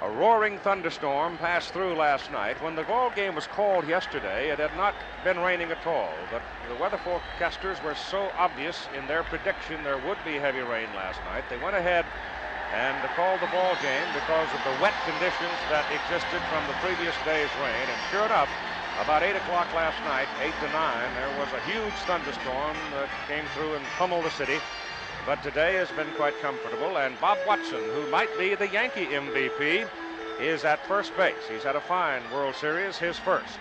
A roaring thunderstorm passed through last night. When the ball game was called yesterday, it had not been raining at all, but the weather forecasters were so obvious in their prediction there would be heavy rain last night. They went ahead and called the ball game because of the wet conditions that existed from the previous day's rain. And sure enough, about 8 o'clock last night, 8 to 9, there was a huge thunderstorm that came through and pummeled the city. But today has been quite comfortable, and Bob Watson, who might be the Yankee MVP, is at first base. He's had a fine World Series, his first.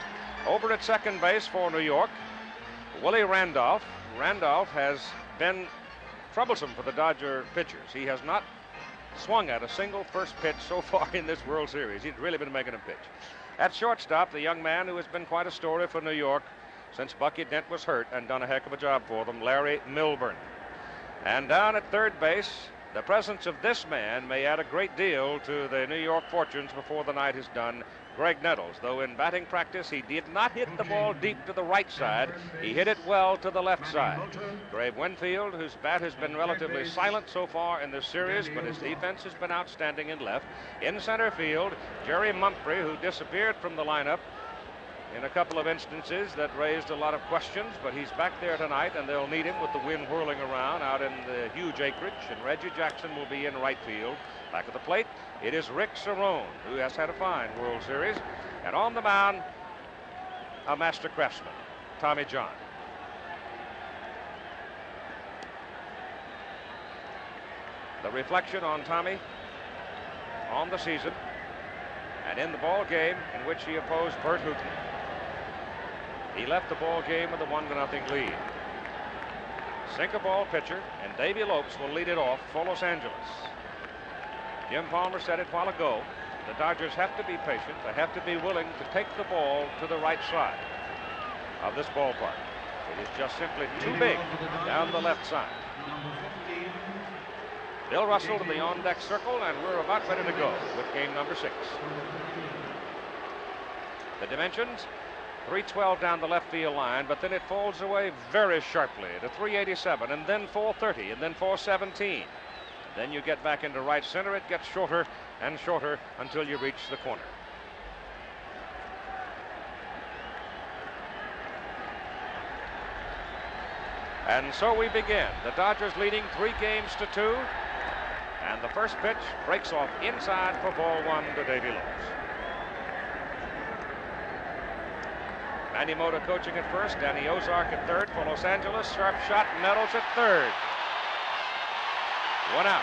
Over at second base for New York, Willie Randolph. Randolph has been troublesome for the Dodger pitchers. He has not swung at a single first pitch so far in this World Series. He's really been making a pitch. At shortstop, the young man who has been quite a story for New York since Bucky Dent was hurt and done a heck of a job for them, Larry Milbourne. And down at third base, the presence of this man may add a great deal to the New York fortunes before the night is done. Graig Nettles, though in batting practice he did not hit the ball deep to the right side. He hit it well to the left side. Greg Winfield, whose bat has been relatively silent so far in this series, but his defense has been outstanding in left. In center field, Jerry MUMPHREY, who disappeared from the lineup in a couple of instances that raised a lot of questions, but he's back there tonight, and they'll need him with the wind whirling around out in the huge acreage. And Reggie Jackson will be in right field. Back at the plate, it is Rick CERONE, who has had a fine World Series. And on the mound, a master craftsman, Tommy John. The reflection on Tommy on the season and in the ball game in which he opposed Bert Hooton. He left the ball game with a 1-0 lead. Sinker ball pitcher, and Davy Lopes will lead it off for Los Angeles. Jim Palmer said it a while ago. The Dodgers have to be patient. They have to be willing to take the ball to the right side of this ballpark. It is just simply too big down the left side. Bill Russell to the on-deck circle, and we're about ready to go with game number 6. The dimensions, 312 down the left field line, but then it falls away very sharply to 387, and then 430, and then 417. Then you get back into right center. It gets shorter and shorter until you reach the corner. And so we begin. The Dodgers leading 3-2, and the first pitch breaks off inside for ball 1 to Davy Lopes. Manny Mota coaching at first, Danny Ozark at third for Los Angeles. Sharp shot, Nettles at third. 1 out.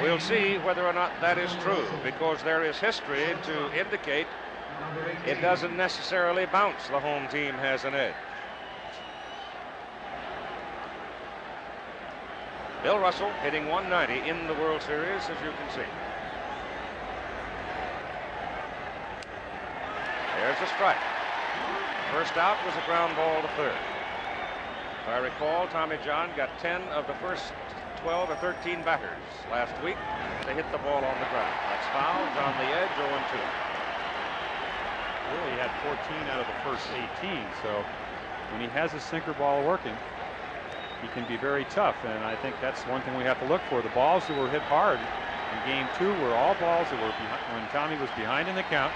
We'll see whether or not that is true, because there is history to indicate it doesn't necessarily bounce. The home team has an edge. Bill Russell hitting 190 in the World Series, as you can see. There's a strike. First out was a ground ball to third. If I recall, Tommy John got 10 of the first 12 or 13 batters last week. They hit the ball on the ground. That's fouled on the edge, 0-2. Really had 14 out of the first 18, so when he has his sinker ball working, he can be very tough, and I think that's one thing we have to look for. The balls that were hit hard in game 2 were all balls that were behind, when Tommy was behind in the count,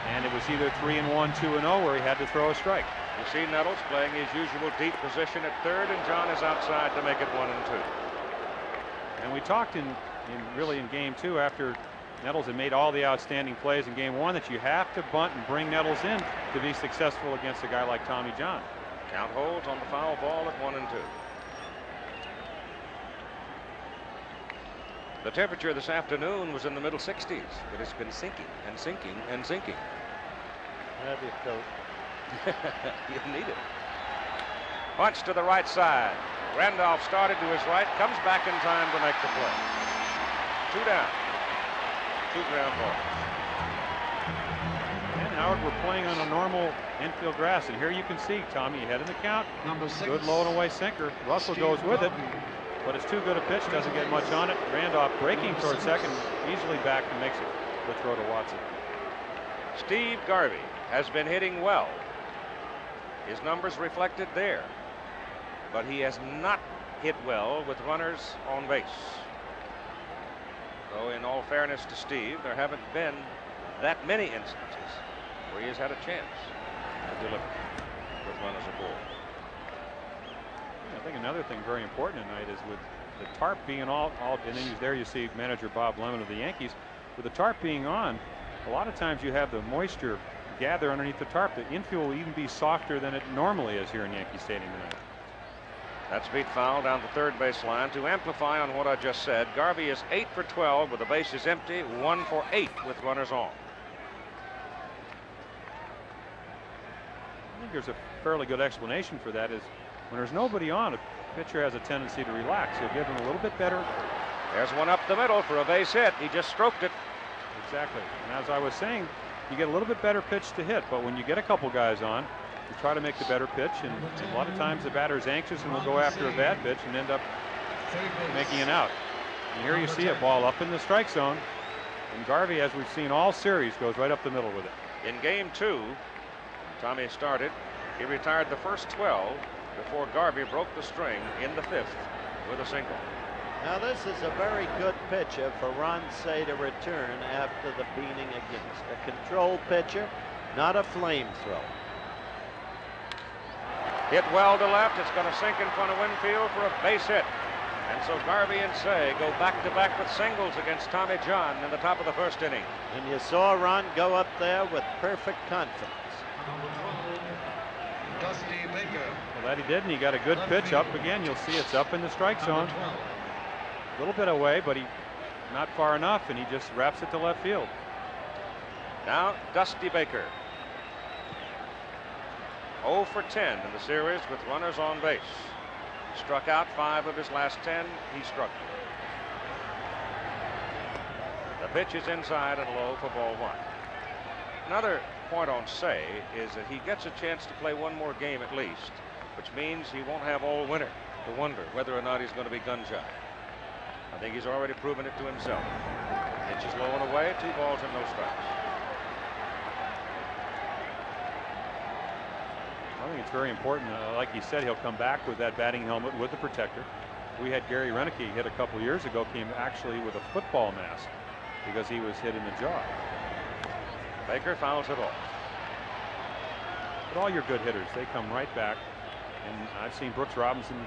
and it was either 3-1, 2-0, where he had to throw a strike. You see Nettles playing his usual deep position at third, and John is outside to make it 1-2. And we talked in game 2, after Nettles had made all the outstanding plays in game 1, that you have to bunt and bring Nettles in to be successful against a guy like Tommy John. Count holds on the foul ball at 1-2. The temperature this afternoon was in the middle 60s, but it's been sinking and sinking and sinking. That'd be a coat. You need it. Punch to the right side. Randolph started to his right, comes back in time to make the play. 2 down. 2 ground balls. And Howard, we're playing on a normal infield grass, and here you can see Tommy ahead in the count. Number 6. Good low and away sinker. Russell goes with it, but it's too good a pitch, doesn't get much on it. Randolph breaking towards second, easily back and makes it the throw to Watson. Steve Garvey has been hitting well. His numbers reflected there. But he has not hit well with runners on base. Though in all fairness to Steve, there haven't been that many instances where he has had a chance to deliver with runners aboard. I think another thing very important tonight is with the tarp being all and then there you see manager Bob Lemon of the Yankees. With the tarp being on, a lot of times you have the moisture gather underneath the tarp. The infield will even be softer than it normally is here in Yankee Stadium tonight. That's beat foul down the third base line. To amplify on what I just said, Garvey is 8 for 12 with the bases empty, 1 for 8 with runners on. I think there's a fairly good explanation for that. Is when there's nobody on, a pitcher has a tendency to relax. He'll give him a little bit better. There's one up the middle for a base hit. He just stroked it. Exactly. And as I was saying, you get a little bit better pitch to hit, but when you get a couple guys on, you try to make the better pitch, and a lot of times the batter is anxious and will go after a bad pitch and end up making an out. And here you see a ball up in the strike zone, and Garvey, as we've seen all series, goes right up the middle with it. In game 2, Tommy started. He retired the first 12 before Garvey broke the string in the 5th with a single. Now this is a very good pitcher for Ronce to return after the beating against. A controlled pitcher, not a flamethrower. Hit well to left. It's going to sink in front of Winfield for a base hit. And so Garvey and Say go back-to-back with singles against Tommy John in the top of the first inning. And you saw Ron go up there with perfect confidence. Dusty Baker. Well, that he did, and he got a good pitch up again. You'll see it's up in the strike zone. A little bit away, but he not far enough, and he just wraps it to left field. Now Dusty Baker. 0 for 10 in the series with runners on base. Struck out 5 of his last 10. He struck. The pitch is inside and low for ball 1. Another point on Say is that he gets a chance to play one more game at least, which means he won't have all winter to wonder whether or not he's going to be gun shy. I think he's already proven it to himself. Pitch is low and away, 2 balls and no strikes. I think it's very important. Like he said, he'll come back with that batting helmet with the protector. We had Gary Renicky hit a couple years ago, came actually with a football mask because he was hit in the jaw. Baker fouls it off. But all your good hitters, they come right back. And I've seen Brooks Robinson,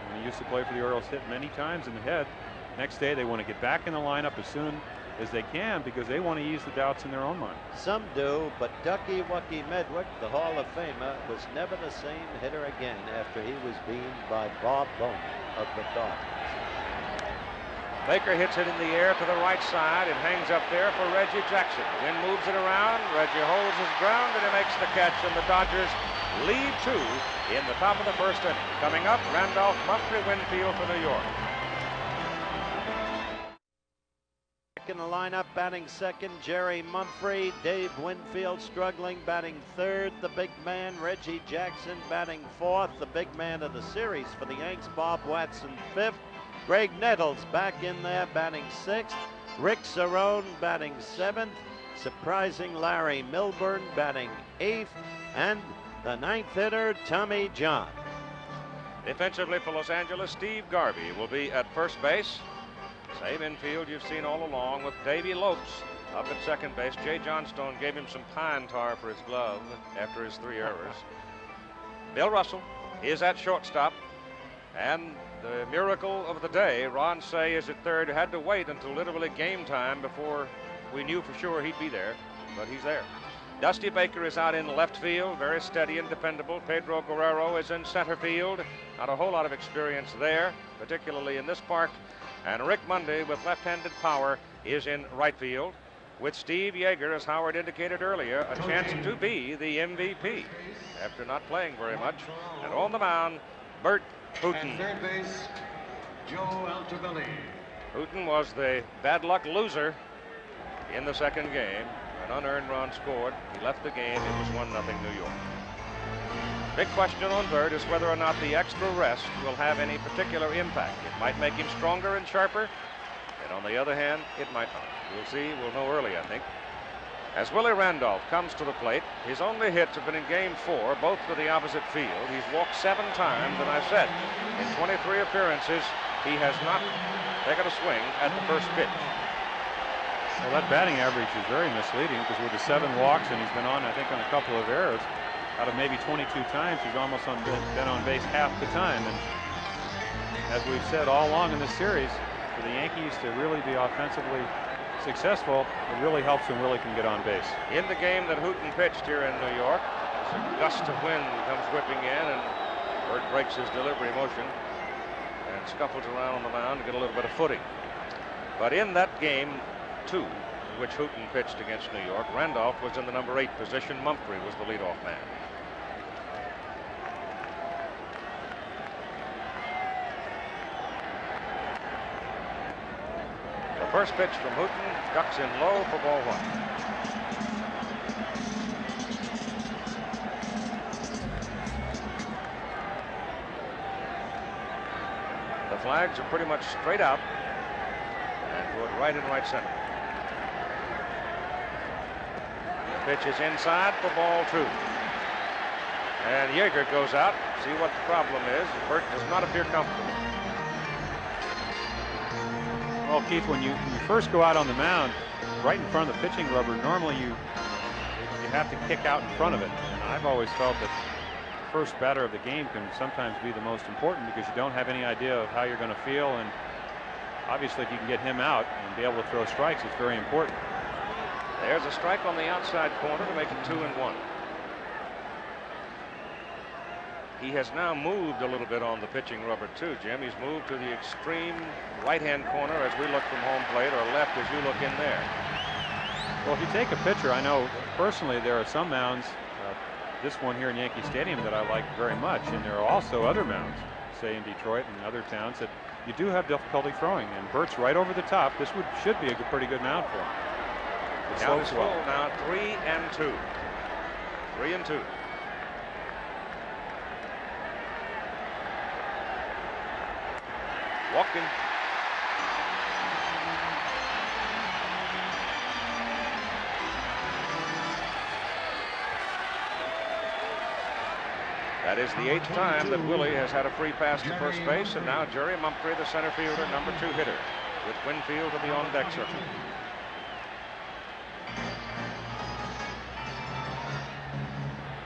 when he used to play for the Orioles, hit many times in the head. Next day, they want to get back in the lineup as soon as they can because they want to ease the doubts in their own mind. Some do, but Ducky Wucky Medwick, the Hall of Famer, was never the same hitter again after he was beamed by Bob Bowman of the Dodgers. Baker hits it in the air to the right side and hangs up there for Reggie Jackson. Wind moves it around. Reggie holds his ground and he makes the catch, and the Dodgers lead 2 in the top of the first inning. Coming up, Randolph Mumphrey Winfield for New York. In the lineup, batting second, Jerry Mumphrey. Dave Winfield struggling, batting third. The big man, Reggie Jackson, batting fourth. The big man of the series for the Yanks, Bob Watson, fifth. Graig Nettles back in there, batting sixth. Rick Cerone batting seventh. Surprising Larry Milbourne batting eighth. And the ninth hitter, Tommy John. Defensively for Los Angeles, Steve Garvey will be at first base. Same infield you've seen all along with Davy Lopes up at second base. Jay Johnstone gave him some pine tar for his glove after his 3 errors. Bill Russell is at shortstop. And the miracle of the day, Ron Say is at third. Had to wait until literally game time before we knew for sure he'd be there, but he's there. Dusty Baker is out in left field, very steady and dependable. Pedro Guerrero is in center field. Not a whole lot of experience there, particularly in this park. And Rick Mundy, with left-handed power, is in right field. With Steve Yeager, as Howard indicated earlier, a chance to be the MVP after not playing very much. And on the mound, Bert Hooten. At third base, Joe Altobelli. Hooten was the bad luck loser in the second game. An unearned run scored. He left the game. It was 1-0 New York. Big question on Bert is whether or not the extra rest will have any particular impact. It might make him stronger and sharper, and on the other hand, it might not. We'll see. We'll know early, I think. As Willie Randolph comes to the plate, his only hits have been in Game 4, both to the opposite field. He's walked 7 times, and I said, in 23 appearances, he has not taken a swing at the first pitch. Well, that batting average is very misleading because with the 7 walks, and he's been on, I think, on a couple of errors, out of maybe 22 times, he's almost been on base half the time. And as we've said all along in this series, for the Yankees to really be offensively successful, it really helps when Willie can get on base. In the game that Hooton pitched here in New York, a gust of wind comes whipping in, and Bert breaks his delivery motion and scuffles around on the mound to get a little bit of footing. But in that game 2, which Hooton pitched against New York, Randolph was in the number 8 position. Mumphrey was the leadoff man. The first pitch from Hooton ducks in low for ball 1. The flags are pretty much straight out and toward right and right center. The pitch is inside for ball 2. And Yeager goes out. See what the problem is. Bert does not appear comfortable. Well, Keith, when you first go out on the mound, right in front of the pitching rubber, normally you have to kick out in front of it. And I've always felt that the first batter of the game can sometimes be the most important because you don't have any idea of how you're going to feel. And obviously, if you can get him out and be able to throw strikes, it's very important. There's a strike on the outside corner to make it 2-1. He has now moved a little bit on the pitching rubber too, Jim. He's moved to the extreme right-hand corner as we look from home plate, or left as you look in there. Well, if you take a pitcher, I know personally there are some mounds, this one here in Yankee Stadium, that I like very much, and there are also other mounds, say in Detroit and other towns, that you do have difficulty throwing. And Bert's right over the top. This should be a pretty good mound for him. Now it's full now, 3-2. 3-2. Walked in. That is the 8th time that Willie has had a free pass to first base, and now Jerry Mumphrey, the center fielder, number 2 hitter, with Winfield to the on-deck circle.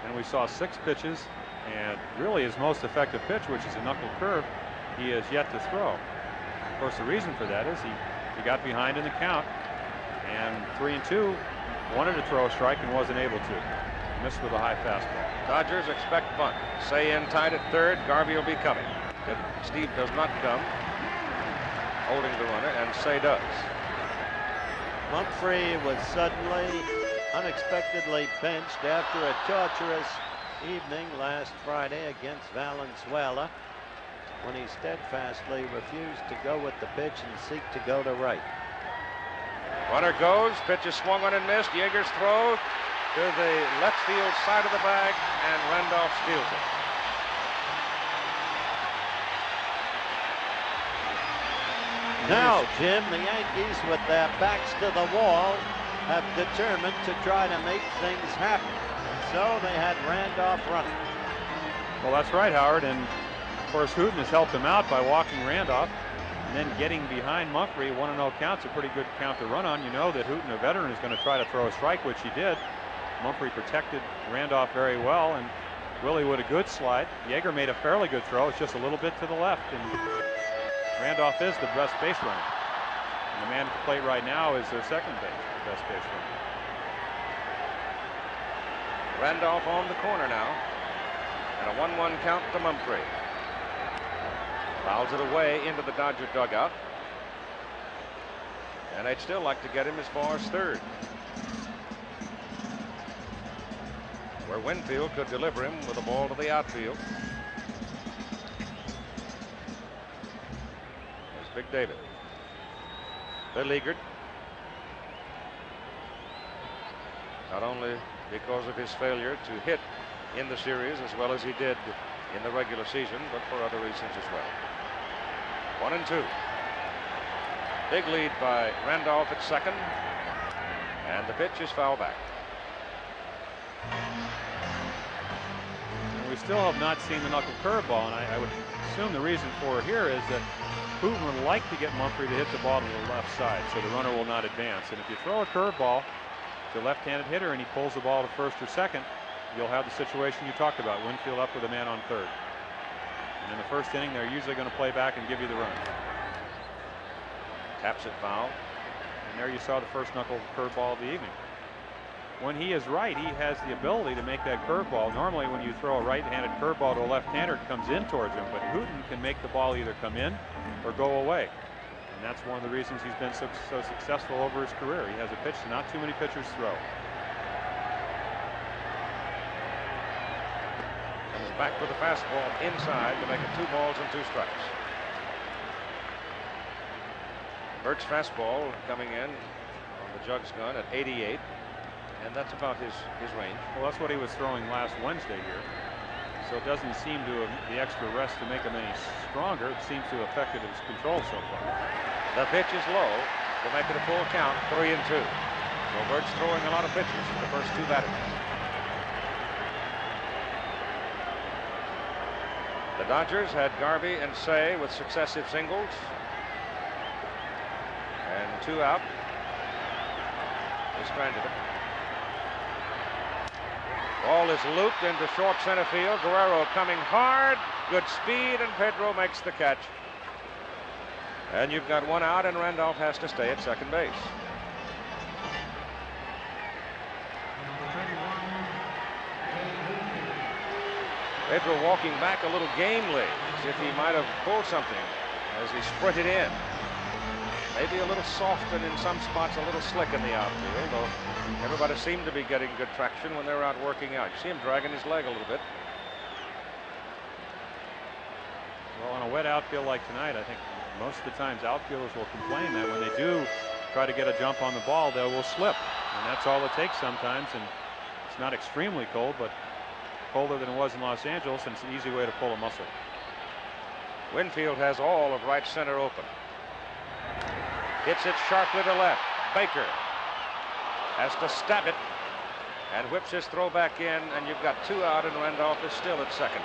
And we saw 6 pitches, and really his most effective pitch, which is a knuckle curve, he has yet to throw. Of course, the reason for that is he got behind in the count, and 3-2, wanted to throw a strike and wasn't able to. Missed with a high fastball. Dodgers expect bunt. Say in tied at third. Garvey will be coming. Steve does not come, holding the runner, and Say does. Mumphrey was suddenly, unexpectedly benched after a torturous evening last Friday against Valenzuela, when he steadfastly refused to go with the pitch and seek to go to right. Runner goes. Pitch is swung on and missed. Yeager's throw to the left field side of the bag, and Randolph steals it. Now, Jim, the Yankees, with their backs to the wall, have determined to try to make things happen. So they had Randolph running. Well, that's right, Howard. And of course, Hooton has helped him out by walking Randolph and then getting behind Mumphrey. 1-0 count's a pretty good count to run on. You know that Hooton, a veteran, is going to try to throw a strike, which he did. Mumphrey protected Randolph very well, and Willie with a good slide. Yeager made a fairly good throw. It's just a little bit to the left, and Randolph is the best base runner. And the man at the plate right now is the second base, the best base runner. Randolph on the corner now, and a 1-1 count to Mumphrey. Fouls it away into the Dodger dugout, and they'd still like to get him as far as third, where Winfield could deliver him with a ball to the outfield. There's Big David. Beleaguered, not only because of his failure to hit in the series as well as he did in the regular season, but for other reasons as well. 1-2. Big lead by Randolph at second, And the pitch is foul back. And we still have not seen the knuckle curveball, and I would assume the reason for it here is that Hooten would like to get Mumphrey to hit the ball to the left side so the runner will not advance. And if you throw a curveball to a left-handed hitter and he pulls the ball to first or second, you'll have the situation you talked about, Winfield up with a man on third. And in the first inning, they're usually going to play back and give you the run. Taps it foul. And there you saw the first knuckle curveball of the evening. When he is right, he has the ability to make that curveball. Normally, when you throw a right-handed curveball to a left-hander, it comes in towards him. But Hooten can make the ball either come in or go away. And that's one of the reasons he's been so successful over his career. He has a pitch that not too many pitchers throw. Comes back with a fastball inside to make it 2 balls and 2 strikes. Bert's fastball coming in on the Jugs gun at 88. And that's about his range. Well, that's what he was throwing last Wednesday here. So it doesn't seem to have the extra rest to make him any stronger. It seems to have affected his control so far. The pitch is low to make it a full count, 3-2. So Bert's throwing a lot of pitches for the first 2 batters. The Dodgers had Garvey and Say with successive singles. And 2 out. They stranded him. Ball is looped into short center field. Guerrero coming hard. Good speed, and Pedro makes the catch. And you've got 1 out, and Randolph has to stay at second base. Pedro walking back a little gamely, as if he might have pulled something as he sprinted in. Maybe a little soft and in some spots a little slick in the outfield, though everybody seemed to be getting good traction when they were out working out. You see him dragging his leg a little bit. Well, on a wet outfield like tonight, I think most of the times outfielders will complain that when they do try to get a jump on the ball, they will slip. And that's all it takes sometimes. And it's not extremely cold, but colder than it was in Los Angeles, and it's an easy way to pull a muscle. Winfield has all of right center open. Hits it sharply to left. Baker has to stab it and whips his throw back in, and you've got 2 out, and Randolph is still at second.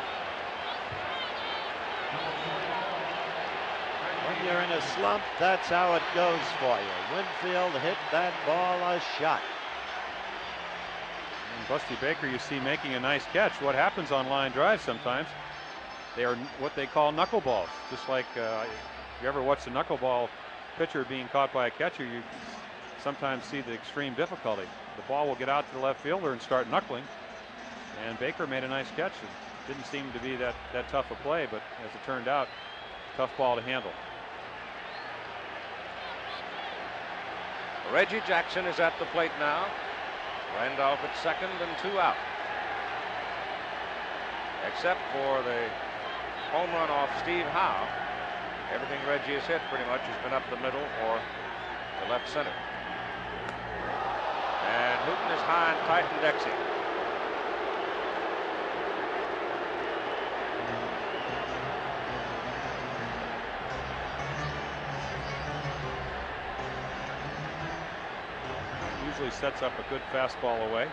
When you're in a slump, that's how it goes for you. Winfield hit that ball a shot. And Busty Baker, you see making a nice catch. What happens on line drives sometimes, they are what they call knuckleballs. Just like if you ever watch the knuckleball pitcher being caught by a catcher, you sometimes see the extreme difficulty. The ball will get out to the left fielder and start knuckling. And Baker made a nice catch. It didn't seem to be that tough a play, but as it turned out, tough ball to handle. Reggie Jackson is at the plate now. Randolph at second and 2 out. Except for the home run off Steve Howe, everything Reggie has hit pretty much has been up the middle or the left center. And Hooten is high and tight and Dexy. Usually sets up a good fastball away.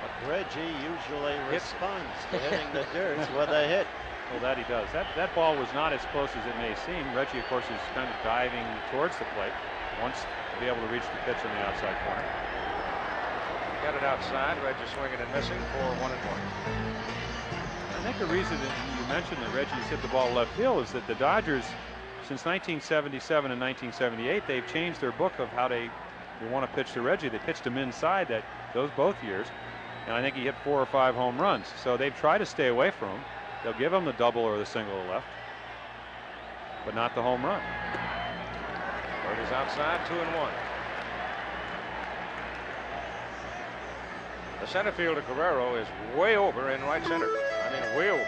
But Reggie usually responds to hitting the dirt with a hit. Well, that he does. That ball was not as close as it may seem. Reggie, of course, is kind of diving towards the plate. Wants to be able to reach the pitch on the outside corner. Got it outside. Reggie swinging and missing for 1-1. I think the reason that you mentioned that Reggie's hit the ball left field is that the Dodgers, since 1977 and 1978, they've changed their book of how they want to pitch to Reggie. They pitched him inside both years, and I think he hit 4 or 5 home runs. So they've tried to stay away from him. They'll give him the double or the single to left, but not the home run. Bird is outside, 2-1. The center fielder Guerrero is way over in right center. I mean, way over.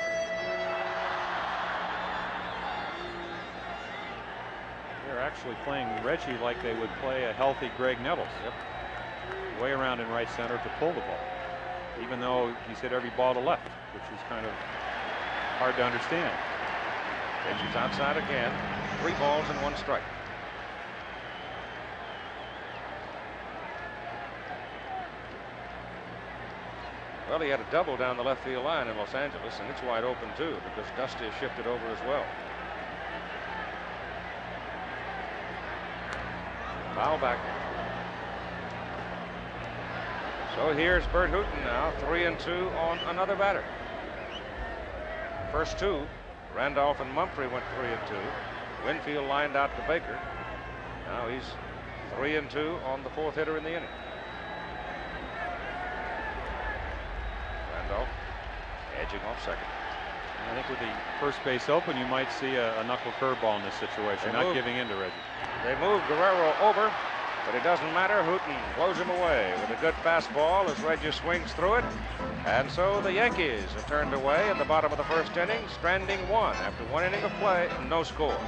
They're actually playing Reggie like they would play a healthy Greg Nettles. Yep. Way around in right center to pull the ball, even though he's hit every ball to left, which is kind of hard to understand. Reggie's outside again. 3 balls and 1 strike. Well, he had a double down the left field line in Los Angeles, and it's wide open too because Dusty has shifted over as well. Foul back. So here's Bert Hooton now, 3-2 on another batter. First two, Randolph and Mumphrey went 3-2. Winfield lined out to Baker. Now he's 3-2 on the fourth hitter in the inning. Randolph edging off second. I think with the first base open, you might see a knuckle curveball in this situation, not giving in to Reggie. They move Guerrero over, but it doesn't matter. Hooton blows him away with a good fastball as Reggie swings through it. And so the Yankees have turned away in the bottom of the first inning, stranding one after one inning of play, no score.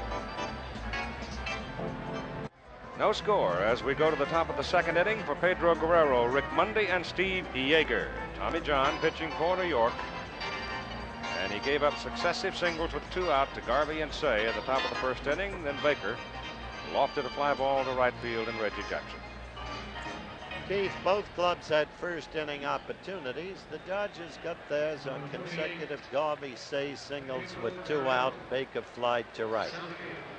No score as we go to the top of the second inning for Pedro Guerrero, Rick Mundy, and Steve Yeager. Tommy John pitching for New York. And he gave up successive singles with two out to Garvey and Say at the top of the first inning. Then Baker lofted a fly ball to right field and Reggie Jackson. Keith, both clubs had first inning opportunities. The Dodgers got theirs on consecutive Garvey Say singles with two out. Baker flied to right.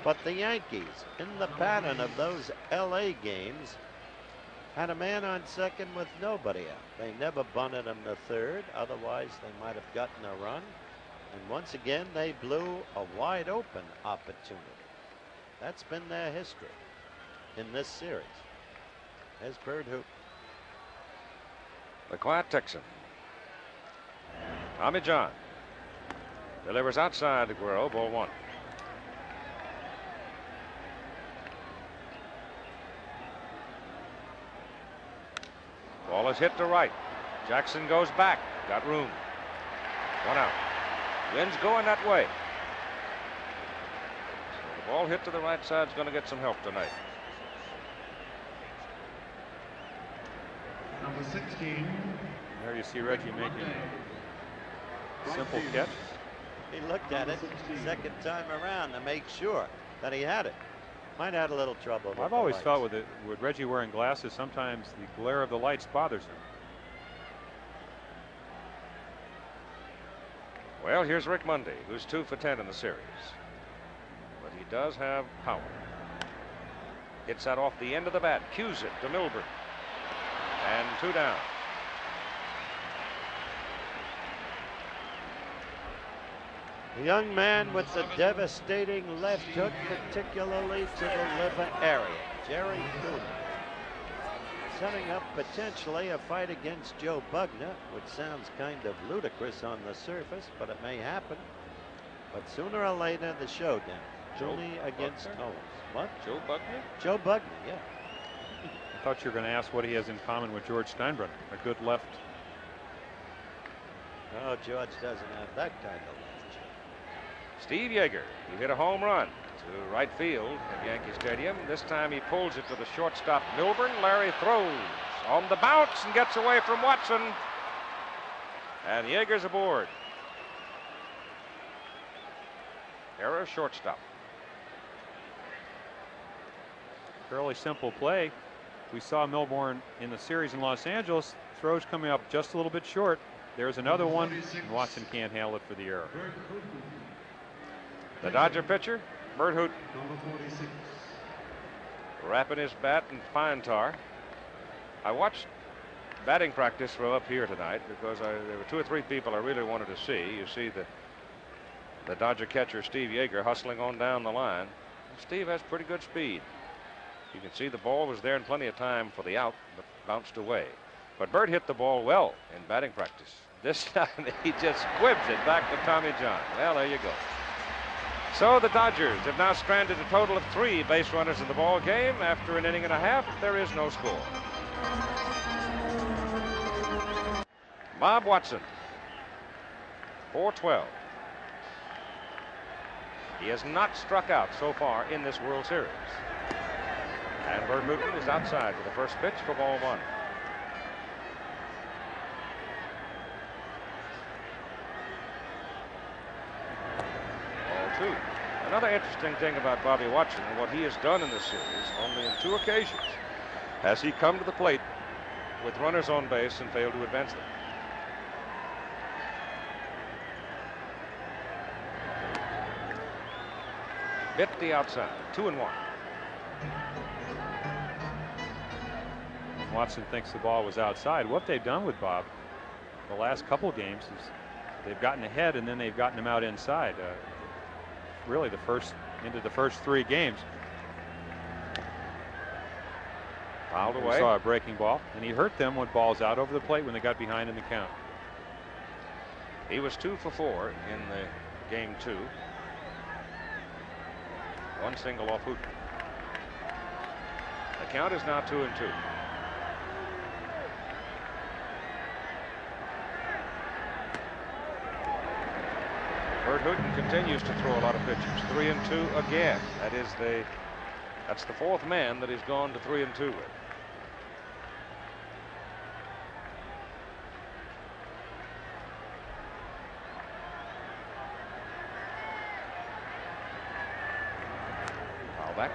But the Yankees, in the pattern of those LA games, had a man on second with nobody out. They never bunted him to third, otherwise they might have gotten a run. And once again, they blew a wide open opportunity. That's been their history in this series. There's Bert Hooton. The quiet Texan. Tommy John delivers outside to Guerrero, ball one. Ball is hit to right. Jackson goes back. Got room. One out. Wind's going that way. So the ball hit to the right side is going to get some help tonight. Number 16. There you see Reggie making a simple catch. He looked at it second time around to make sure that he had it. Might have had a little trouble. I've always felt with Reggie wearing glasses, sometimes the glare of the lights bothers him. Well, here's Rick Mundy, who's 2 for 10 in the series. But he does have power. Hits that off the end of the bat, cues it to MILBOURNE. And 2 down. The young man with the devastating left hook, particularly to the liver area, Jerry Coon. Setting up potentially a fight against Joe Bugner, which sounds kind of ludicrous on the surface, but it may happen. But sooner or later, the showdown. Julie against Holmes. What? Joe Bugner? Joe Bugner, yeah. I thought you were going to ask what he has in common with George Steinbrenner, a good left. No, George doesn't have that kind of left. Steve Yeager, he hit a home run to right field at Yankee Stadium. This time he pulls it to the shortstop MILBOURNE. Larry throws on the bounce and gets away from Watson. And Yeager's aboard. Error shortstop. Fairly simple play. We saw MILBOURNE in the series in Los Angeles. Throws coming up just a little bit short. There's another one, and Watson can't handle it for the error. The Dodger pitcher, Bert Hooton, Number 46. wrapping his bat in pine tar. I watched batting practice from up here tonight because there were 2 or 3 people I really wanted to see. You see the Dodger catcher, Steve Yeager, hustling on down the line. Steve has pretty good speed. You can see the ball was there in plenty of time for the out, but bounced away. But Bert hit the ball well in batting practice. This time he just squibs it back to Tommy John. Well, there you go. So the Dodgers have now stranded a total of 3 base runners in the ball game. After an inning and a half, there is no score. Bob Watson, 4-12. He has not struck out so far in this World Series. And Bert Hooton is outside with the first pitch for ball 1. Ball 2. Another interesting thing about Bobby Watson and what he has done in this series, only in 2 occasions has he come to the plate with runners on base and failed to advance them. Bit the outside. 2-1. Watson thinks the ball was outside. What they've done with Bob the last couple games is they've gotten ahead and then they've gotten him out inside. Really into the first 3 games. Fouled We away. saw a breaking ball, and he hurt them with balls out over the plate when they got behind in the count. He was 2 for 4 in the game 2. 1 single off Hooten. The count is now 2-2. Bert Hooten continues to throw a lot of pitches. 3-2 again. That's the 4th man that he's gone to 3-2 with. Foul back.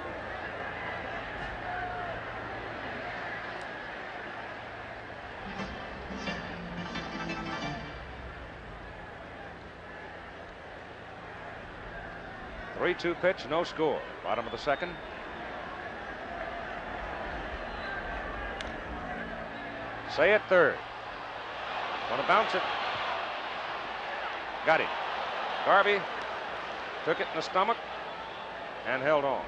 Three-two pitch, no score. Bottom of the second. Say at third. Gonna bounce it. Got it. Garvey took it in the stomach and held on.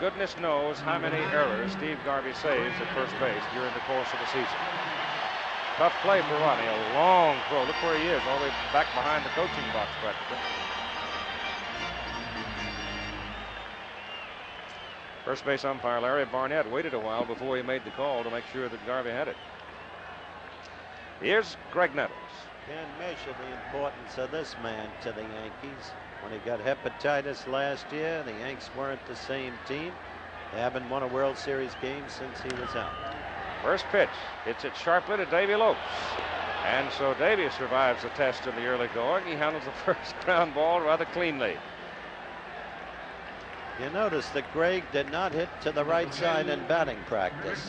Goodness knows how many errors Steve Garvey saves at first base during the course of the season. Tough play for Ronnie. A long throw. Look where he is, all the way back behind the coaching box practically. First base umpire Larry Barnett waited a while before he made the call to make sure that Garvey had it. Here's Greg Nettles. Can't measure the importance of this man to the Yankees. When he got hepatitis last year, the Yanks weren't the same team. They haven't won a World Series game since he was out. First pitch. Hits it sharply to Davy Lopes. And so Davy survives the test in the early going. He handles the first ground ball rather cleanly. You notice that Graig did not hit to the right side in batting practice,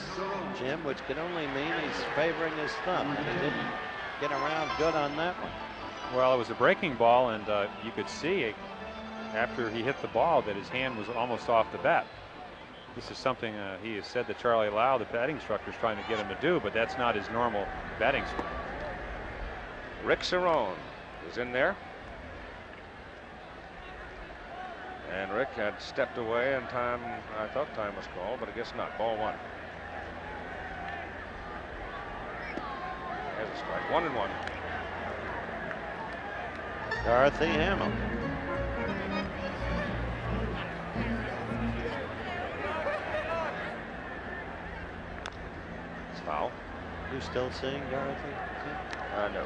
Jim, which can only mean he's favoring his thumb. And he didn't get around good on that one. Well, it was a breaking ball, and you could see after he hit the ball that his hand was almost off the bat. This is something he has said that Charlie Lau, the batting instructor, is trying to get him to do, but that's not his normal batting swing. Rick Cerone is in there. And Rick had stepped away in time. I thought time was called, but I guess not. Ball 1. There's a strike. 1-1. Dorothy Hamill. It's foul. You still seeing Dorothy? No.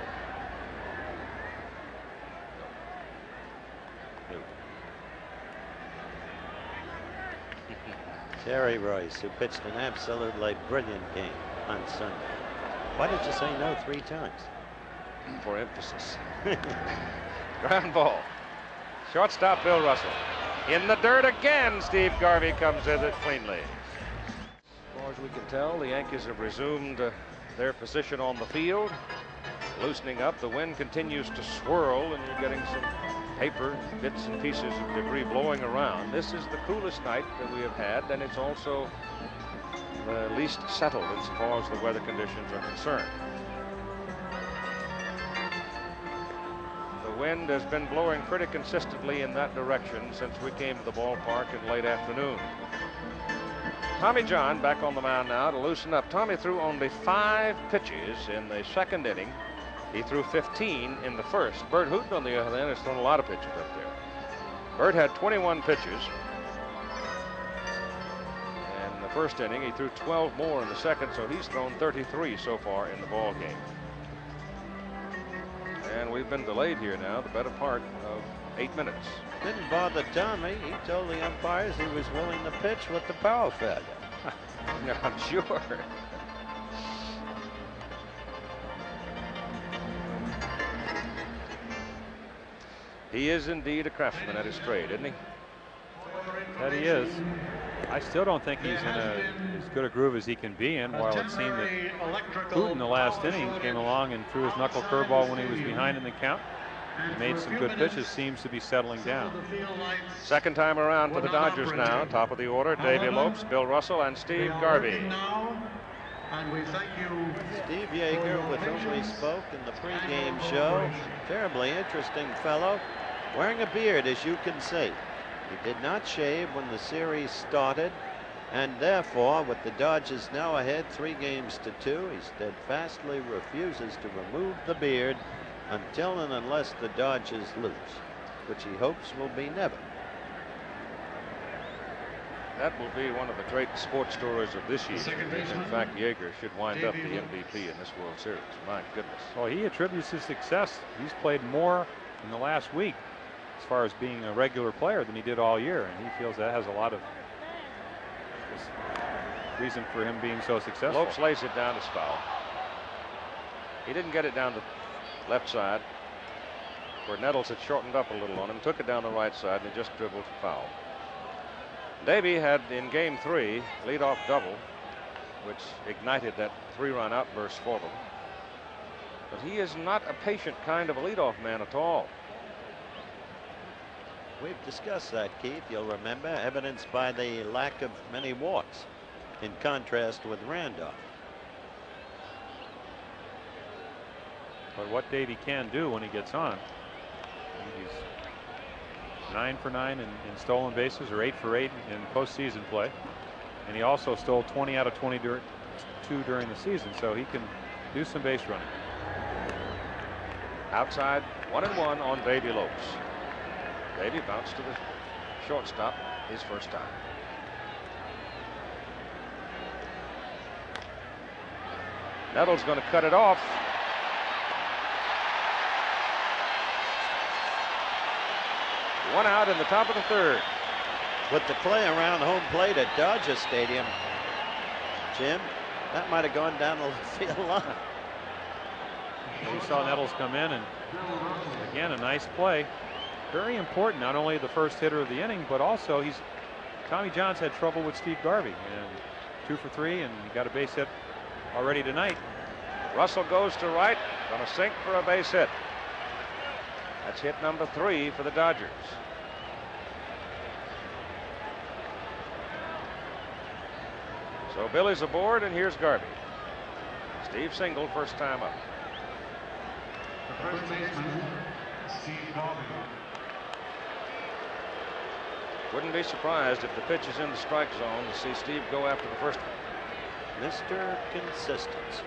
Terry Royce, who pitched an absolutely brilliant game on Sunday. Why did you say no 3 times? For emphasis. Ground ball. Shortstop Bill Russell. In the dirt again. Steve Garvey comes in it cleanly. As far as we can tell, the Yankees have resumed their position on the field. Loosening up. The wind continues to swirl, and you're getting some paper, bits and pieces of debris blowing around. This is the coolest night that we have had, and it's also the least settled as far as the weather conditions are concerned. The wind has been blowing pretty consistently in that direction since we came to the ballpark in late afternoon. Tommy John back on the mound now to loosen up. Tommy threw only 5 pitches in the second inning. He threw 15 in the first. Bert Hooten, on the other hand, has thrown a lot of pitches up there. Bert had 21 pitches in the first inning. He threw 12 more in the second, so he's thrown 33 so far in the ball game. And we've been delayed here now the better part of 8 minutes. Didn't bother Tommy. He told the umpires he was willing to pitch with the power failure. No, I'm sure. He is indeed a craftsman at his trade, isn't he? That he is. I still don't think he's in as good a groove as he can be in, while it seemed that Hooten in the last inning came along and threw his knuckle curveball when he was behind in the count. made some good pitches, seems to be settling down. Second time around for the Dodgers now. Top of the order, Davey Lopes, Bill Russell, and Steve Garvey. And we thank you. Steve Yeager, with whom we spoke in the pregame show, terribly interesting fellow, wearing a beard, as you can see. He did not shave when the series started, and therefore, with the Dodgers now ahead 3-2, he steadfastly refuses to remove the beard until and unless the Dodgers lose, which he hopes will be never. That will be one of the great sports stories of this year. In fact, Yeager should wind up the MVP in this World Series. My goodness. Well, he attributes his success. He's played more in the last week as far as being a regular player than he did all year, and he feels that has a lot of reason for him being so successful. Lopes lays it down as foul. He didn't get it down the left side, where Nettles had shortened up a little on him, took it down the right side, and he just dribbled to foul. Davey had in game 3 leadoff double, which ignited that 3-run outburst for them. But he is not a patient kind of a leadoff man at all. We've discussed that, Keith. You'll remember, evidenced by the lack of many walks, in contrast with Randolph. But what Davey can do when he gets on, he's 9 for 9 in stolen bases, or 8 for 8 in postseason play, and he also stole 20 out of 22 during the season, so he can do some base running. Outside, 1-1 on Davey Lopes. Davey bounced to the shortstop his first time. Nettles going to cut it off. One out in the top of the third. With the play around home plate at Dodger Stadium, Jim, that might have gone down the left field line. We saw Nettles come in, and again, a nice play. Very important, not only the first hitter of the inning, but also Tommy John's had trouble with Steve Garvey, and 2 for 3, and he got a base hit already tonight. Russell goes to right, gonna sink for a base hit. That's hit number 3 for the Dodgers. So Billy's aboard, and here's Garvey. Steve singled first time up. The first baseman, Steve Garvey. Wouldn't be surprised if the pitch is in the strike zone to see Steve go after the first one. Mr. Consistency.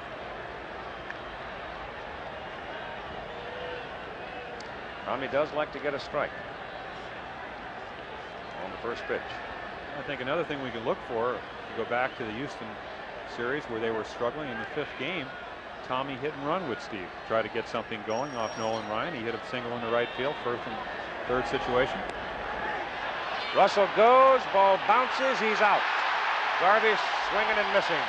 Tommy does like to get a strike on the first pitch. I think another thing we can look for, to go back to the Houston series where they were struggling in the 5th game, Tommy hit and run with Steve. Try to get something going off Nolan Ryan. He hit a single in the right field, first and third situation. Russell goes, ball bounces, he's out. Garvey swinging and missing.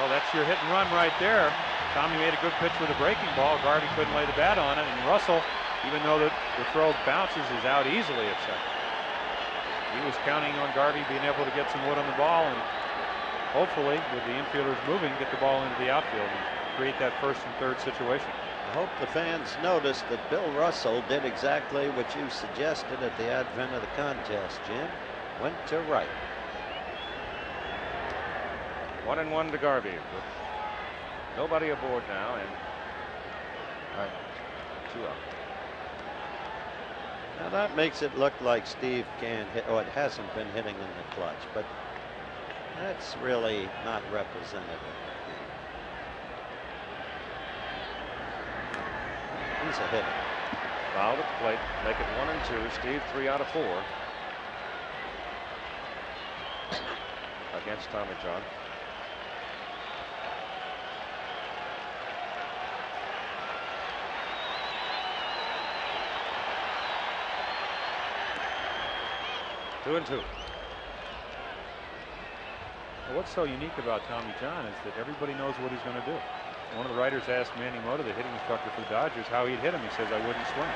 Well, that's your hit and run right there. Tommy made a good pitch with a breaking ball. Garvey couldn't lay the bat on it, and Russell, even though the throw bounces, is out easily at second. He was counting on Garvey being able to get some wood on the ball, and hopefully, with the infielders moving, get the ball into the outfield and create that first and third situation. I hope the fans noticed that Bill Russell did exactly what you suggested at the advent of the contest, Jim. Went to right. 1-1 to Garvey with nobody aboard now, and 2 out. Now that makes it look like Steve can hit, or it hasn't been hitting in the clutch, but that's really not representative. He's a hitter. Fouled at the plate, make it 1-2. Steve 3 out of 4 against Tommy John. Two and 2. Well, what's so unique about Tommy John is that everybody knows what he's going to do. One of the writers asked Manny Mota, the hitting instructor for the Dodgers, how he'd hit him. He says, I wouldn't swing.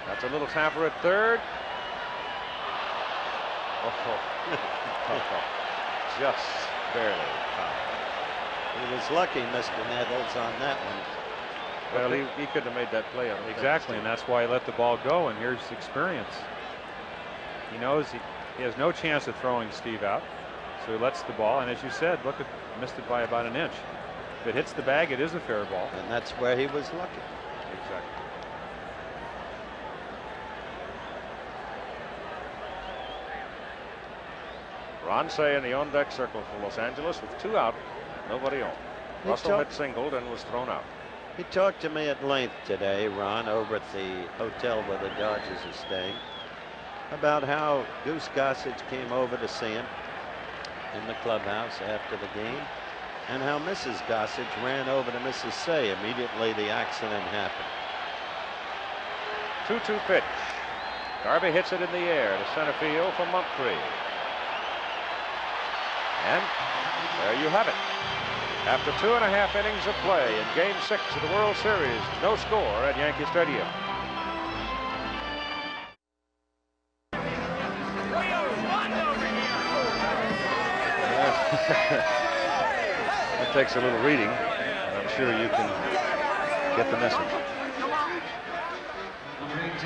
That's a little tapper at third. Just barely. He was lucky, Mr. Nettles, on that one. Well, he couldn't have made that play on Exactly, and that's why he let the ball go, and here's experience. He knows he has no chance of throwing Steve out, so he lets the ball, and as you said, look, missed it by about an inch. If it hits the bag, it is a fair ball. And that's where he was lucky. Exactly. Ron Say in the on-deck circle for Los Angeles with 2 out, nobody on. Russell had singled and was thrown out. He talked to me at length today, Ron, over at the hotel where the Dodgers are staying, about how Goose Gossage came over to see him in the clubhouse after the game, and how Mrs. Gossage ran over to Mrs. Say immediately the accident happened. 2-2 pitch. Garvey hits it in the air to center field for MUMPHREY. And there you have it. After 2.5 innings of play in Game 6 of the World Series, no score at Yankee Stadium. It takes a little reading, and I'm sure you can get the message.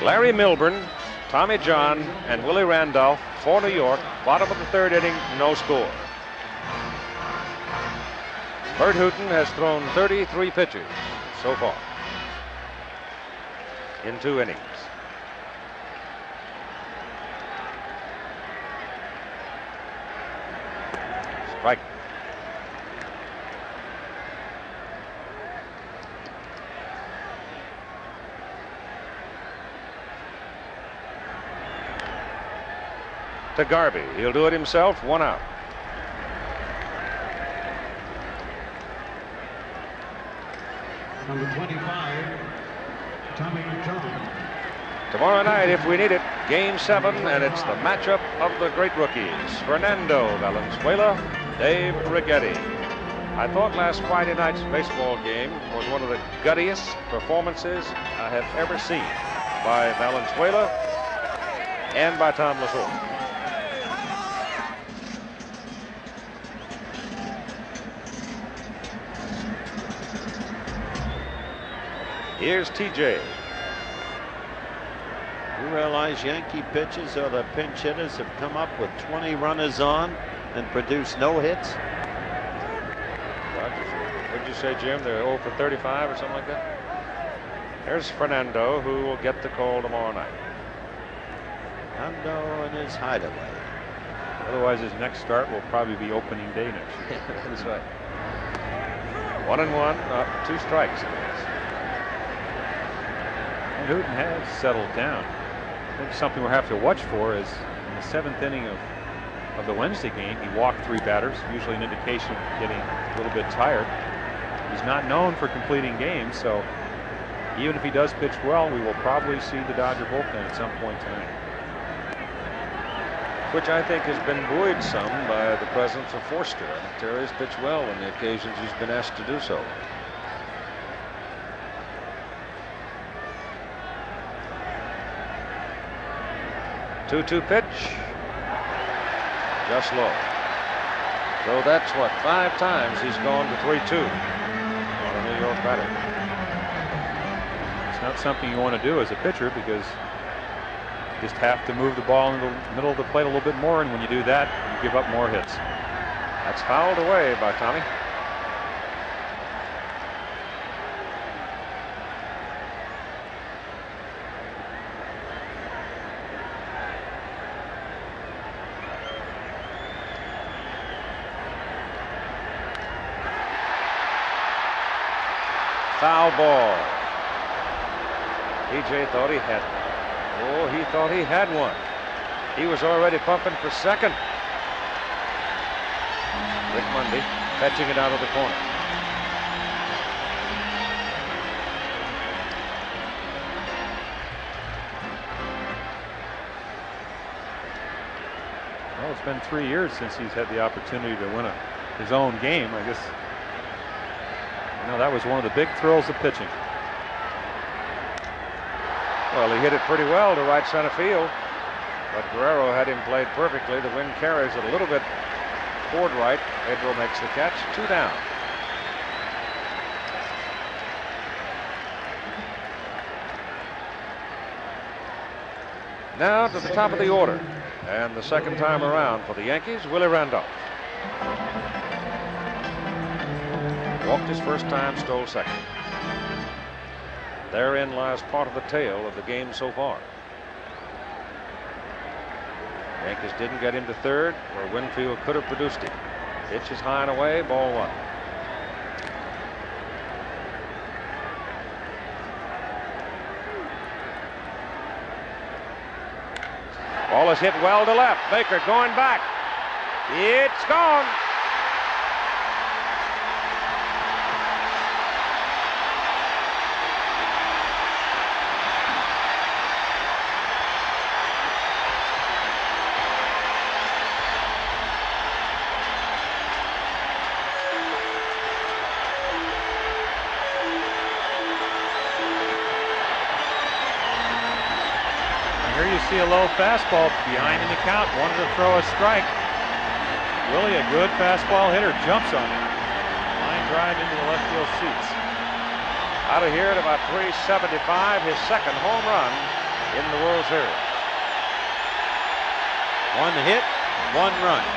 Larry Milbourne, Tommy John, and Willie Randolph for New York. Bottom of the 3rd inning, no score. Bert Hooton has thrown 33 pitches so far in 2 innings. Strike. To Garvey. He'll do it himself. 1 out. Number 25, Tommy John. Tomorrow night, if we need it, Game 7, and it's the matchup of the great rookies. Fernando Valenzuela, Dave Righetti. I thought last Friday night's baseball game was one of the guttiest performances I have ever seen by Valenzuela and by Tom Lasorda. Here's TJ. You realize Yankee pitchers or the pinch hitters have come up with 20 runners on and produced no hits? What did you say, Jim? They're 0 for 35 or something like that? There's Fernando, who will get the call tomorrow night. Fernando in his hideaway. Otherwise, his next start will probably be opening day next year. That's right. 1-1, 2 strikes. And Hooton has settled down. I think something we'll have to watch for is in the 7th inning of the Wednesday game, he walked 3 batters, usually an indication of getting a little bit tired. He's not known for completing games, so even if he does pitch well, we will probably see the Dodger bullpen at some point tonight. Which I think has been buoyed some by the presence of Forster. I think Terry's pitched well on the occasions he's been asked to do so. 2-2 pitch. Just low. So that's what, 5 times he's gone to 3-2 on a New York batter. It's not something you want to do as a pitcher because you just have to move the ball in the middle of the plate a little bit more, and when you do that, you give up more hits. That's fouled away by Tommy. Foul ball. TJ thought he had one. Oh, he thought he had one. He was already pumping for second. Rick Mundy fetching it out of the corner. Well, it's been 3 years since he's had the opportunity to win his own game. I guess, you know, that was one of the big thrills of pitching. Well, he hit it pretty well to right center field, but Guerrero had him played perfectly. The wind carries it a little bit toward right. Pedro makes the catch. 2 down. Now to the top of the order. And the second time around for the Yankees, Willie Randolph. Walked his first time, stole second. Therein lies part of the tale of the game so far. Yankees didn't get him to third, where Winfield could have produced him. Pitch is high and away, ball one. Ball is hit well to left. Baker going back. It's gone. See a low fastball behind in the count, wanted to throw a strike. Willie, a good fastball hitter, jumps on it. Line drive into the left field seats. Out of here at about 375, his second home run in the World Series. One hit, one run.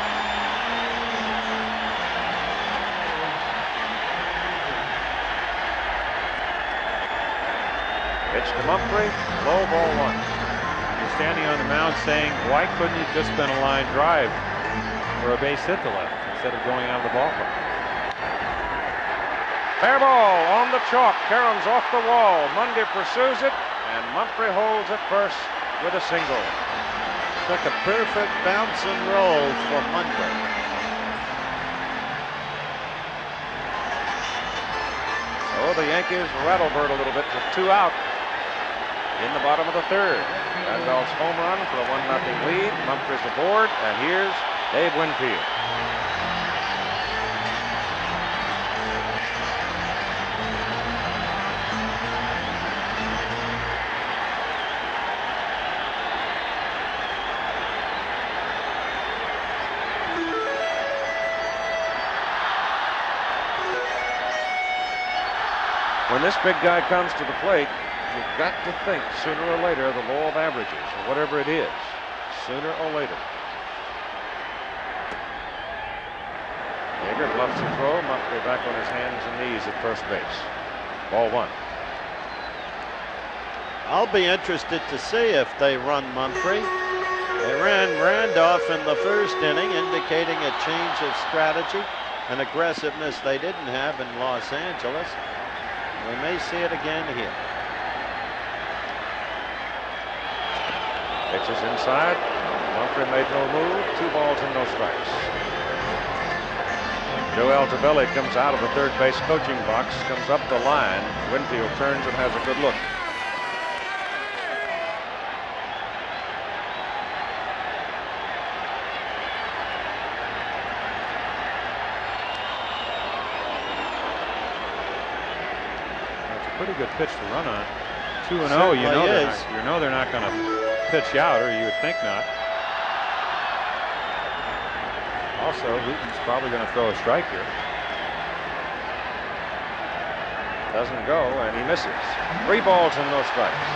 Pitch to Mumphrey, low, ball one. Standing on the mound saying, why couldn't he just been a line drive for a base hit to left instead of going out of the ballpark? Fair ball on the chalk. Caron's off the wall. Mundy pursues it, and Mumphrey holds it first with a single. Took a perfect bounce and roll for Mundy. So the Yankees rattlebird a little bit with two out in the bottom of the third. Randolph's home run for a 1-0 lead. Mumphrey's aboard, and here's Dave Winfield. When this big guy comes to the plate, you've got to think sooner or later the law of averages, or whatever it is, sooner or later. Yeager bluffs the throw. Mumphrey back on his hands and knees at first base. Ball one. I'll be interested to see if they run Mumphrey. They ran Randolph in the first inning, indicating a change of strategy and aggressiveness they didn't have in Los Angeles. We may see it again here. Pitches inside. Mumphrey made no move. 2 balls and no strikes. Joe Altobelli comes out of the third base coaching box, comes up the line. Winfield turns and has a good look. That's a pretty good pitch to run on. 2-0. You know they're not going to pitch out, or you would think not. Also, Hooten's probably going to throw a strike here. Doesn't go, and he misses. 3 balls and no strikes.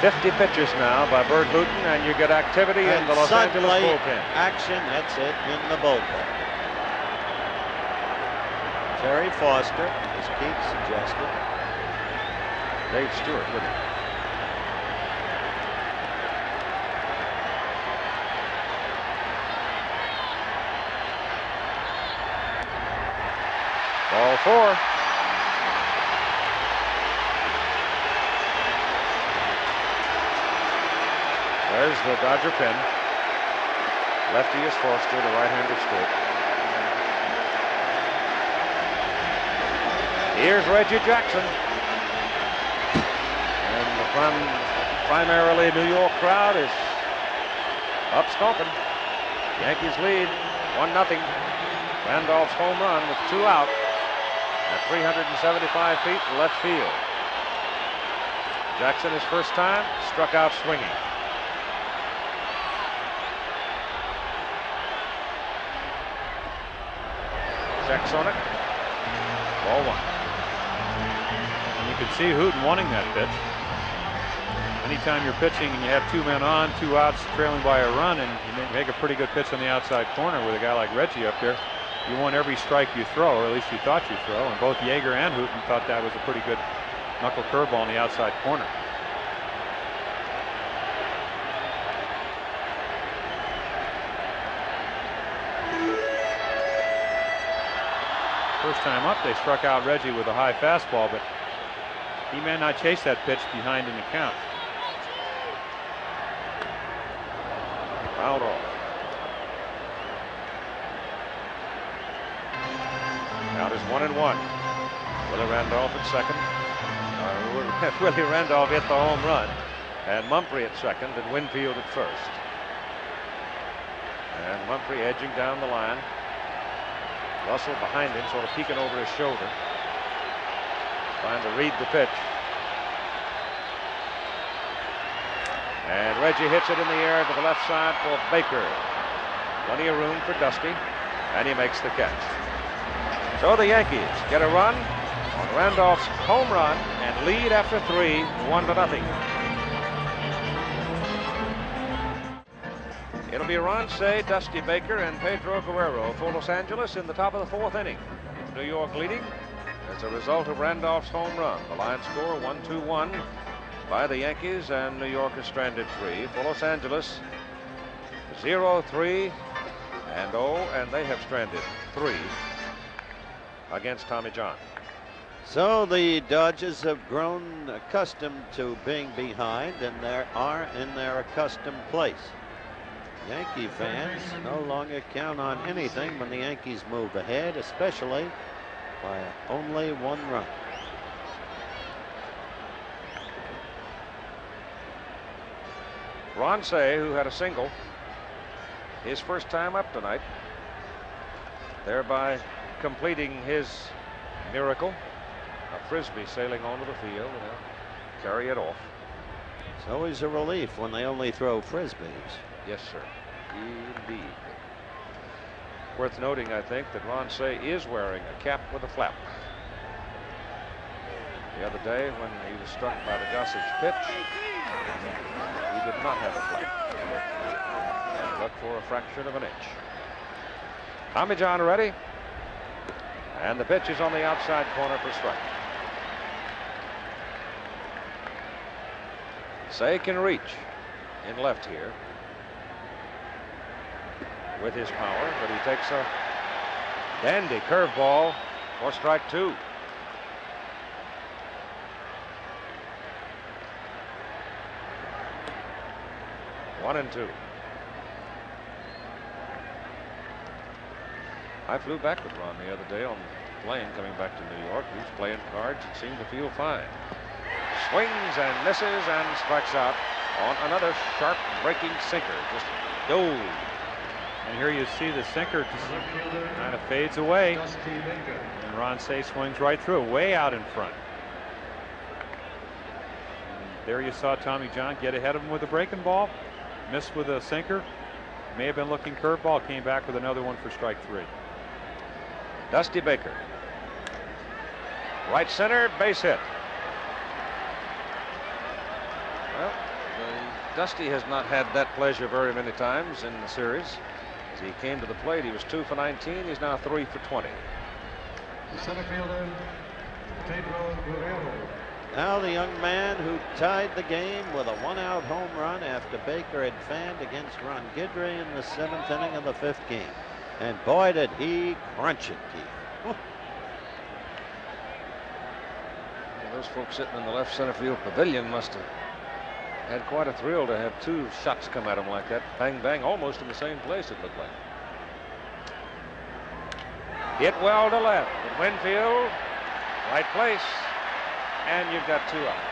50 pitches now by Bert Hooten, and you get activity in the Los Angeles bullpen. Action, that's it, in the bullpen. Terry Foster, as Keith suggested. Dave Stewart with him. Ball 4. There's the Dodger pin. Lefty is Foster, the right-hander Stewart. Here's Reggie Jackson. And the primarily New York crowd is up stomping. Yankees lead 1-0. Randolph's home run with 2 out at 375 feet to left field. Jackson, his first time, struck out swinging. Checks on it. Ball 1. And you can see Hooten wanting that pitch. Anytime you're pitching and you have 2 men on, 2 outs, trailing by a run, and you make a pretty good pitch on the outside corner with a guy like Reggie up there, you want every strike you throw, or at least you thought you throw. And both Yeager and Hooten thought that was a pretty good knuckle curveball on the outside corner. First time up, they struck out Reggie with a high fastball, but he may not chase that pitch behind in the count. Fouled off. Count is 1-1. Willie Randolph at second. Willie Randolph hit the home run, and Mumphrey at second, and Winfield at first. And Mumphrey edging down the line. Russell behind him, sort of peeking over his shoulder, trying to read the pitch. And Reggie hits it in the air to the left side for Baker. Plenty of room for Dusty, and he makes the catch. So the Yankees get a run on Randolph's home run and lead after 3, 1-0. It'll be Ron Cey, Dusty Baker, and Pedro Guerrero for Los Angeles in the top of the 4th inning. New York leading as a result of Randolph's home run. The line score 1-2-1 by the Yankees, and New York is stranded 3. For Los Angeles, 0-3-0, and they have stranded 3 against Tommy John. So the Dodgers have grown accustomed to being behind, and they are in their accustomed place. Yankee fans no longer count on anything when the Yankees move ahead, especially by only 1 run. Ron Cey, who had a single his first time up tonight, thereby completing his miracle. A frisbee sailing onto the field, and they'll carry it off. It's always a relief when they only throw frisbees. Yes, sir. Indeed. Worth noting, I think, that Ron Cey is wearing a cap with a flap. The other day, when he was struck by the Gossage pitch, he did not have a flap, but for a fraction of an inch. Tommy John ready, and the pitch is on the outside corner for strike. Cey can reach in left here with his power, but he takes a dandy curveball for strike 2. One and 2. I flew back with Ron the other day on the plane coming back to New York. He was playing cards and seemed to feel fine. Swings and misses and strikes out on another sharp breaking sinker. Just dove. And here you see the sinker just kind of fades away, and Ron Cey swings right through, way out in front. And there you saw Tommy John get ahead of him with a breaking ball, missed with a sinker, may have been looking curveball, came back with another one for strike 3. Dusty Baker, right center, base hit. Well, Dusty has not had that pleasure very many times in the series. As he came to the plate, he was 2 for 19. He's now 3 for 20. The center fielder, Pedro Guerrero. Now the young man who tied the game with a 1-out home run after Baker had fanned against Ron Guidry in the 7th inning of the 5th game. And boy, did he crunch it, Keith. Those folks sitting in the left center field pavilion must have had quite a thrill to have 2 shots come at him like that. Bang, bang, almost in the same place, it looked like. Hit well to left. But Winfield, right place. And you've got 2 out.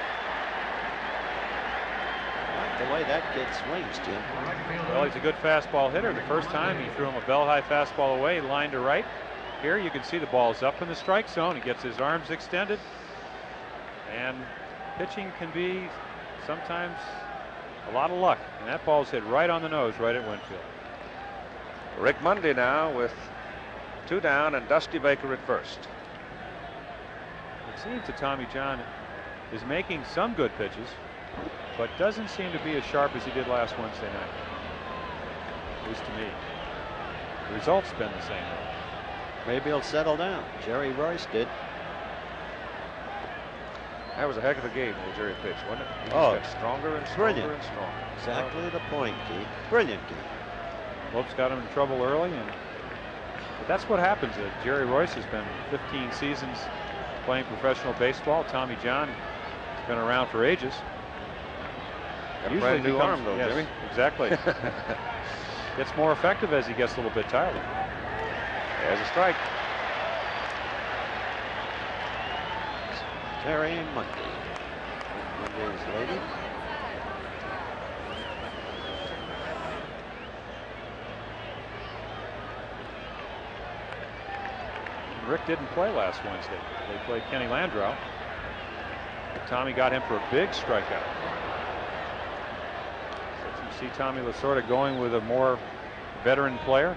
I like the way that kid swings, Jim. Well, he's a good fastball hitter. The first time he threw him a bell-high fastball away, line to right. Here you can see the ball's up in the strike zone. He gets his arms extended. And pitching can be sometimes a lot of luck. And that ball's hit right on the nose, right at Winfield. Rick Mundy now with 2 down and Dusty Baker at first. It seems that Tommy John is making some good pitches. but doesn't seem to be as sharp as he did last Wednesday night, at least to me. The result's been the same though. Maybe he'll settle down. Jerry Royce did. That was a heck of a game when Jerry pitched, wasn't it? He just got stronger and stronger brilliant. and stronger. Exactly the point, Keith. Brilliant game. Lopes got him in trouble early, but that's what happens. Jerry Royce has been 15 seasons playing professional baseball. Tommy John has been around for ages. Got a brand new arm though, yes, Jimmy. Exactly. Gets more effective as he gets a little bit tired. There's a strike. Terry Monday. Monday's lady. Rick didn't play last Wednesday. They played Kenny Landreau. Tommy got him for a big strikeout. So you see Tommy Lasorda going with a more veteran player.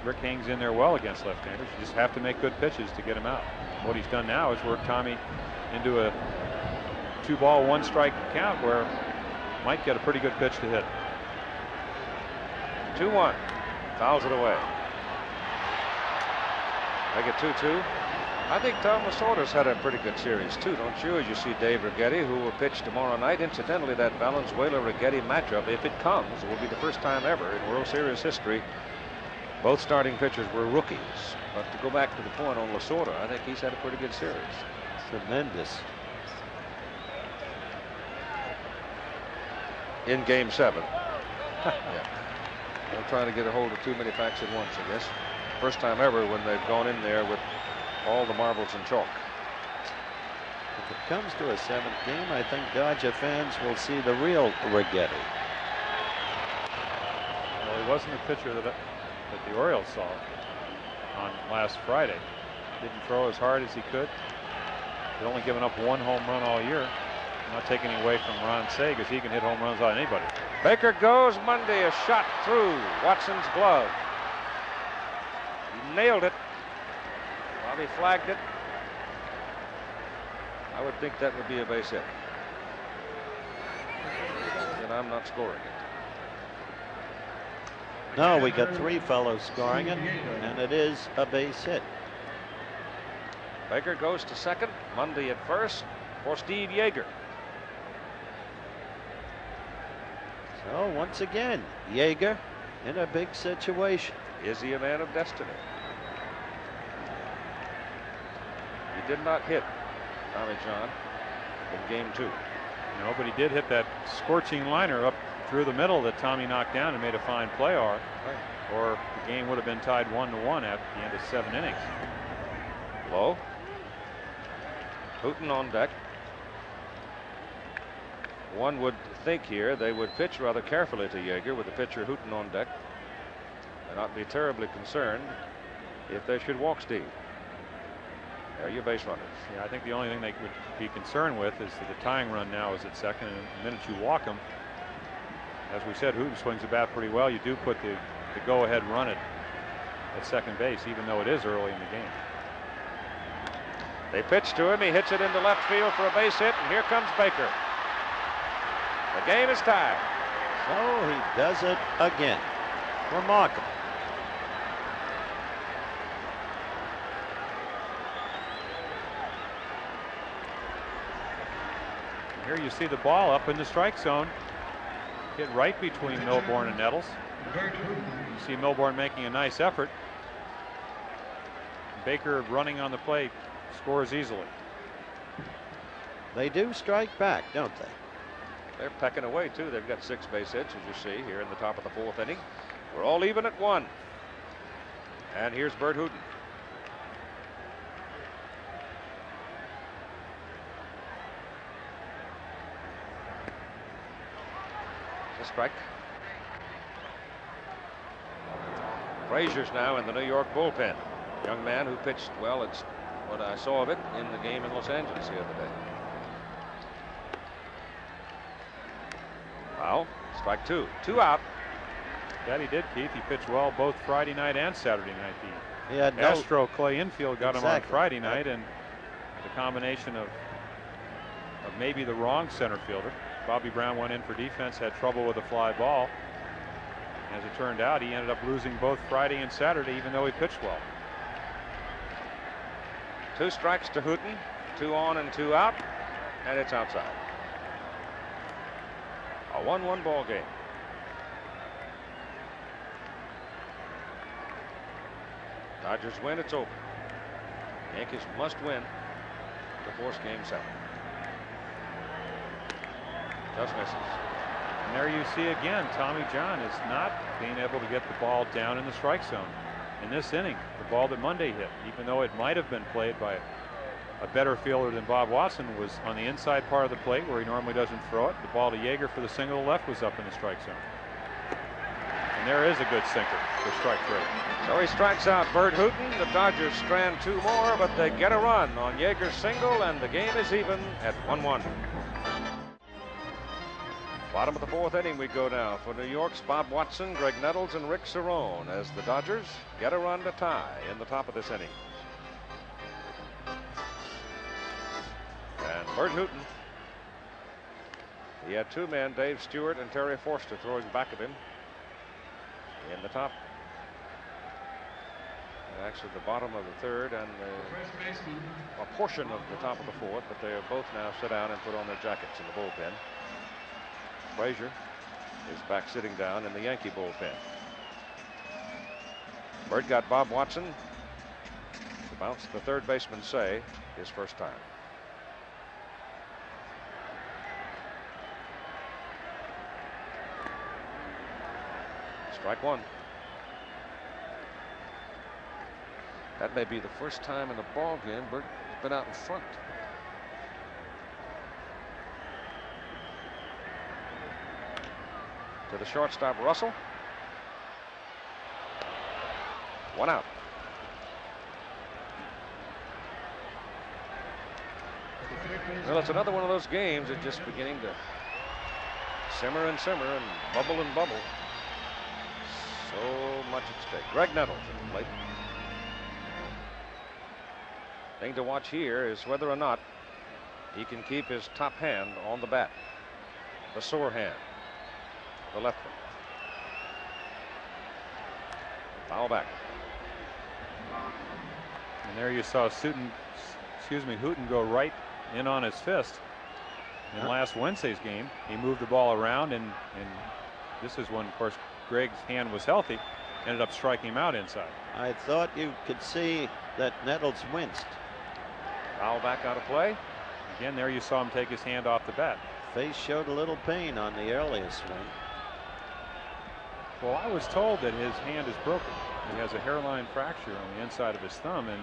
Rick hangs in there well against left-handers. You just have to make good pitches to get him out. What he's done now is work Tommy into a 2-ball, 1-strike count where might get a pretty good pitch to hit. 2-1. Fouls it away. Make it 2-2. I think Tom Lasorda's had a pretty good series too, don't you? As you see Dave Righetti, who will pitch tomorrow night. Incidentally, that Valenzuela-Righetti matchup, if it comes, will be the first time ever in World Series history both starting pitchers were rookies. But to go back to the point on Lasorda, I think he's had a pretty good series. Tremendous. In Game 7. Yeah. I'm trying to get a hold of too many facts at once, I guess. First time ever when they've gone in there with all the marbles and chalk. If it comes to a 7th game, I think Dodger fans will see the real Righetti. Well, he wasn't the pitcher that the Orioles saw on last Friday. Didn't throw as hard as he could. He'd only given up 1 home run all year. Not taking away from Ron Say, because he can hit home runs on anybody. Baker goes Monday, a shot through Watson's glove. He nailed it. Bobby flagged it. I would think that would be a base hit. And I'm not scoring it. No, we got 3 fellows scoring it, and it is a base hit. Baker goes to second. Monday at first for Steve Yeager. So once again, Yeager in a big situation. Is he a man of destiny? He did not hit Tommy John in Game 2. No, but he did hit that scorching liner up through the middle that Tommy knocked down and made a fine play on. Or the game would have been tied 1-1 at the end of 7 innings. Low. Hooten on deck. One would think here they would pitch rather carefully to Yeager with the pitcher Hooten on deck and not be terribly concerned if they should walk Steve. They're your base runners. Yeah, I think the only thing they would be concerned with is that the tying run now is at second, and the minute you walk him, as we said, Hooten swings the bat pretty well. You do put the go-ahead run at second base, even though it is early in the game. They pitch to him. He hits it into left field for a base hit, and here comes Baker. The game is tied. So he does it again. Remarkable. Here you see the ball up in the strike zone. Hit right between Milbourne and Nettles. You see Milbourne making a nice effort. Baker running on the plate scores easily. They do strike back, don't they? They're pecking away too. They've got 6 base hits, as you see here in the top of the 4th inning. We're all even at 1. And here's Bert Hooten. A strike. Frazier's now in the New York bullpen. Young man who pitched well. It's what I saw of it in the game in Los Angeles the other day. Foul. Strike 2. 2 out. That he did, Keith. He pitched well both Friday night and Saturday night. He had no Astro Clay Infield got him on Friday night, and the combination of of maybe the wrong center fielder. Bobby Brown went in for defense, had trouble with a fly ball. As it turned out, he ended up losing both Friday and Saturday, even though he pitched well. 2 strikes to Hooten, 2 on and 2 out, and it's outside. A 1-1 ball game. Dodgers win, it's over. Yankees must win to force game 7. Just misses. And there you see again, Tommy John is not being able to get the ball down in the strike zone. In this inning, the ball that Monday hit, even though it might have been played by a better fielder than Bob Watson, was on the inside part of the plate where he normally doesn't throw it. The ball to Yeager for the single to left was up in the strike zone. And there is a good sinker for strike 3. So he strikes out Bert Hooten. The Dodgers strand 2 more, but they get a run on Yeager's single, and the game is even at 1-1. Bottom of the 4th inning we go now. For New York's Bob Watson, Greg Nettles, and Rick Cerone as the Dodgers get a run to tie in the top of this inning. And Bert Hooten, he had 2 men, Dave Stewart and Terry Forster, throwing back of him in the top. Actually, the bottom of the 3rd and a portion of the top of the 4th, but they are both now sit down and put on their jackets in the bullpen. Frazier is back sitting down in the Yankee bullpen. Bert got Bob Watson to bounce the 3rd baseman Say his first time. Strike 1. That may be the first time in the ball game Bert has been out in front. To the shortstop, Russell. 1 out. Well, it's another one of those games that's just beginning to simmer and simmer and bubble and bubble. So much at stake. Greg Nettles at the plate. Thing to watch here is whether or not he can keep his top hand on the bat. The sore hand. The left one. Foul back. And there you saw Hooten go right in on his fist. In last Wednesday's game, he moved the ball around, and this is when, of course, Greg's hand was healthy, ended up striking him out inside. I thought you could see that Nettles winced. Foul back out of play. Again, there you saw him take his hand off the bat. Face showed a little pain on the earliest swing. Well, I was told that his hand is broken. He has a hairline fracture on the inside of his thumb, and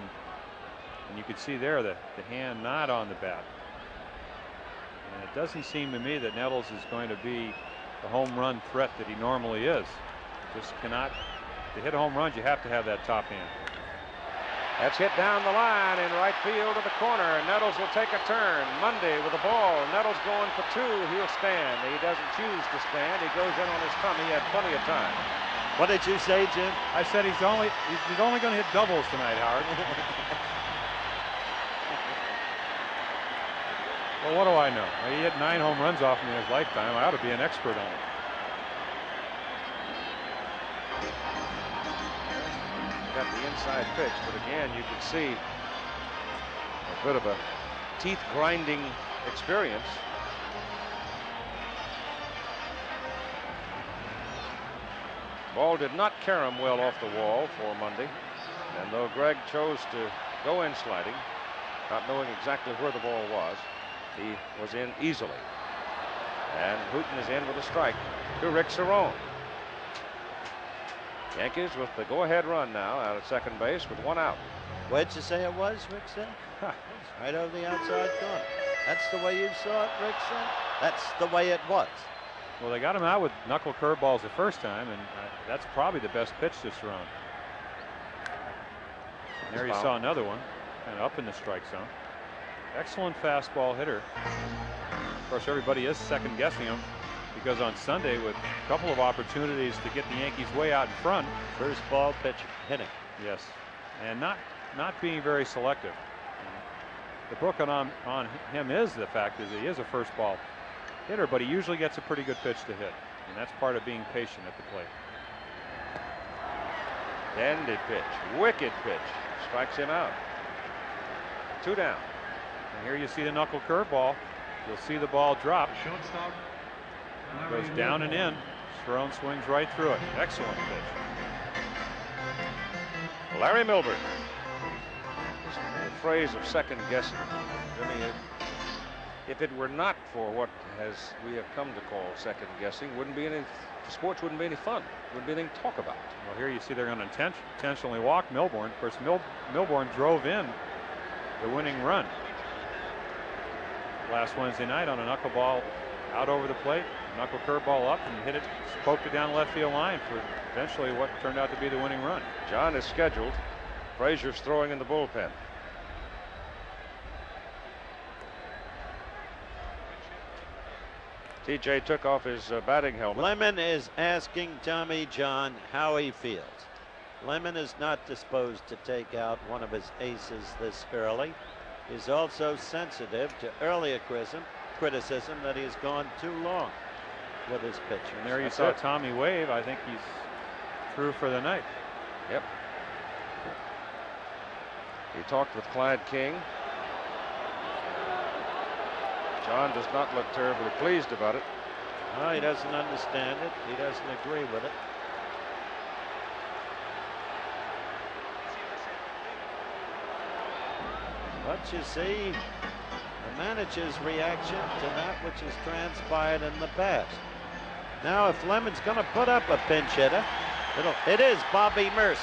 you can see there that the hand not on the bat. And it doesn't seem to me that Nettles is going to be the home run threat that he normally is. Just cannot. To hit home runs, you have to have that top hand. That's hit down the line in right field to the corner. Nettles will take a turn. Monday with the ball. Nettles going for 2. He'll stand. He doesn't choose to stand. He goes in on his tummy. He had plenty of time. What did you say, Jim? I said he's only going to hit doubles tonight, Howard. Well, what do I know? He hit 9 home runs off me in his lifetime. I ought to be an expert on it. Got the inside pitch, but again, you can see a bit of a teeth grinding experience. Ball did not carom well off the wall for Monday, and though Greg chose to go in sliding, not knowing exactly where the ball was, he was in easily. And Hooten is in with a strike to Rick Cerone. Yankees with the go-ahead run now out at second base with 1 out. Where'd you say it was, Rick said? Right over the outside corner. That's the way you saw it, Rick said? That's the way it was. Well, they got him out with knuckle curveballs the first time, and that's probably the best pitch to Cerone. And there you saw another one, kind of up in the strike zone. Excellent fastball hitter. Of course, everybody is second-guessing him, because on Sunday, with a couple of opportunities to get the Yankees way out in front. First ball pitch hitting. Yes, and not being very selective. the book on him is the fact is he is a first ball hitter, but he usually gets a pretty good pitch to hit, and that's part of being patient at the plate. Dandy pitch, wicked pitch, strikes him out. 2 down. And here you see the knuckle curveball. You'll see the ball drop. Shortstop. Goes down and in. Cerone swings right through it. Excellent pitch. Larry Milbourne. The phrase of second guessing. Jimmy, if it were not for what we have come to call second guessing, sports wouldn't be any fun. Wouldn't be anything to talk about. Well, here you see they're going to intentionally walk Milbourne. Of course, Milbourne drove in the winning run last Wednesday night on a knuckleball out over the plate. Knuckle curveball up and hit it, poked it down left field line for eventually what turned out to be the winning run. John is scheduled. Frazier's throwing in the bullpen. TJ took off his batting helmet. Lemon is asking Tommy John how he feels. Lemon is not disposed to take out one of his aces this early. He's also sensitive to earlier criticism that he's gone too long with his pitch. And there you saw Tommy wave. I think he's through for the night. Yep. He talked with Clyde King. John does not look terribly pleased about it. No, he doesn't understand it. He doesn't agree with it. But you see the manager's reaction to that which has transpired in the past. Now, if Lemon's going to put up a pinch hitter, it is Bobby Murcer.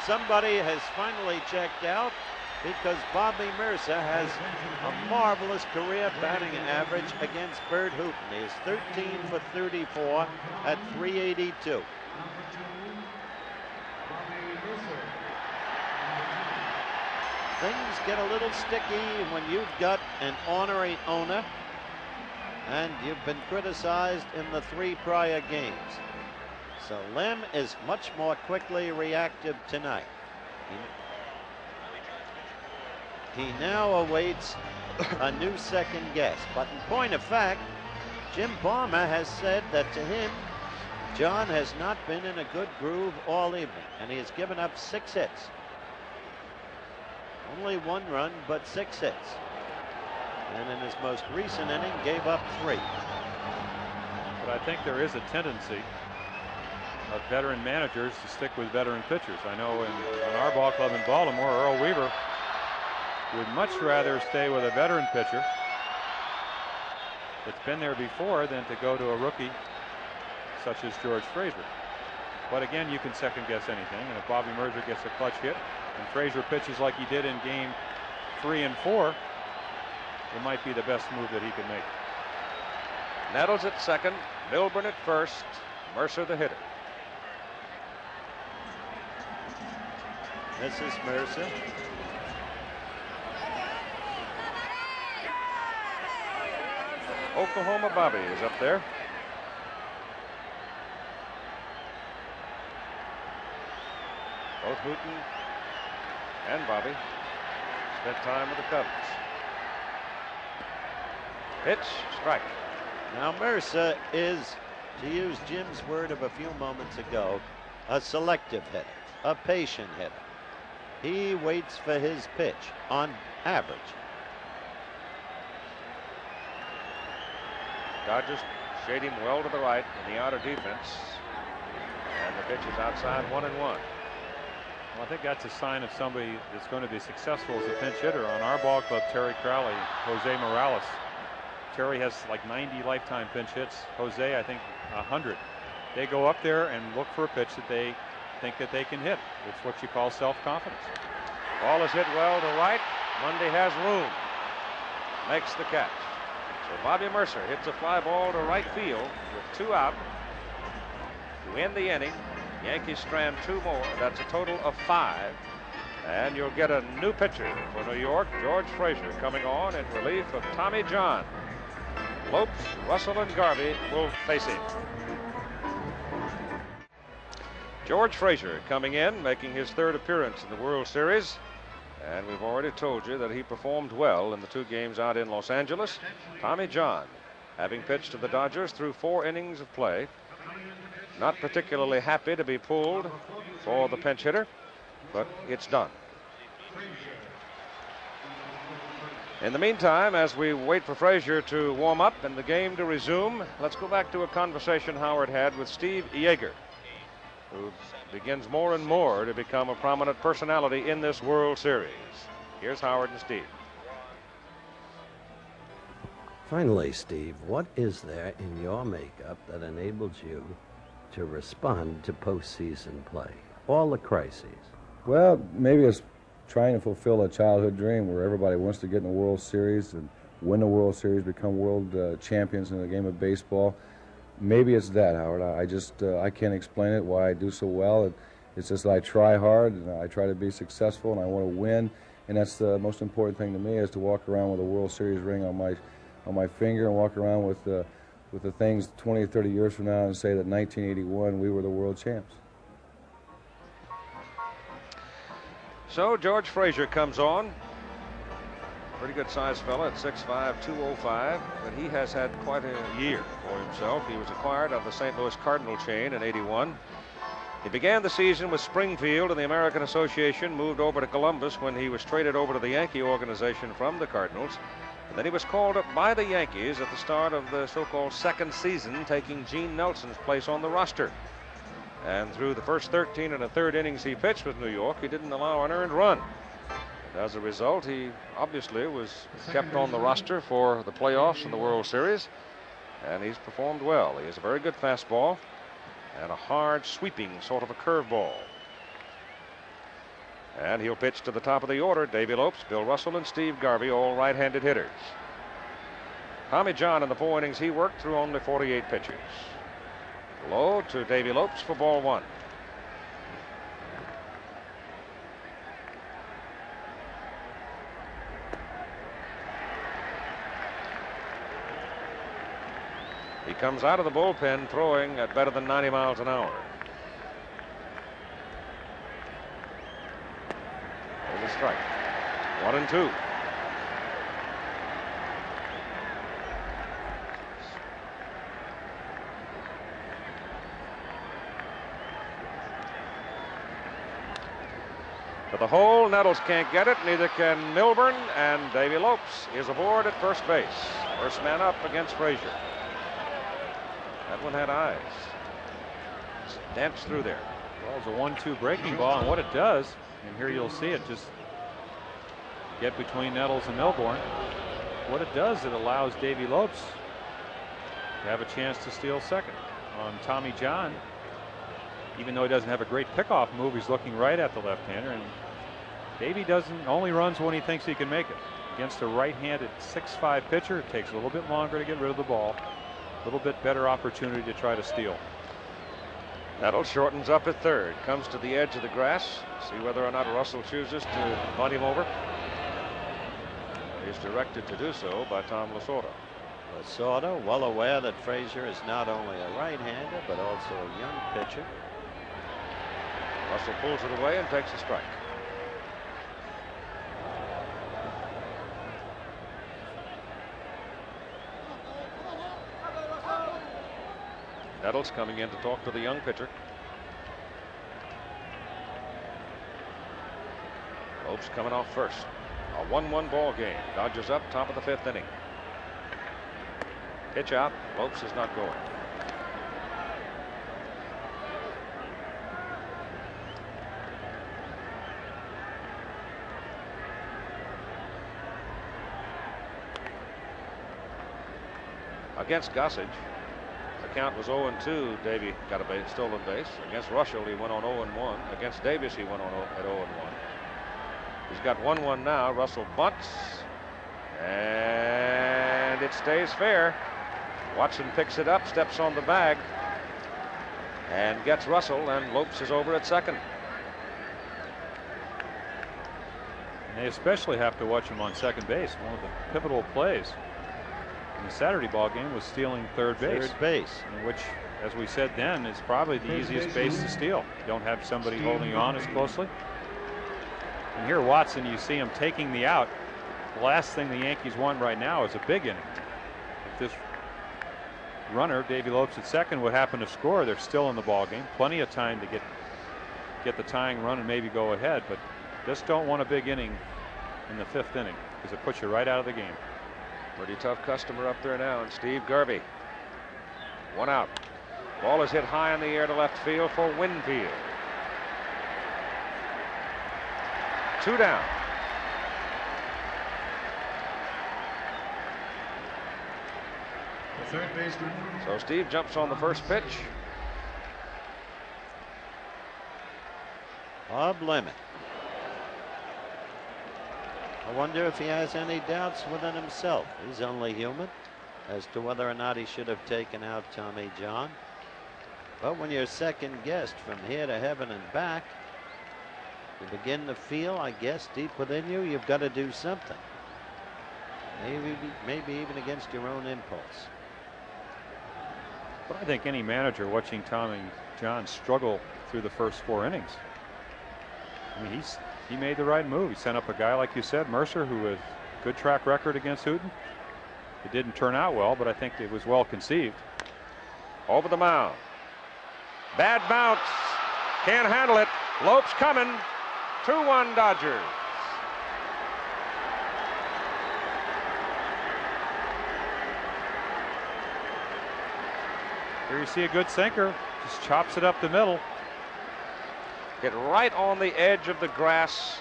Somebody has finally checked out, because Bobby Murcer has a marvelous career batting average against Bert Hooton. He is 13 for 34 at 382. Things get a little sticky when you've got an ornery owner and you've been criticized in the 3 prior games. So Lem is much more quickly reactive tonight. He now awaits a new second guess. But in point of fact, Jim Palmer has said that to him, John has not been in a good groove all evening, and he has given up 6 hits. Only 1 run, but 6 hits. And in his most recent inning, gave up 3. But I think there is a tendency of veteran managers to stick with veteran pitchers. I know in our ball club in Baltimore, Earl Weaver would much rather stay with a veteran pitcher that's been there before than to go to a rookie such as George Frazier. But again, you can second guess anything, and if Bobby Murcer gets a clutch hit and Frazier pitches like he did in game 3 and 4, it might be the best move that he can make. Nettles at second, Milbourne at first, Murcer the hitter. This is Murcer. Oklahoma Bobby is up there. Both Hooton and Bobby spent time with the Cubs. Pitch, strike. Now Murcer is, to use Jim's word of a few moments ago, a selective hitter, a patient hitter. He waits for his pitch on average. Dodgers shade him well to the right in the outer defense. And the pitch is outside 1-1. Well, I think that's a sign of somebody that's going to be successful as a pinch hitter. On our ball club, Terry Crowley, Jose Morales. Terry has like 90 lifetime pinch hits. Jose, I think 100. They go up there and look for a pitch that they think that they can hit. It's what you call self-confidence. Ball is hit well to right. Mundy has room. Makes the catch. So Bobby Murcer hits a fly ball to right field with 2 out to end the inning. Yankees strand 2 more. That's a total of 5. And you'll get a new pitcher for New York, George Frazier, coming on in relief of Tommy John. Lopes, Russell, and Garvey will face him. George Frazier coming in, making his 3rd appearance in the World Series And we've already told you that he performed well in the 2 games out in Los Angeles. Tommy John, having pitched to the Dodgers through 4 innings of play, not particularly happy to be pulled for the pinch hitter, but it's done. In the meantime, as we wait for Frazier to warm up and the game to resume, let's go back to a conversation Howard had with Steve Yeager, who begins more and more to become a prominent personality in this World Series. Here's Howard and Steve. Finally, Steve, what is there in your makeup that enables you to respond to postseason play? All the crises. Well, maybe it's trying to fulfill a childhood dream where everybody wants to get in the World Series and win the World Series, become world champions in the game of baseball. Maybe it's that, Howard. I can't explain it, why I do so well. It's just that I try hard and I try to be successful and I want to win. And that's the most important thing to me, is to walk around with a World Series ring on my finger and walk around with the things 20 or 30 years from now and say that 1981 we were the world champs. So George Frazier comes on. Pretty good sized fella at 6'5", 205, but he has had quite a year for himself. He was acquired of the St. Louis Cardinal chain in '81. He began the season with Springfield in the American Association, moved over to Columbus when he was traded over to the Yankee organization from the Cardinals. And then he was called up by the Yankees at the start of the so-called second season, taking Gene Nelson's place on the roster. And through the first 13 1/3 innings he pitched with New York, he didn't allow an earned run. As a result, he obviously was kept on the roster for the playoffs and the World Series, and he's performed well. He has a very good fastball and a hard sweeping sort of a curveball. And he'll pitch to the top of the order. Davy Lopes, Bill Russell, and Steve Garvey, all right-handed hitters. Tommy John in the 4 innings he worked through only 48 pitches. Low to Davy Lopes for ball 1. He comes out of the bullpen throwing at better than 90 miles an hour. There's a strike. 1-2. To the hole, Nettles can't get it, neither can Milbourne, and Davy Lopes is aboard at first base. First man up against Frazier. That one had eyes. Just danced through there. Well, it's a 1-2 breaking ball, and what it does, and here you'll see it just get between Nettles and Milbourne. What it does, it allows Davy Lopes to have a chance to steal second. On Tommy John, even though he doesn't have a great pickoff move, he's looking right at the left-hander, and Davy only runs when he thinks he can make it. Against a right-handed 6'5" pitcher, it takes a little bit longer to get rid of the ball. A little bit better opportunity to try to steal. Nettles shortens up at third, comes to the edge of the grass. See whether or not Russell chooses to bunt him over. He's directed to do so by Tom Lasorda. Lasorda, well aware that Frazier is not only a right-hander but also a young pitcher. Russell pulls it away and takes a strike. Nettles coming in to talk to the young pitcher. Lopes coming off first. A 1-1 ball game. Dodgers up, top of the 5th inning. Pitch out. Lopes is not going. Against Gossage, the count was 0-2. Davy got a stolen base. Against Russell, he went on 0-1. Against Davis, he went on at 0-1. He's got 1-1 now. Russell bunts, and it stays fair. Watson picks it up, steps on the bag, and gets Russell, and Lopes is over at second. And they especially have to watch him on second base. One of the pivotal plays in the Saturday ball game was stealing third base. Third base. Which, as we said then, is probably the easiest base to steal. You don't have somebody holding you on as closely. And here Watson, you see him taking the out. The last thing the Yankees want right now is a big inning. If this runner, Davey Lopes at second, would happen to score, they're still in the ball game. Plenty of time to get the tying run and maybe go ahead, but just don't want a big inning in the 5th inning because it puts you right out of the game. Pretty tough customer up there now, and Steve Garvey. 1 out. Ball is hit high in the air to left field for Winfield. 2 down. The third baseman. So Steve jumps on the first pitch. Bob Lemon. I wonder if he has any doubts within himself. He's only human as to whether or not he should have taken out Tommy John. But when you're second guessed from here to heaven and back, you begin to feel, I guess, deep within you, you've got to do something. Maybe even against your own impulse. But I think any manager watching Tommy John struggle through the first 4 innings, I mean, he made the right move. He sent up a guy, like you said, Murcer, who has good track record against Hooten. It didn't turn out well, but I think it was well conceived. Over the mound. Bad bounce. Can't handle it. Lopes coming. 2-1 Dodgers. Here you see a good sinker. Just chops it up the middle. Hit right on the edge of the grass.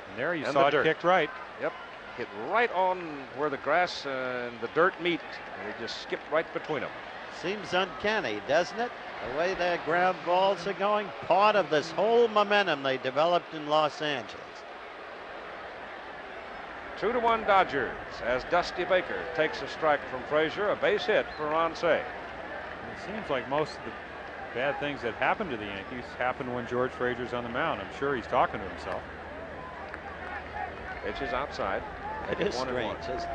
And there you saw it kicked right. Yep. Hit right on where the grass and the dirt meet. And he just skipped right between them. Seems uncanny, doesn't it? The way their ground balls are going. Part of this whole momentum they developed in Los Angeles. 2-1 Dodgers as Dusty Baker takes a strike from Frazier. A base hit for Ron Cey. It seems like most of the bad things that happened to the Yankees happened when George Frazier's on the mound. I'm sure he's talking to himself. Pitch is outside. It is strange, isn't it?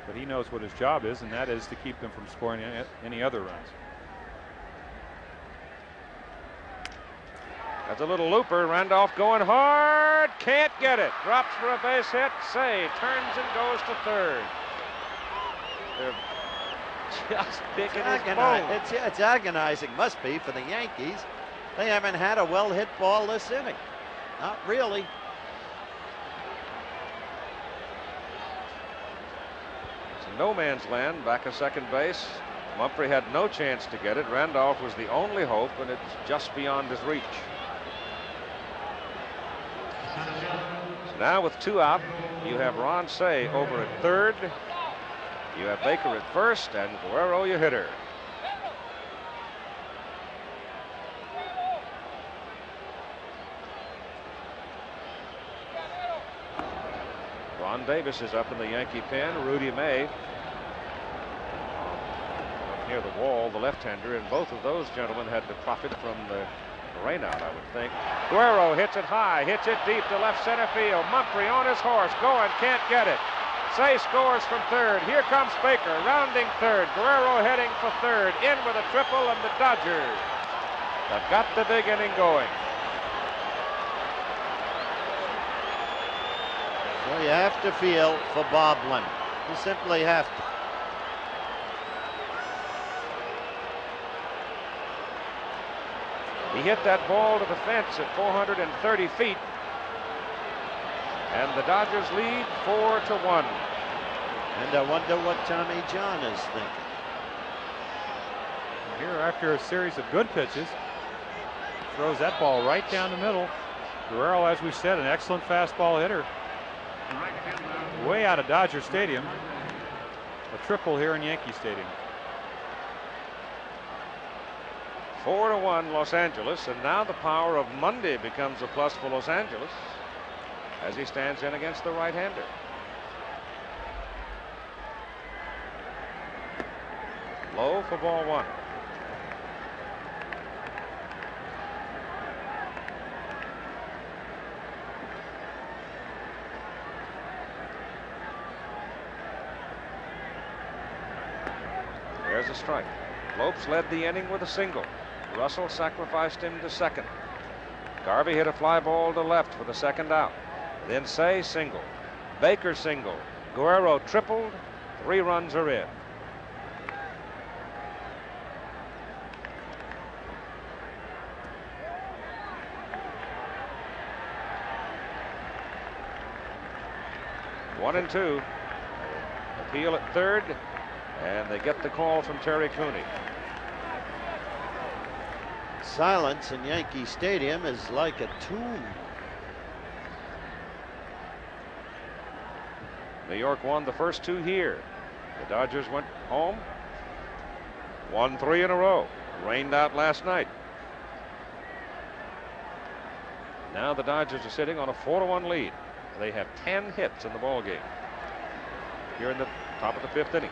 But he knows what his job is, and that is to keep them from scoring any other runs. That's a little looper. Randolph going hard. Can't get it. Drops for a base hit. Cey turns and goes to third. They're just picking his bone. It's agonizing, must be, for the Yankees. They haven't had a well-hit ball this inning. Not really. It's a no man's land back at second base. Mumphrey had no chance to get it. Randolph was the only hope, and it's just beyond his reach. So now with 2 out, you have Ron Cey over at third. You have Baker at first, and Guerrero your hitter. Ron Davis is up in the Yankee pen. Rudy May up near the wall, the left-hander, and both of those gentlemen had to profit from the rainout, I would think. Guerrero hits it high, hits it deep to left center field. Mumphrey on his horse, going, can't get it. Cey scores from third. Here comes Baker, rounding third. Guerrero heading for third. In with a triple, and the Dodgers have got the big inning going. So you have to feel for Bob Lemon. You simply have to. He hit that ball to the fence at 430 feet. And the Dodgers lead 4-1. And I wonder what Tommy John is thinking. Here, after a series of good pitches, throws that ball right down the middle. Guerrero, as we said, an excellent fastball hitter. Way out of Dodger Stadium. A triple here in Yankee Stadium. 4-1 Los Angeles, and now the power of Monday becomes a plus for Los Angeles as he stands in against the right-hander. Low for ball 1. There's a strike. Lopes led the inning with a single. Russell sacrificed him to second. Garvey hit a fly ball to left for the second out. Then Say single. Baker single. Guerrero tripled. 3 runs are in. One and two. Appeal at third, and they get the call from Terry Cooney. Silence in Yankee Stadium is like a tomb. New York won the first 2 here. The Dodgers went home, won 3 in a row. Rained out last night. Now the Dodgers are sitting on a 4-1 lead. They have 10 hits in the ball game here in the top of the 5th inning.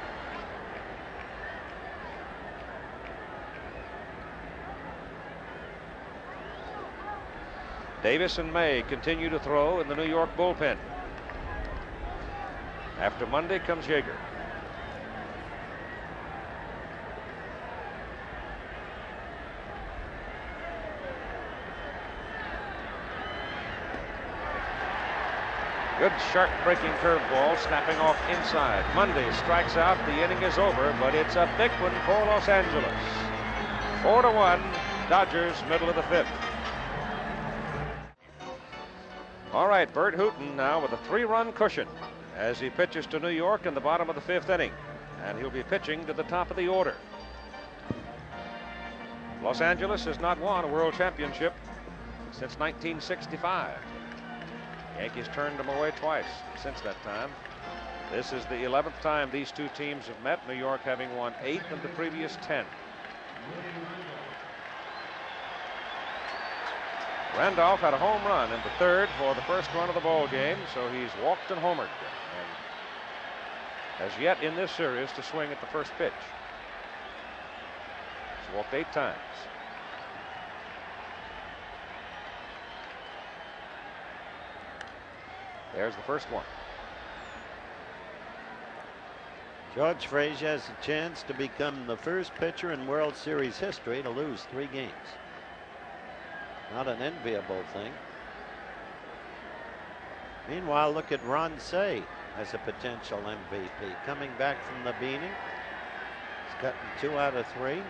Davis and May continue to throw in the New York bullpen. After Monday comes Yeager. Good sharp breaking curveball snapping off inside. Monday strikes out. The inning is over, but it's a big one for Los Angeles. 4-1 Dodgers, middle of the 5th. All right, Bert Hooton now with a 3-run cushion as he pitches to New York in the bottom of the 5th inning, and he'll be pitching to the top of the order. Los Angeles has not won a world championship since 1965. Yankees turned them away twice since that time. This is the 11th time these two teams have met, New York having won 8 of the previous 10. Randolph had a home run in the 3rd for the first run of the ball game, so he's walked and homered and has yet in this series to swing at the first pitch. He's walked 8 times. There's the first one. George Frazier has a chance to become the first pitcher in World Series history to lose 3 games. Not an enviable thing. Meanwhile, look at Ron Cey as a potential MVP. Coming back from the beating. He's gotten 2 out of 3.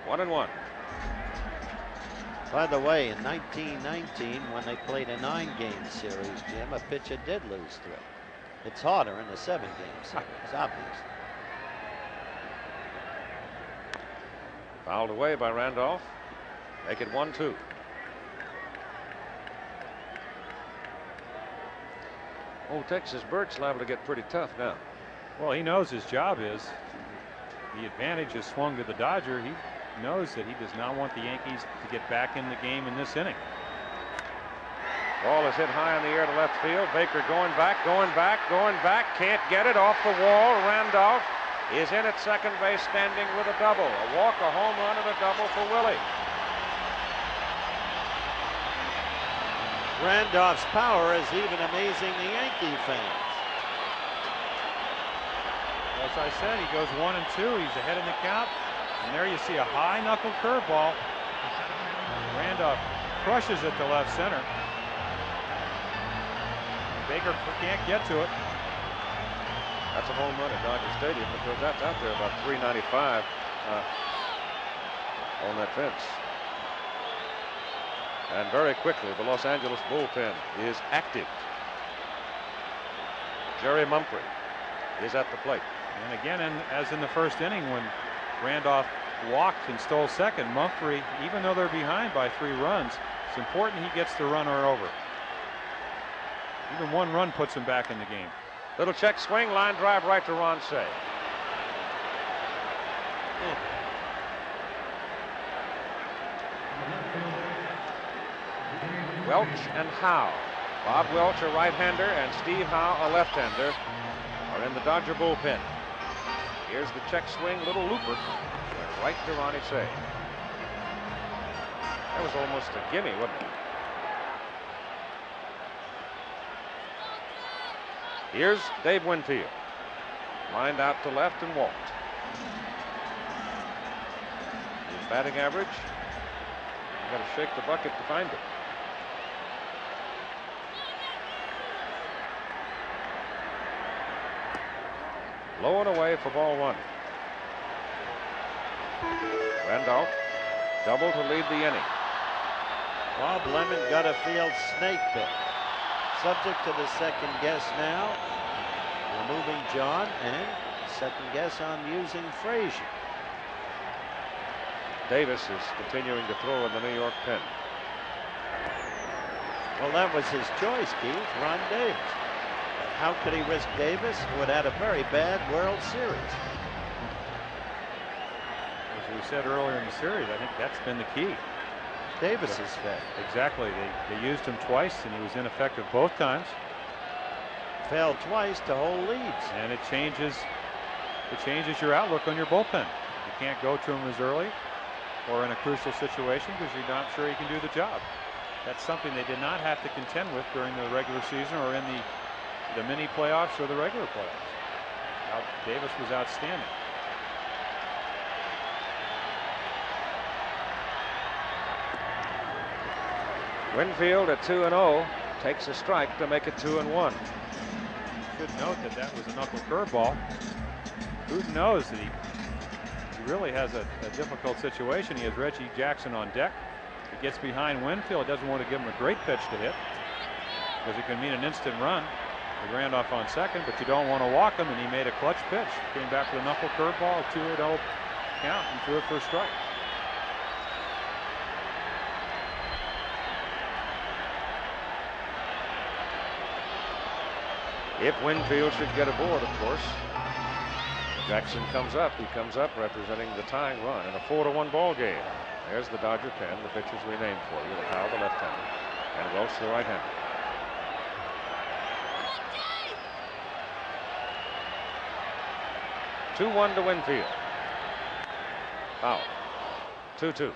One and one. By the way, in 1919, when they played a 9-game series, Jim, a pitcher did lose 3. It's harder in a 7-game series, obviously. Fouled away by Randolph. Make it 1-2. Oh, Texas Bert's liable to get pretty tough now. Well, he knows his job is. The advantage is swung to the Dodger. He knows that he does not want the Yankees to get back in the game in this inning. Ball is hit high in the air to left field. Baker going back. Can't get it off the wall. Randolph is in at second base standing with a double. A walk, a home run, and a double for Willie. Randolph's power is even amazing the Yankee fans. As I said, he goes 1 and 2. He's ahead in the count. And there you see a high knuckle curveball. Randolph crushes it to left center. Baker can't get to it. That's a home run at Dodger Stadium because that's out there about 395 on that fence. And very quickly, the Los Angeles bullpen is active. Jerry Mumphrey is at the plate. And again, as in the first inning, when Randolph walked and stole second, Mumphrey, even though they're behind by 3 runs, it's important he gets the runner over. Even 1 run puts him back in the game. Little check swing, line drive right to Ron Cey. Welch and Howe. Bob Welch, a right-hander, and Steve Howe, a left-hander, are in the Dodger bullpen. Here's the check swing, little looper, went right to Ronnie Cey. That was almost a gimme, wasn't it? Here's Dave Winfield. Lined out to left and walked. His batting average, you got to shake the bucket to find it. Low and away for ball one. Randolph double to lead the inning. Bob Lemon got a field snake bit. Subject to the second guess now. Removing John and second guess on using Frazier. Davis is continuing to throw in the New York pen. Well, that was his choice, Keith. Ron Davis. How could he risk Davis, who had had a very bad World Series? As we said earlier in the series, I think that's been the key. Davis's fault. Exactly. They used him twice, and he was ineffective both times. Failed twice to hold leads. And it changes your outlook on your bullpen. You can't go to him as early or in a crucial situation because you're not sure he can do the job. That's something they did not have to contend with during the regular season or in the mini playoffs or the regular playoffs. Now, Davis was outstanding. Winfield at 2-0 takes a strike to make it 2-1. Should note that that was a knuckle curveball. Who knows that he really has a difficult situation. He has Reggie Jackson on deck. He gets behind Winfield. Doesn't want to give him a great pitch to hit because it can mean an instant run with Randolph on second, but you don't want to walk him, and he made a clutch pitch. Came back with a knuckle curveball, 2-0 count, and threw it for a strike. If Winfield should get aboard, of course, Jackson comes up. He comes up representing the tying run in a 4-1 ball game. There's the Dodger pen, the pitchers we named for you. The Powell, the left-hander, and Welch, the right-hander. Two-1 to Winfield. Powell. 2-2.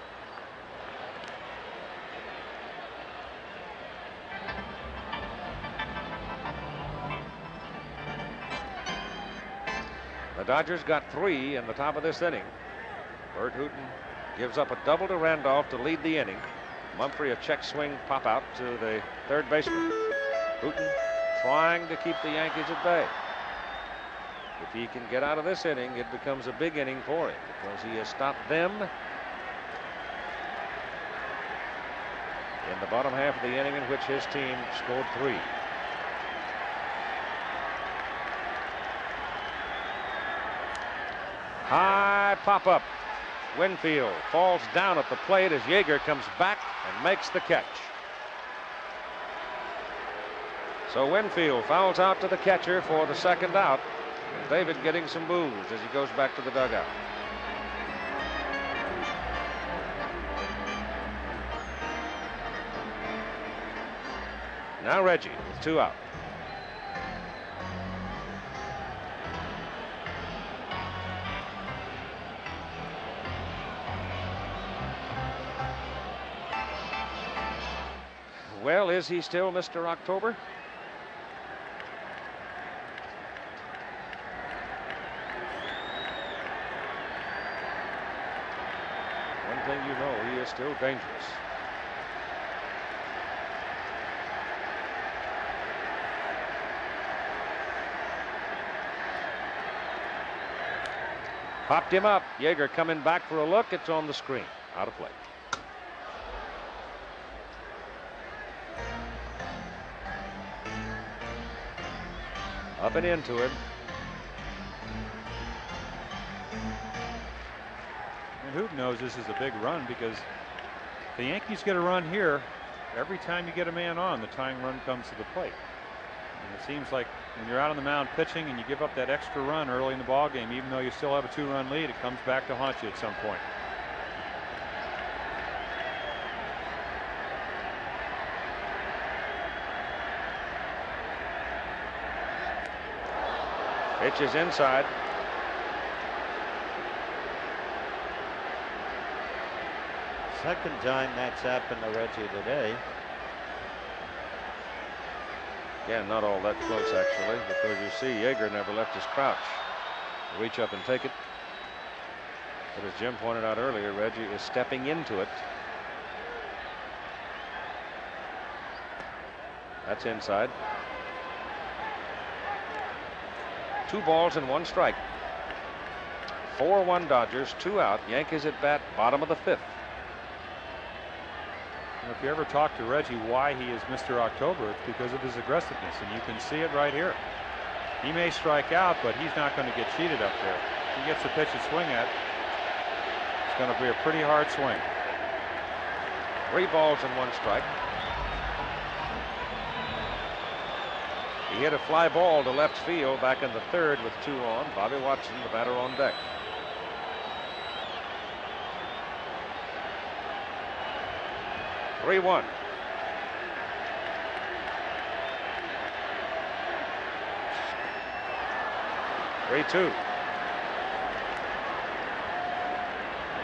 The Dodgers got 3 in the top of this inning. Bert Hooton gives up a double to Randolph to lead the inning. Mumphrey a check swing pop out to the third baseman. Hooton trying to keep the Yankees at bay. If he can get out of this inning, it becomes a big inning for him because he has stopped them in the bottom half of the inning in which his team scored 3. High pop-up. Winfield falls down at the plate as Yeager comes back and makes the catch. So Winfield fouls out to the catcher for the second out. And David getting some boos as he goes back to the dugout. Now Reggie with 2 out. Well, is he still Mr. October? One thing you know, he is still dangerous. Popped him up. Yeager coming back for a look. It's on the screen. Out of play. Up and into it. And who knows this is a big run because the Yankees get a run here. Every time you get a man on, the tying run comes to the plate. And it seems like when you're out on the mound pitching and you give up that extra run early in the ball game, even though you still have a 2-run lead, it comes back to haunt you at some point. Pitch is inside. Second time that's happened to Reggie today. Yeah, not all that close actually, because you see Yeager never left his crouch. Reach up and take it. But as Jim pointed out earlier, Reggie is stepping into it. That's inside. 2 balls and 1 strike. 4-1 Dodgers, 2 out. Yankees at bat, bottom of the 5th. If you ever talk to Reggie why he is Mr. October, it's because of his aggressiveness, and you can see it right here. He may strike out, but he's not going to get cheated up there. If he gets the pitch to swing at, it's going to be a pretty hard swing. 3 balls and 1 strike. He hit a fly ball to left field back in the 3rd with 2 on. Bobby Watson, the batter, on deck. Three-1. Three-2.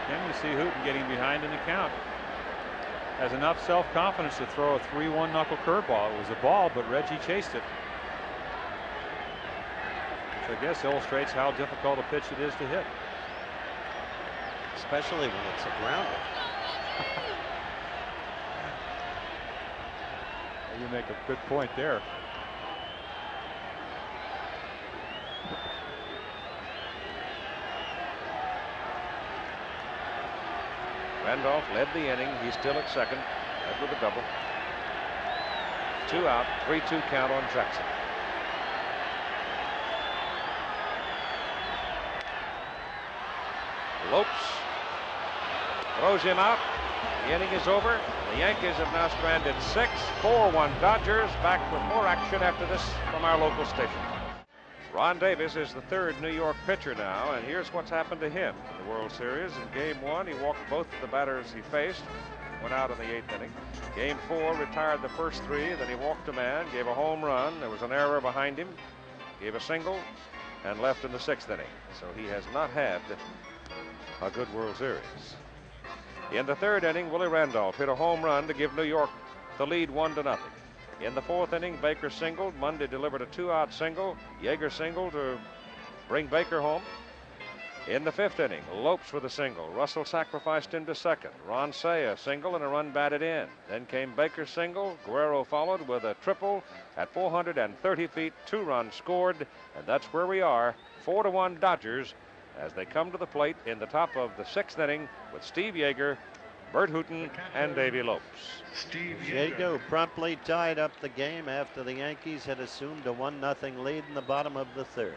Again, you see Hooten getting behind in the count. Has enough self-confidence to throw a 3-1 knuckle curveball. It was a ball, but Reggie chased it. Which I guess illustrates how difficult a pitch it is to hit. Especially when it's a grounder. You make a good point there. Randolph led the inning. He's still at second. Led with a double. 2 out. 3-2 count on Jackson. Lopes throws him out. The inning is over. The Yankees have now stranded 6. 4-1 Dodgers. Back with more action after this from our local station. Ron Davis is the 3rd New York pitcher now, and here's what's happened to him in the World Series. In Game 1, he walked both of the batters he faced, went out in the 8th inning. Game 4, retired the first 3, then he walked a man, gave a home run. There was an error behind him, gave a single, and left in the 6th inning. So he has not had a good World Series. In the 3rd inning, Willie Randolph hit a home run to give New York the lead 1-0. In the 4th inning, Baker singled. Mundy delivered a 2-out single. Yeager singled to bring Baker home. In the 5th inning, Lopes with a single. Russell sacrificed him to second. Ron Say a single and a run batted in. Then came Baker's single. Guerrero followed with a triple at 430 feet. 2 runs scored, and that's where we are. 4-1 Dodgers as they come to the plate in the top of the 6th inning with Steve Yeager, Bert Hooten, and Davy Lopes. Yeager promptly tied up the game after the Yankees had assumed a 1-0 lead in the bottom of the 3rd.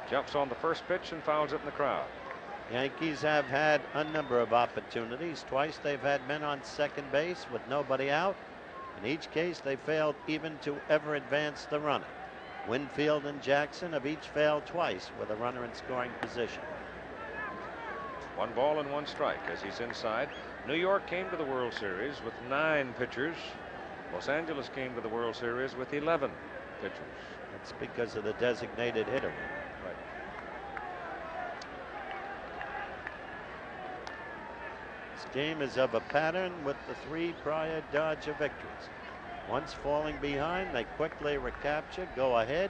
Jumps on the first pitch and fouls it in the crowd. Yankees have had a number of opportunities. Twice they've had men on second base with nobody out. In each case, they failed even to ever advance the runner. Winfield and Jackson have each failed twice with a runner in scoring position. 1 ball and 1 strike as he's inside. New York came to the World Series with 9 pitchers. Los Angeles came to the World Series with 11 pitchers. That's because of the designated hitter. Right. This game is of a pattern with the 3 prior Dodger victories. Once falling behind, they quickly recapture, go ahead,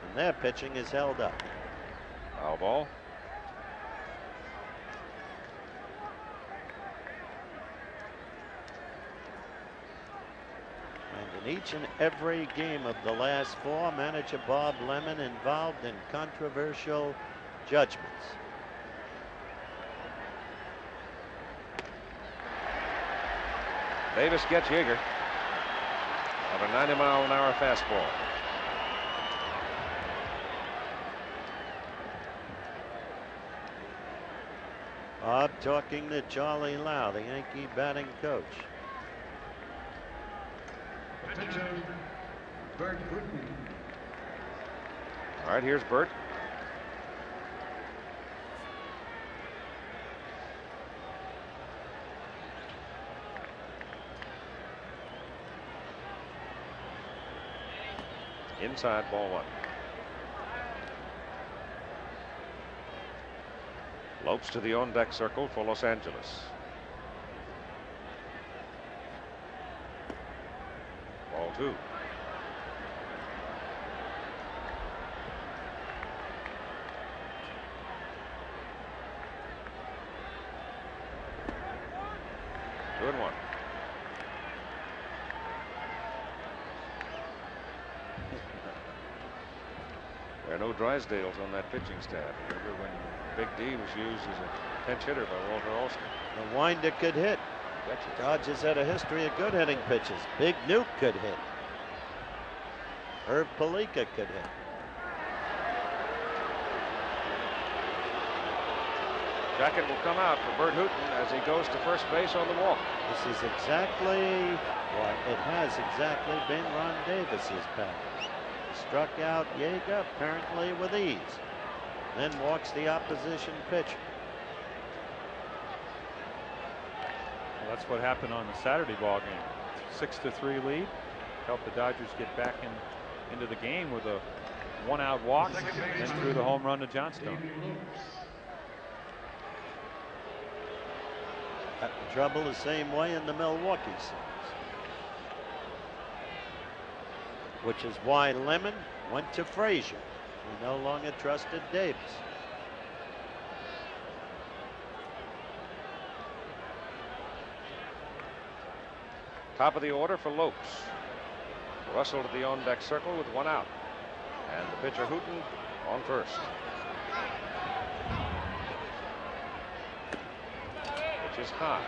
and their pitching is held up. Foul ball. And in each and every game of the last 4, manager Bob Lemon involved in controversial judgments. Davis gets Yeager of a 90-mile-an-hour fastball. Bob talking to Charlie Lau, the Yankee batting coach. Attention, Bert Hooten. All right, here's Bert. Inside, ball 1. Lopes to the on-deck circle for Los Angeles. Ball 2. 2-1. There are no Drysdales on that pitching staff. Remember when Big D was used as a pinch hitter by Walter Alston? The Winder could hit. Dodgers had a history of good hitting pitches. Big Nuke could hit. Herb Palika could hit. Jacket will come out for Bert Hooton as he goes to first base on the walk. This is exactly what it has exactly been Ron Davis's pattern. Struck out Yeager apparently with ease. Then walks the opposition pitcher. Well, that's what happened on the Saturday ball game. 6-3 lead. Helped the Dodgers get back into the game with a 1-out walk and threw the home run to Johnstone. Had trouble the same way in the Milwaukee series. Which is why Lemon went to Frazier, who no longer trusted Davis. Top of the order for Lopes. Russell to the on-deck circle with 1 out. And the pitcher Hooton on first. Which is high.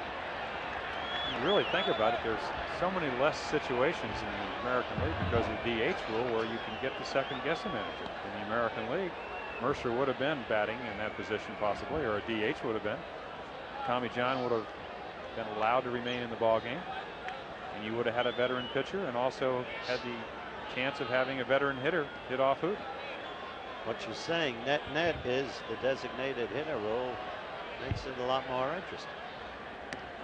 You really think about it, there's so many less situations in the American League because of the DH rule where you can get the second guess manager. In the American League, Murcer would have been batting in that position possibly, or a DH would have been. Tommy John would have been allowed to remain in the ball game, and you would have had a veteran pitcher and also had the chance of having a veteran hitter hit off Hooton. What you're saying, net is the designated hitter rule makes it a lot more interesting.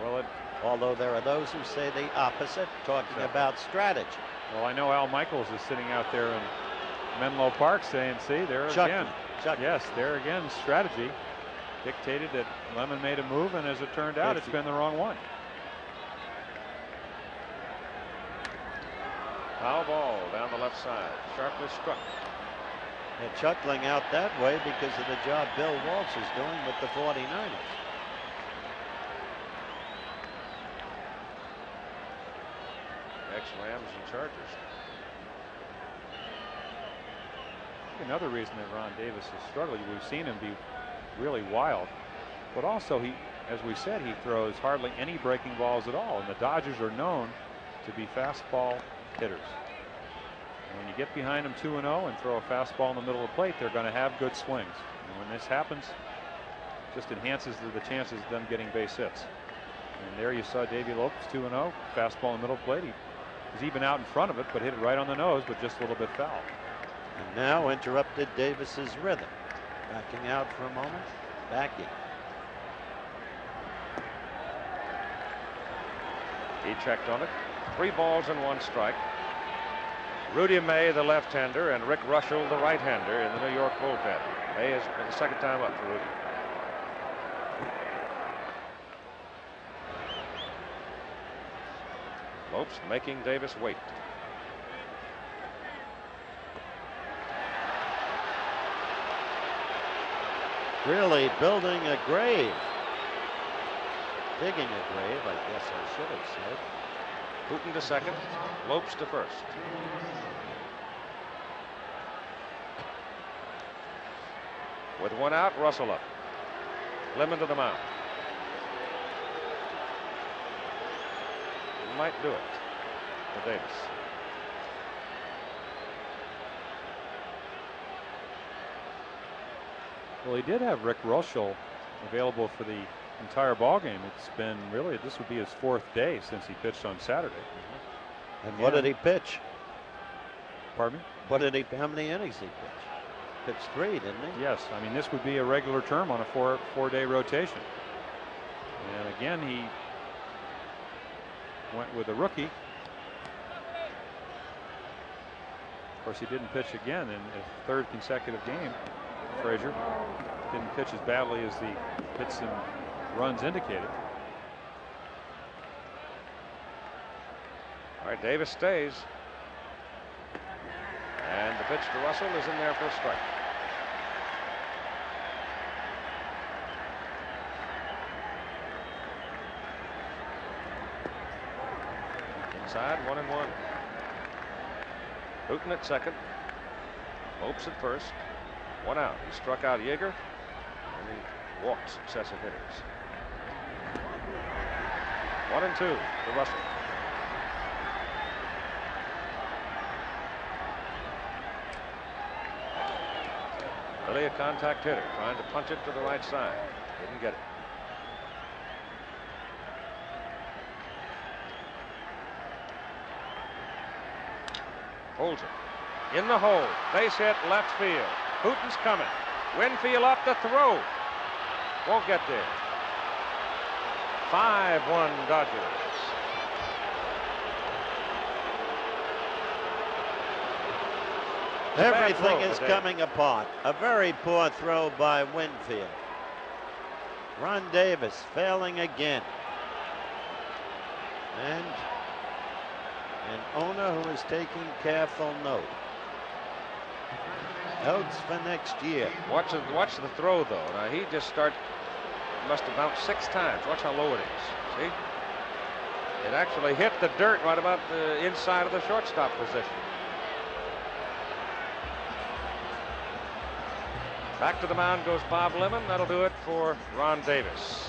Well, although there are those who say the opposite, talking about strategy. Well, I know Al Michaels is sitting out there in Menlo Park saying, see, there again. Yes, there again, strategy dictated that Lemon made a move, and as it turned out, it's been the wrong one. Foul ball down the left side, sharply struck. They're chuckling out that way because of the job Bill Walsh is doing with the 49ers. Ex-Rams and Chargers. Another reason that Ron Davis is struggling, we've seen him be really wild, but also he, as we said, he throws hardly any breaking balls at all, and the Dodgers are known to be fastball hitters. And when you get behind them 2-0 and throw a fastball in the middle of the plate, they're going to have good swings. And when this happens, it just enhances the chances of them getting base hits. And there you saw Davey Lopes 2-0, fastball in the middle of the plate. He was even out in front of it, but hit it right on the nose, but just a little bit foul. And now interrupted Davis's rhythm. Backing out for a moment, backing. He checked on it. 3 balls and 1 strike. Rudy May, the left-hander, and Rick Russell, the right-hander, in the New York bullpen. May is the second time up for Rudy. Lopes making Davis wait. Really building a grave. Digging a grave, I guess I should have said. Hooton to second, Lopes to first. With 1 out, Russell up. Lemon to the mound. Might do it for Davis. Well, he did have Rick Russell available for the entire ball game. It's been really, this would be his 4th day since he pitched on Saturday. And what did he pitch? Pardon me? What did he? How many innings did he pitch? Pitched 3, didn't he? Yes, I mean this would be a regular term on a four-day rotation. And again, he went with a rookie. Of course, he didn't pitch again in his 3rd consecutive game. Frazier didn't pitch as badly as the hits and runs indicated. All right, Davis stays. And the pitch to Russell is in there for a strike. Inside, 1-1. Hooten at second. Lopes at first. 1 out. He struck out Yeager, and he walked successive hitters. 1-2 to Russell. Really a contact hitter, trying to punch it to the right side. Didn't get it. Holds it. In the hole. Base hit left field. Hooten's coming. Winfield up the throw. Won't get there. 5-1 Dodgers. Everything is coming apart. A very poor throw by Winfield. Ron Davis failing again. And an owner who is taking careful note. Notes for next year. Watch the throw, though. Now, he just must have bounced 6 times. Watch how low it is. See? It actually hit the dirt right about the inside of the shortstop position. Back to the mound goes Bob Lemon. That'll do it for Ron Davis.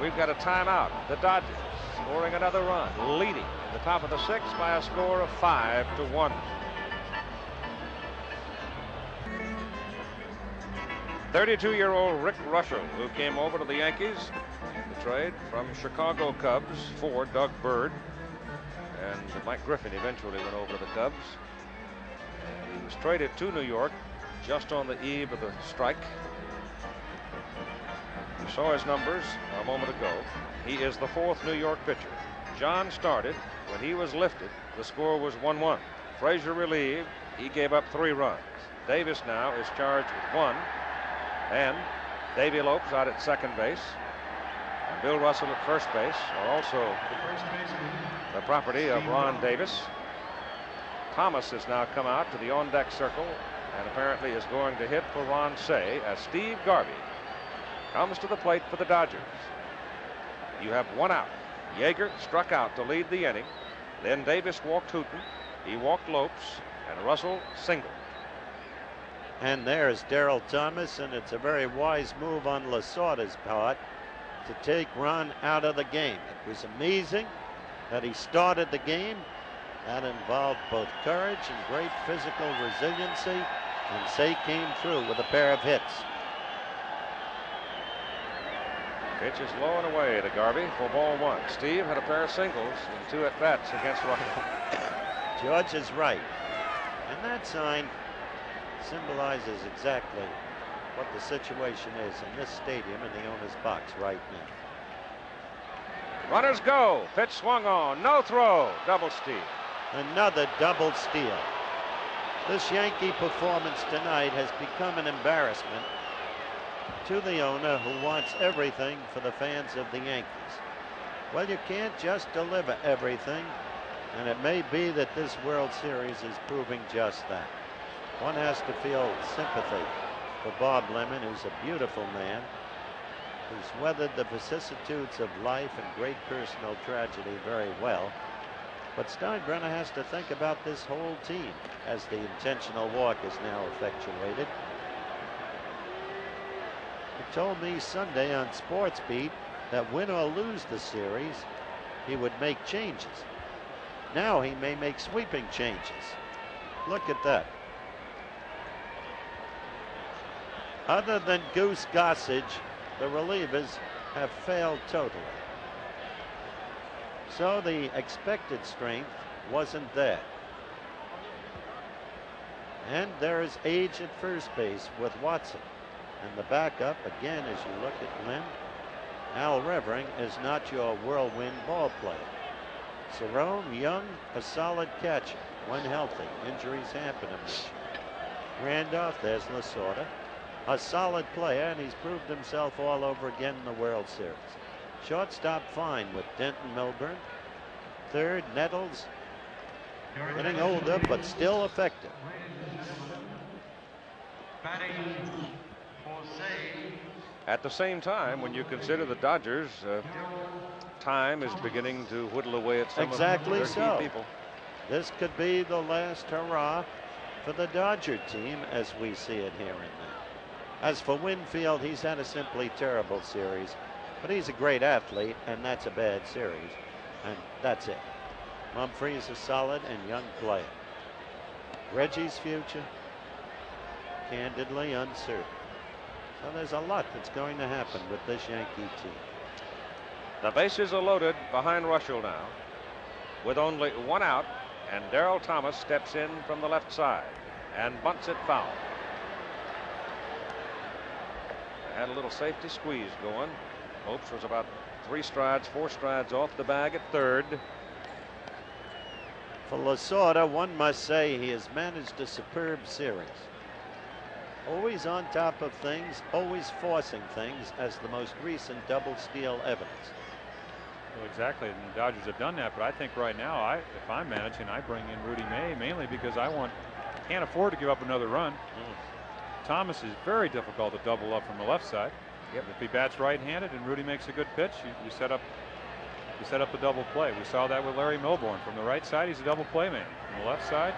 We've got a timeout. The Dodgers scoring another run, leading in the top of the 6th by a score of 5-1. '32-year-old Rick Russell, who came over to the Yankees, the trade from Chicago Cubs for Doug Bird, and Mike Griffin eventually went over to the Cubs. And he was traded to New York just on the eve of the strike. You saw his numbers a moment ago. He is the 4th New York pitcher. John started. When he was lifted, the score was 1-1. Frazier relieved. He gave up 3 runs. Davis now is charged with 1. And Davy Lopes out at second base. And Bill Russell at first base are also the property of Ron Davis. Thomas has now come out to the on-deck circle and apparently is going to hit for Ron Cey as Steve Garvey comes to the plate for the Dodgers. You have 1 out. Yeager struck out to lead the inning. Then Davis walked Hooten. He walked Lopes, and Russell singled. And there's Darrell Thomas, and it's a very wise move on Lasorda's part to take Ron out of the game. It was amazing that he started the game. That involved both courage and great physical resiliency, and Cey came through with a pair of hits. Pitch is low and away to Garvey for ball 1. Steve had a pair of singles in 2 at-bats against Russell. George is right. And that sign symbolizes exactly what the situation is in this stadium in the owner's box right now. Runners go. Pitch swung on. No throw. Double steal. Another double steal. This Yankee performance tonight has become an embarrassment to the owner, who wants everything for the fans of the Yankees. Well, you can't just deliver everything, and it may be that this World Series is proving just that. One has to feel sympathy for Bob Lemon, who's a beautiful man, who's weathered the vicissitudes of life and great personal tragedy very well. But Steinbrenner has to think about this whole team as the intentional walk is now effectuated. He told me Sunday on Sports Beat that win or lose the series, he would make changes. Now he may make sweeping changes. Look at that. Other than Goose Gossage, the relievers have failed totally. So the expected strength wasn't there. And there is age at first base with Watson. And the backup, again, as you look at Lynn, Al Revering is not your whirlwind ball player. Cerone, young, a solid catcher when healthy. Injuries happen him. Randolph, there's Lasorda, a solid player, and he's proved himself all over again in the World Series. Shortstop fine with Denton Milburn. Third, Nettles, getting older but still effective. At the same time, when you consider the Dodgers, time is beginning to whittle away at some Exactly of their so. key people. This could be the last hurrah for the Dodger team as we see it here and now. As for Winfield, he's had a simply terrible series, but he's a great athlete, and that's a bad series, and that's it. Mumphrey is a solid and young player. Reggie's future, candidly uncertain. So there's a lot that's going to happen with this Yankee team. The bases are loaded behind Russell now, with only one out, and Darrell Thomas steps in from the left side and bunts it foul. They had a little safety squeeze going. Opes was about 4 strides off the bag at third. For Lasorda, one must say he has managed a superb series. Always on top of things, always forcing things, as the most recent double steal evidence. Well, exactly, and the Dodgers have done that, but I think right now, if I'm managing, I bring in Rudy May mainly because can't afford to give up another run. Thomas is very difficult to double up from the left side. Yep. If he bats right-handed and Rudy makes a good pitch, you set up the double play. We saw that with Larry Milbourne. From the right side, he's a double play man. From the left side,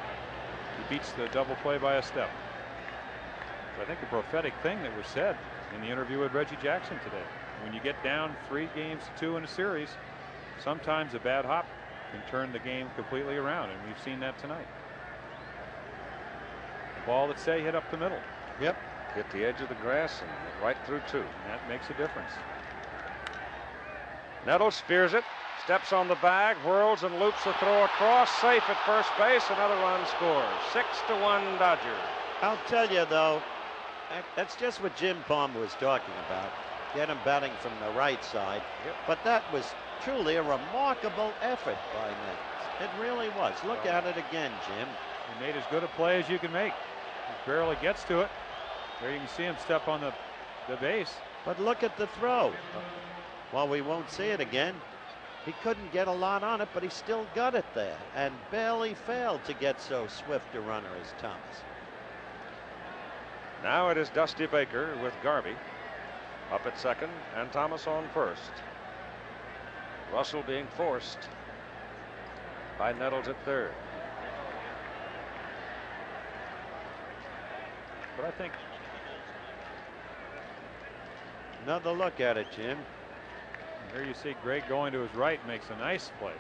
he beats the double play by a step. But I think the prophetic thing that was said in the interview with Reggie Jackson today, when you get down 3-2 in a series, sometimes a bad hop can turn the game completely around, and we've seen that tonight. The ball that say hit up the middle. Yep. Hit the edge of the grass and right through two. And that makes a difference. Nettles spears it, steps on the bag, whirls and loops the throw across, safe at first base. Another run scores. 6-1 Dodgers. I'll tell you though, that's just what Jim Palmer was talking about. Get him batting from the right side. Yep. But that was truly a remarkable effort by Nettles. It really was. Look at it again, Jim. He made as good a play as you can make. He barely gets to it. There you can see him step on the base. But look at the throw. While we won't see it again, he couldn't get a lot on it, but he still got it there and barely failed to get so swift a runner as Thomas. Now it is Dusty Baker with Garvey up at second and Thomas on first. Russell being forced by Nettles at third. But I think another look at it, Jim. here you see GRAIG going to his right, makes a nice play.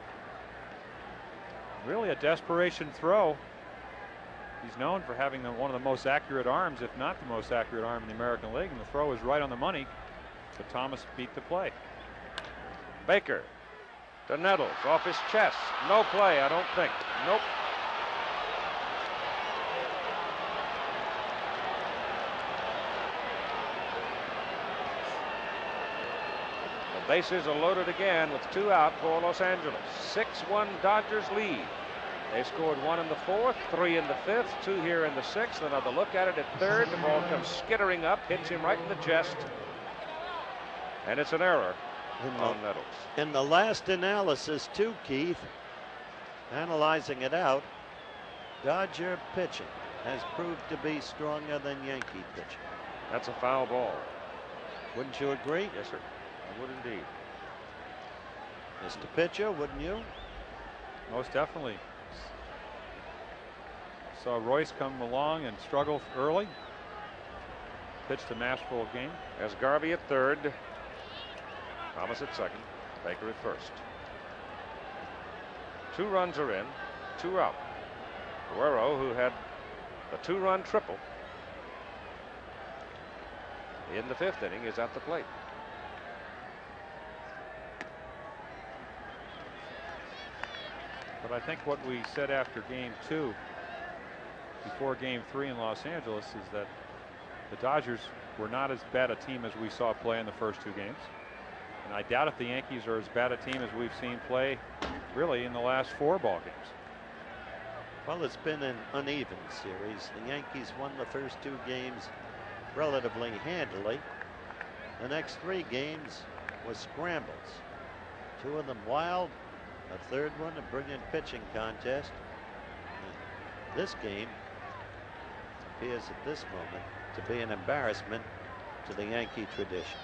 Really a desperation throw. He's known for having one of the most accurate arms, if not the most accurate arm in the American League, and the throw is right on the money, but Thomas beat the play. Baker to Nettles off his chest. No play, I don't think. Nope. The bases are loaded again with 2 out for Los Angeles. 6-1 Dodgers lead. They scored 1 in the 4th, 3 in the 5th, 2 here in the 6th. Another look at it at third. The ball comes skittering up, hits him right in the chest. And it's an error on Nettles. In the last analysis too, Keith, analyzing it out, Dodger pitching has proved to be stronger than Yankee pitching. That's a foul ball. Wouldn't you agree? Yes, sir. I would indeed. Mr. Pitcher, wouldn't you? Most definitely. Saw Royce come along and struggle early. Pitched a masterful game. As Garvey at third. Thomas at second. Baker at first. 2 runs are in. 2 out. Guerrero, who had a 2-run triple in the 5th inning, is at the plate. But I think what we said after game 2, before game 3 in Los Angeles, is that the Dodgers were not as bad a team as we saw play in the first 2 games. And I doubt if the Yankees are as bad a team as we've seen play really in the last 4 ball games. Well, it's been an uneven series. The Yankees won the first 2 games relatively handily. The next 3 games were scrambles. 2 of them wild. A 3rd one, a brilliant pitching contest. And this game appears at this moment to be an embarrassment to the Yankee tradition.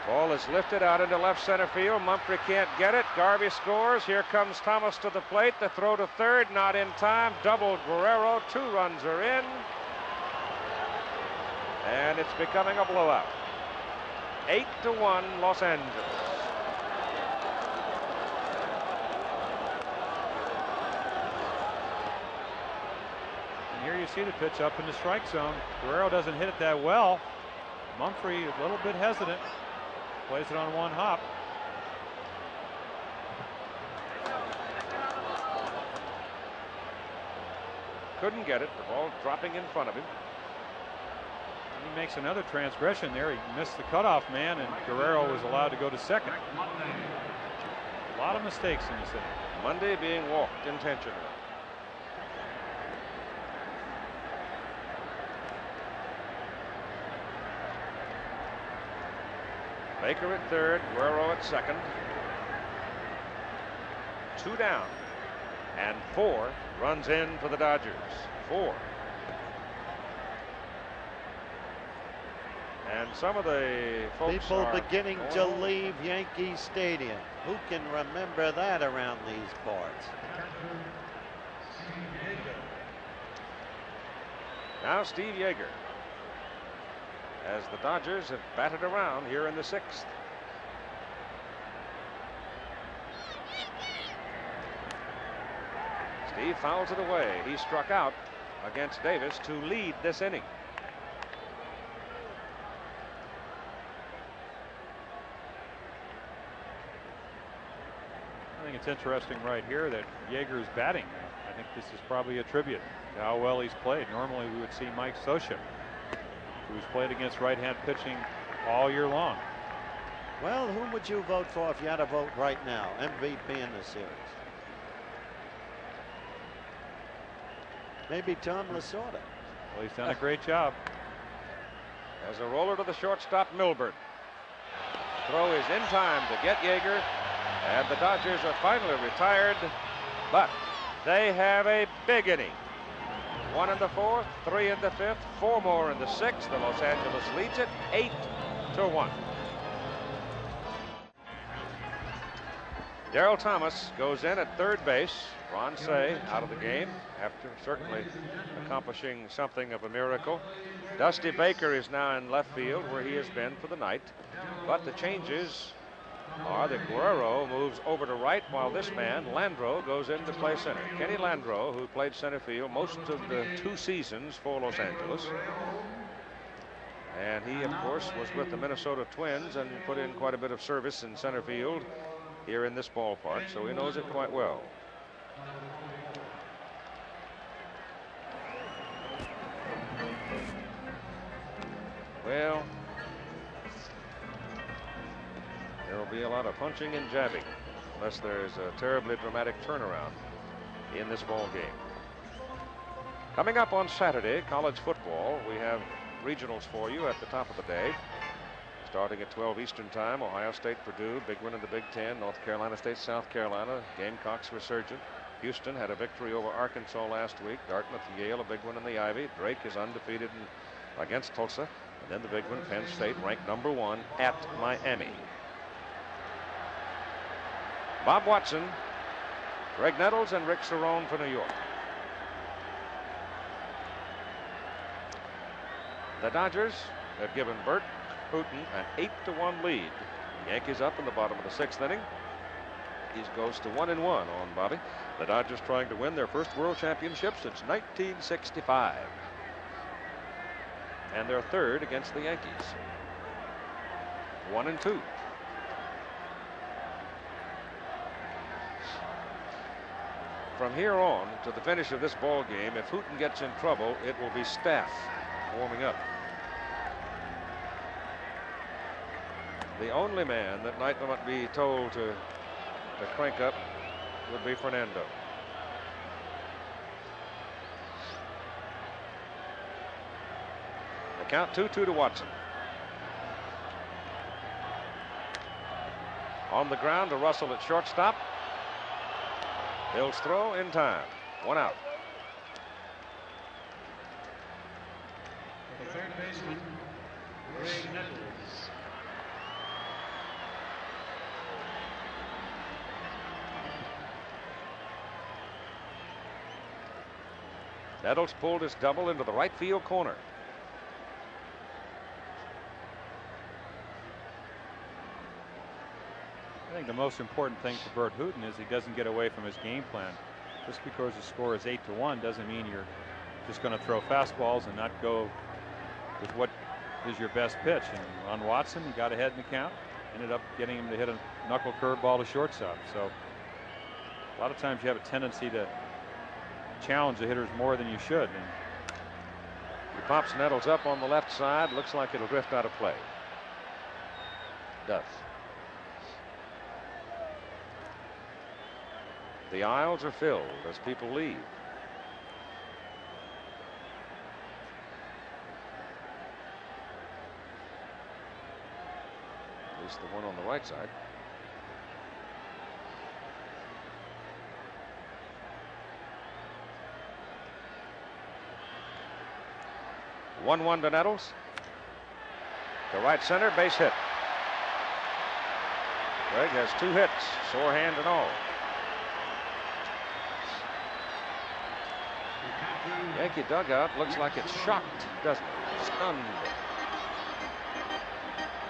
Ball is lifted out into left center field. Mumphrey can't get it. Garvey scores. Here comes Thomas to the plate. The throw to third, not in time. Double Guerrero. 2 runs are in. And it's becoming a blowout. 8-1 Los Angeles. And here you see the pitch up in the strike zone. Guerrero doesn't hit it that well. Mumphrey a little bit hesitant. Plays it on 1 hop. Couldn't get it. The ball dropping in front of him. He makes another transgression there. He missed the cutoff man, and Guerrero was allowed to go to second. A lot of mistakes in this inning. Monday being walked intentionally. Baker at third, Guerrero at second. 2 down, and 4 runs in for the Dodgers. 4. And some of the folks People are beginning to leave Yankee Stadium. Who can remember that around these parts? Now Steve Yeager, as the Dodgers have batted around here in the 6th. Steve fouls it away. He struck out against Davis to lead this inning. I think it's interesting right here that Yeager's batting. I think this is probably a tribute to how well he's played. Normally we would see Mike Scioscia, who's played against right-hand pitching all year long. Well, whom would you vote for if you had to vote right now? MVP in the series. Maybe Tom Lasorda. Well, he's done a great job. As a roller to the shortstop, MILBOURNE. Throw is in time to get Yeager, and the Dodgers are finally retired, but they have a big inning. 1 in the 4th, 3 in the 5th, 4 more in the 6th. The Los Angeles leads it 8-1. Darrell Thomas goes in at third base. Ron Cey out of the game after certainly accomplishing something of a miracle. Dusty Baker is now in left field where he has been for the night. But the changes are that Guerrero moves over to right while this man, Landreau, goes in to play center. Kenny Landreau, who played center field most of the 2 seasons for Los Angeles. And he, of course, was with the Minnesota Twins and put in quite a bit of service in center field here in this ballpark, so he knows it quite well. Well, there will be a lot of punching and jabbing unless there is a terribly dramatic turnaround in this ball game. Coming up on Saturday, college football, we have regionals for you at the top of the day. Starting at 12 Eastern time, Ohio State, Purdue, big win in the Big Ten. North Carolina State, South Carolina, Gamecocks resurgent. Houston had a victory over Arkansas last week. Dartmouth, Yale, a big one in the Ivy. Drake is undefeated against Tulsa. And then the big one, Penn State, ranked #1 at Miami. Bob Watson, Greg Nettles, and Rick Cerone for New York. The Dodgers have given Bert Hooton an 8-1 lead. Yankees up in the bottom of the 6th inning. He goes to 1-1 on Bobby. The Dodgers trying to win their first World Championship since 1965. And their 3rd against the Yankees. 1-2. From here on to the finish of this ball game, if Hooton gets in trouble, it will be Staff warming up. The only man that might not be told to crank up would be Fernando. The count 2-2 to Watson. On the ground to Russell at shortstop. Hill's throw in time. 1 out. baseman, GRAIG Nettles. Nettles pulled his double into the right field corner. I think the most important thing for Bert Hooton is he doesn't get away from his game plan. Just because the score is 8-1 doesn't mean you're just going to throw fastballs and not go with what is your best pitch. And on Watson, he got ahead in the count, ended up getting him to hit a knuckle curveball to shortstop. So a lot of times you have a tendency to challenge the hitters more than you should. And He pops Nettles up on the left side. Looks like it'll drift out of play. Does. The aisles are filled as people leave. At least the one on the right side. One to Nettles. To right center, base hit. Greg has 2 hits, sore hand and all. Yankee dugout looks like it's shocked, doesn't it? Stunned.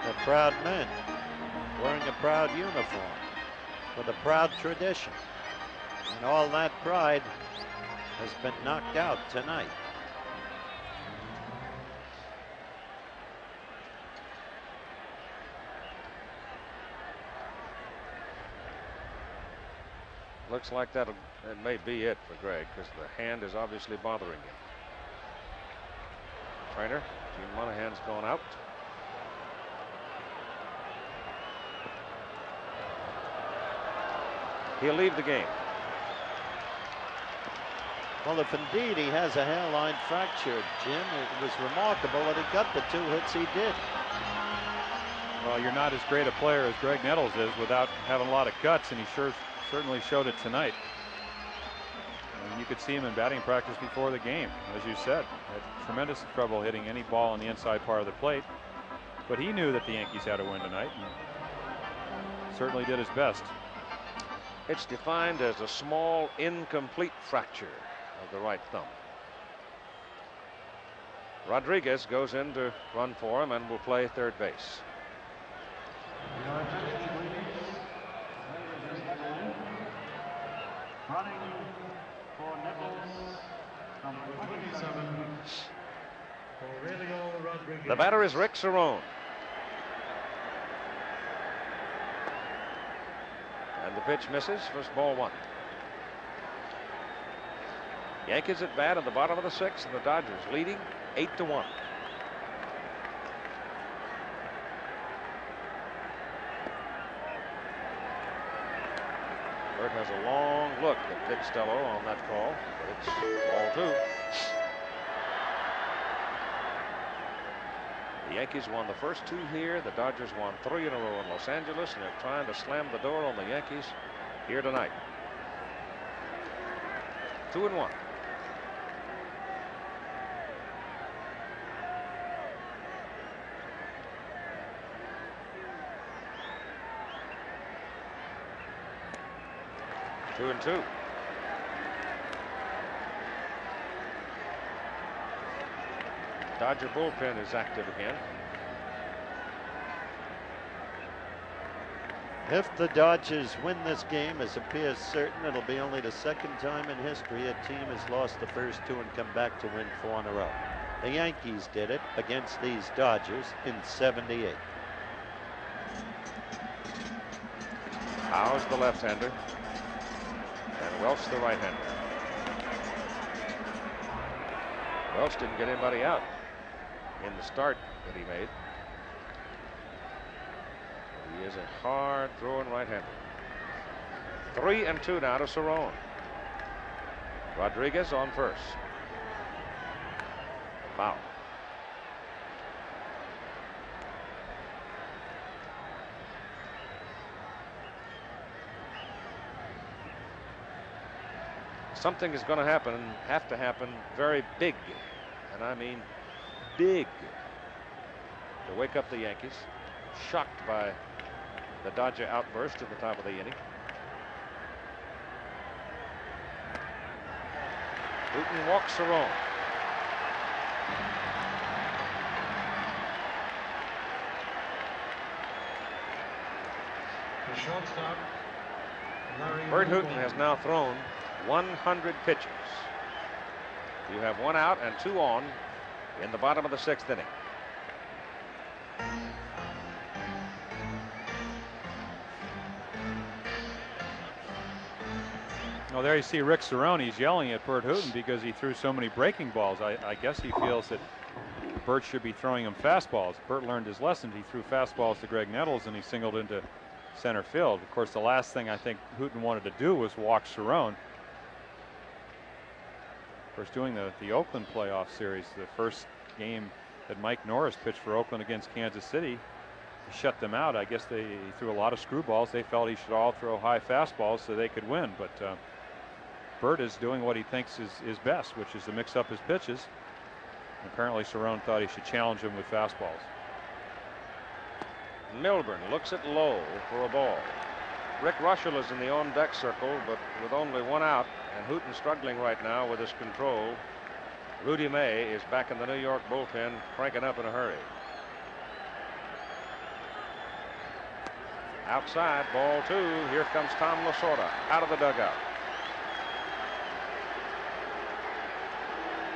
The proud men wearing a proud uniform with a proud tradition. And all that pride has been knocked out tonight. Looks like it may be it for Greg, because the hand is obviously bothering him. Trainer, Gene Monahan's gone out. He'll leave the game. Well, if indeed he has a hairline fracture, Jim, it was remarkable that he got the 2 hits he did. well, you're not as great a player as Greg Nettles is without having a lot of guts, and he certainly showed it tonight. And you could see him in batting practice before the game, as you said. Had tremendous trouble hitting any ball on the inside part of the plate. But he knew that the Yankees had to win tonight, and certainly did his best. It's defined as a small, incomplete fracture of the right thumb. Rodriguez goes in to run for him and will play third base. Running for Nettles, number 27, Aurelio Rodriguez. The batter is Rick Cerone. And the pitch misses. First ball 1. Yankees at bat in the bottom of the 6th, and the Dodgers leading 8-1. Bert has a long look at Dick Stello on that call, but it's ball 2. The Yankees won the first 2 here. The Dodgers won 3 in a row in Los Angeles, and they're trying to slam the door on the Yankees here tonight. 2-1. Two and 2. Dodger bullpen is active again. If the Dodgers win this game, as appears certain, it'll be only the 2nd time in history a team has lost the first 2 and come back to win 4 in a row. The Yankees did it against these Dodgers in '78. Howes the left-hander, and Welch the right-hander. Welch didn't get anybody out in the start that he made. He is a hard throwing right-hander. 3 and 2 now to Cerone. Rodriguez on first. Foul. Something is going to happen, have to happen very big, and I mean big to wake up the Yankees, shocked by the Dodger outburst at the top of the inning. Hooten walks Cerone. The shortstop, Bert Hooten has now thrown 100 pitches. You have 1 out and 2 on in the bottom of the 6th inning. Well, there you see Rick Cerone. He's yelling at Bert Hooten because he threw so many breaking balls. I guess he feels that Bert should be throwing him fastballs. Bert learned his lesson. He threw fastballs to Greg Nettles and he singled into center field. Of course, the last thing I think Hooten wanted to do was walk Cerone. Of course, doing the Oakland playoff series, the first game that Mike Norris pitched for Oakland against Kansas City, he shut them out. I guess he threw a lot of screwballs. They felt he should all throw high fastballs so they could win. But Bert is doing what he thinks is best, which is to mix up his pitches. And apparently Cerone thought he should challenge him with fastballs. Milbourne looks at low for a ball. Rick Russell is in the on-deck circle, but with only 1 out, and Hooten struggling right now with his control. Rudy May is back in the New York bullpen, cranking up in a hurry. Outside, ball 2. Here comes Tom Lasorda out of the dugout.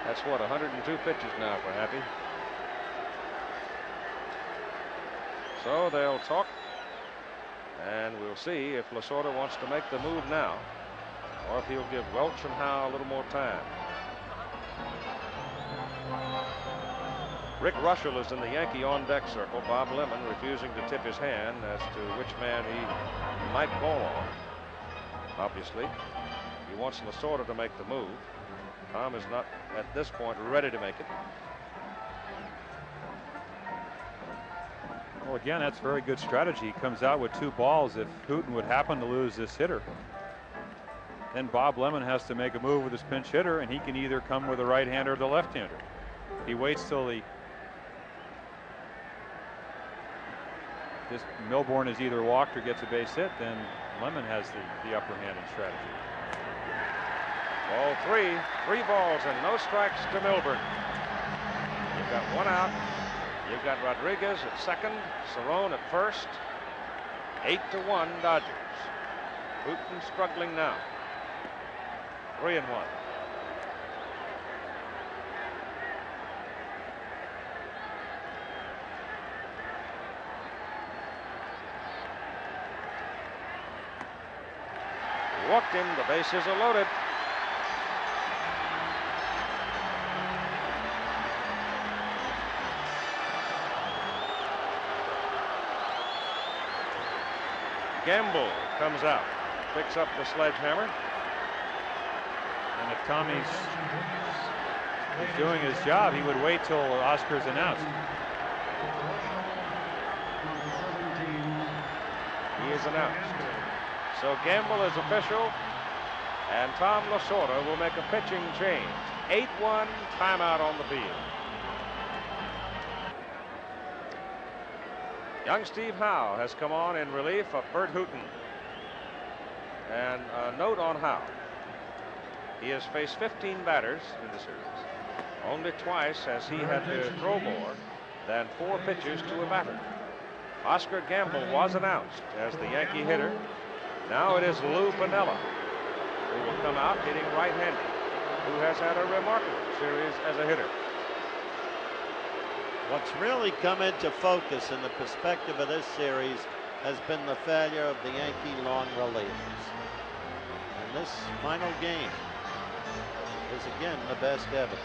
That's what, 102 pitches now for Happy. So they'll talk, and we'll see if Lasorda wants to make the move now, or if he'll give Welch and Howe a little more time. Rick Russell is in the Yankee on-deck circle. Bob Lemon refusing to tip his hand as to which man he might call on. Obviously, he wants Lasorda to make the move. Tom is not, at this point, ready to make it. Well, again, that's very good strategy. He comes out with 2 balls if Hooten would happen to lose this hitter. Then Bob Lemon has to make a move with his pinch hitter, and he can either come with a right-hander or the left-hander. If he waits till this Milbourne is either walked or gets a base hit, then Lemon has the upper hand in strategy. Ball 3, 3 balls and no strikes to Milbourne. You've got 1 out. You've got Rodriguez at second, Cerone at first. 8-1 Dodgers. Hooten struggling now. 3-1. Walked him. The bases are loaded. Gamble comes out, picks up the sledgehammer. And if Tommy's doing his job, he would wait till Oscar's announced. He is announced. So Gamble is official, and Tom Lasorda will make a pitching change. 8-1, timeout on the field. Young Steve Howe has come on in relief of Bert Hooten. And a note on Howe. He has faced 15 batters in the series. Only twice has he had to throw more than 4 pitches to a batter. Oscar Gamble was announced as the Yankee hitter. Now it is Lou Piniella who will come out hitting right-handed, who has had a remarkable series as a hitter. What's really come into focus in the perspective of this series has been the failure of the Yankee long relievers. And this final game is again the best evidence.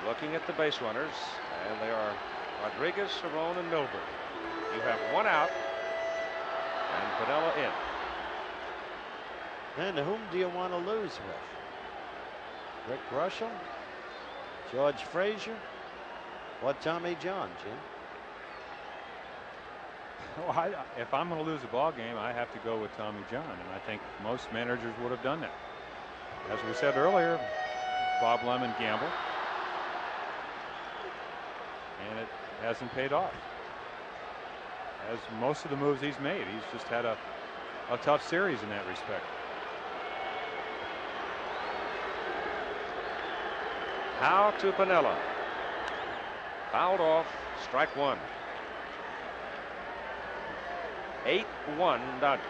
Looking at the base runners, and they are Rodriguez, Cerone, and Milbourne. You have 1 out, and Piniella in. And whom do you want to lose with? Rick Russell? George Frazier? Or Tommy John, Jim? Well, if I'm going to lose a ball game, I have to go with Tommy John, and I think most managers would have done that. As we said earlier, Bob Lemon gamble, and it hasn't paid off. As most of the moves he's made, he's just had a tough series in that respect. How to Piniella. Fouled off, strike one. 8-1 Dodgers.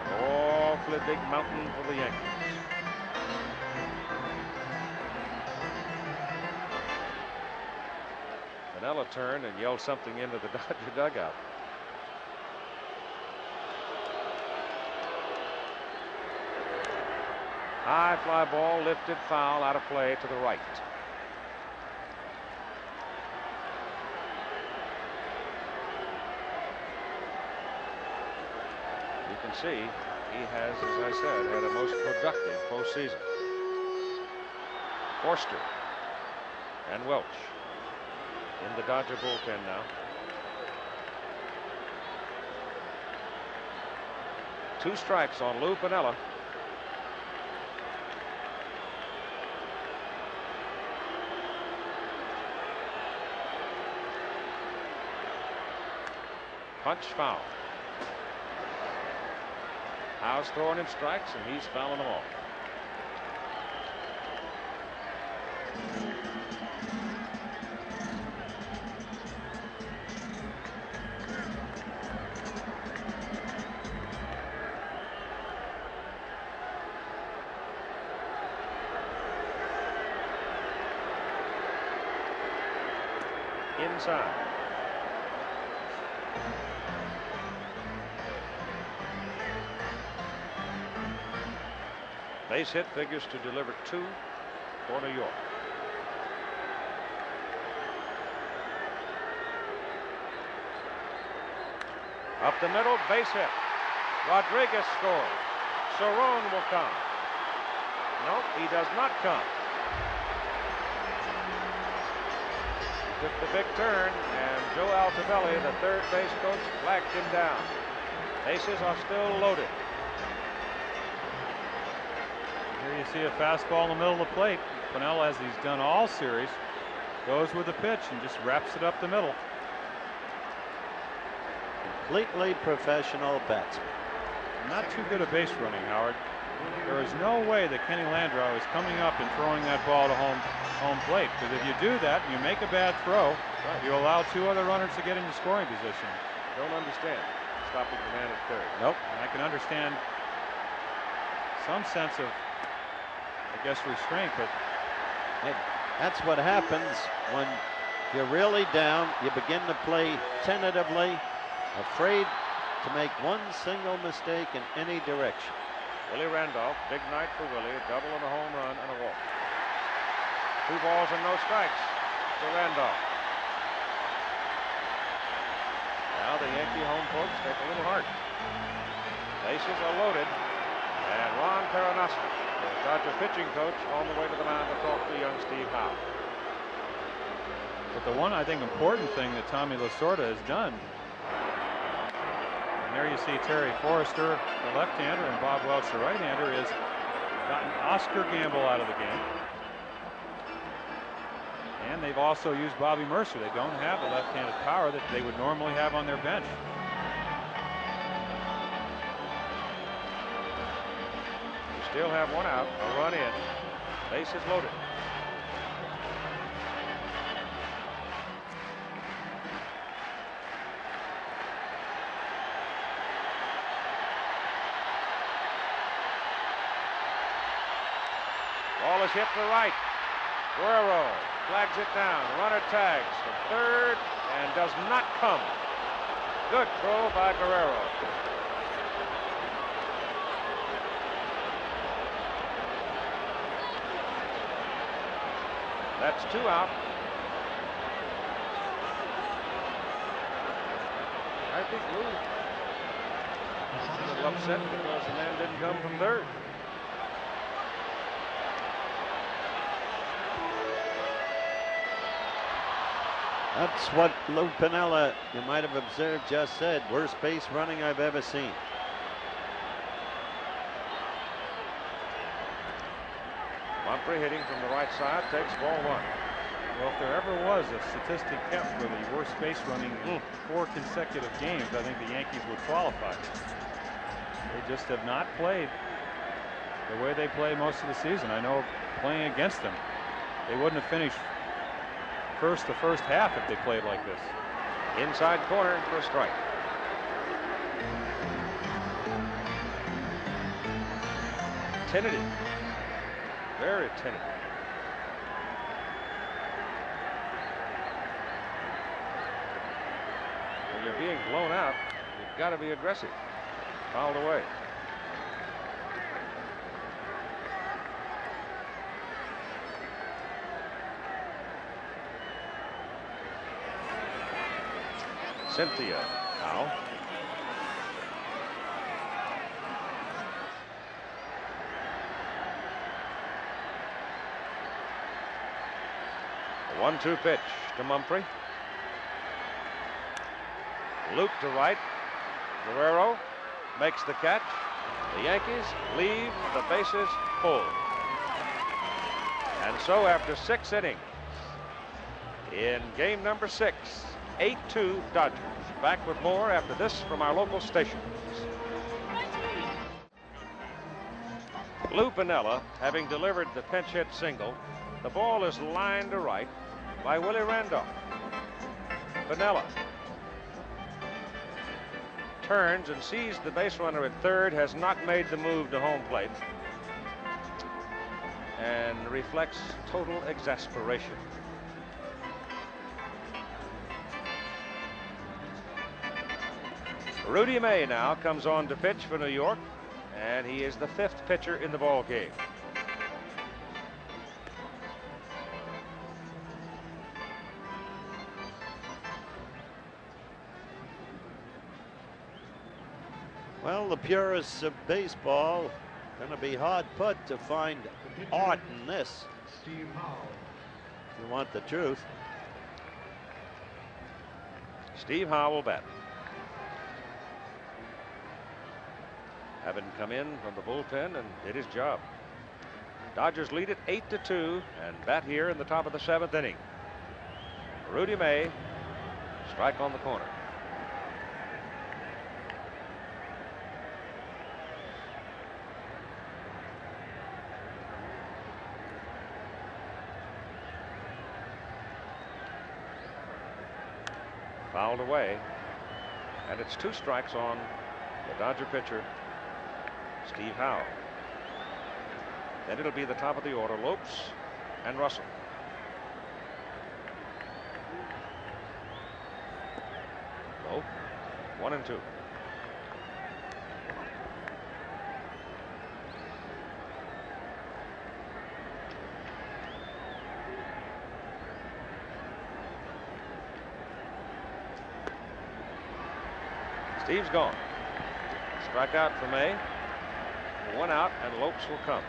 An awfully big mountain for the Yankees. Piniella turned and yelled something into the Dodger dugout. High fly ball, lifted, foul, out of play to the right. You can see he has, as I said, had a most productive postseason. Forster and Welch in the Dodger bullpen now. 2 strikes on Lou Piniella. Punch foul. Howe's throwing him strikes and he's fouling them all. Inside. Base hit figures to deliver 2 for New York. Up the middle, base hit. Rodriguez scores. Cerone will come. No, he does not come. Took the big turn, and Joe Altobelli, the third base coach, flagged him down. Bases are still loaded. Here you see a fastball in the middle of the plate. Piniella, as he's done all series, goes with the pitch and just wraps it up the middle. Completely professional batsman. Not too good a base running, Howard. There is no way that Kenny Landreau is coming up and throwing that ball to home plate, because if you do that and you make a bad throw, you allow 2 other runners to get into scoring position. Don't understand stopping the man at third. Nope. And I can understand some sense of, I guess, restraint, but That's what happens when you're really down. You begin to play tentatively, afraid to make one single mistake in any direction. Willie Randolph, big night for Willie, a double and a home run and a walk. 2 balls and no strikes for Randolph. Now the Yankee home folks take a little heart. Bases are loaded, and Ron Peronoski, the Dodger pitching coach, on the way to the mound to talk to young Steve Howe. the one, I think, important thing that Tommy Lasorda has done, and there you see Terry Forrester, the left-hander, and Bob Welch, the right-hander, is gotten Oscar Gamble out of the game. And they've also used Bobby Murcer. They don't have the left-handed power that they would normally have on their bench. We still have one out, a run in. Bases loaded. Ball is hit to the right. Guerrero flags it down. Runner tags to third and does not come. Good throw by Guerrero. That's 2 out. I think Lou is a little upset because the man didn't come from third. That's what Lou Piniella, you might have observed, just said. Worst base running I've ever seen. Mumphrey hitting from the right side takes ball 1. Well, if there ever was a statistic kept for the worst base running in 4 consecutive games, I think the Yankees would qualify. They just have not played the way they play most of the season. I know playing against them, they wouldn't have finished first the first half if they played like this. Inside corner for a strike. Tentative. Very tentative. When you're being blown out, you've got to be aggressive. Fouled away. Cynthia now. A 1-2 pitch to Mumphrey. Loop to right. Guerrero makes the catch. The Yankees leave the bases full. And so after 6 innings, in game number 6, 8-2 Dodgers. Back with more after this from our local stations. Lou Piniella having delivered the pinch hit single. The ball is lined to right by Willie Randolph. Piniella turns and sees the base runner at third, has not made the move to home plate, and reflects total exasperation. Rudy May now comes on to pitch for New York, and he is the 5th pitcher in the ball game. Well, the purists of baseball going to be hard put to find art in this. Steve Howell. If you want the truth. Steve Howell bat. Having come in from the bullpen and did his job. Dodgers lead it 8-2 and bat here in the top of the 7th inning. Rudy May, strike on the corner. Fouled away, and it's 2 strikes on the Dodger pitcher, Steve Howell. Then it'll be the top of the order, Lopes and Russell. Lope, 1 and 2. Steve's gone. Strikeout for May. 1 out, and Lopes will come.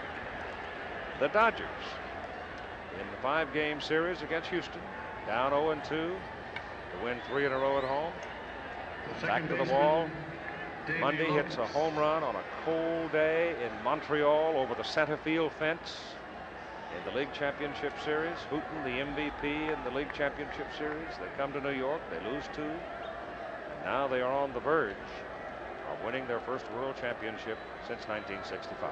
The Dodgers in the 5-game series against Houston, down 0-2 to win 3 in a row at home. Back to the wall. Monday hits a home run on a cold day in Montreal over the center field fence in the League Championship Series. Hooten, the MVP in the League Championship Series. They come to New York. They lose 2. And now they are on the verge of winning their first World Championship since 1965.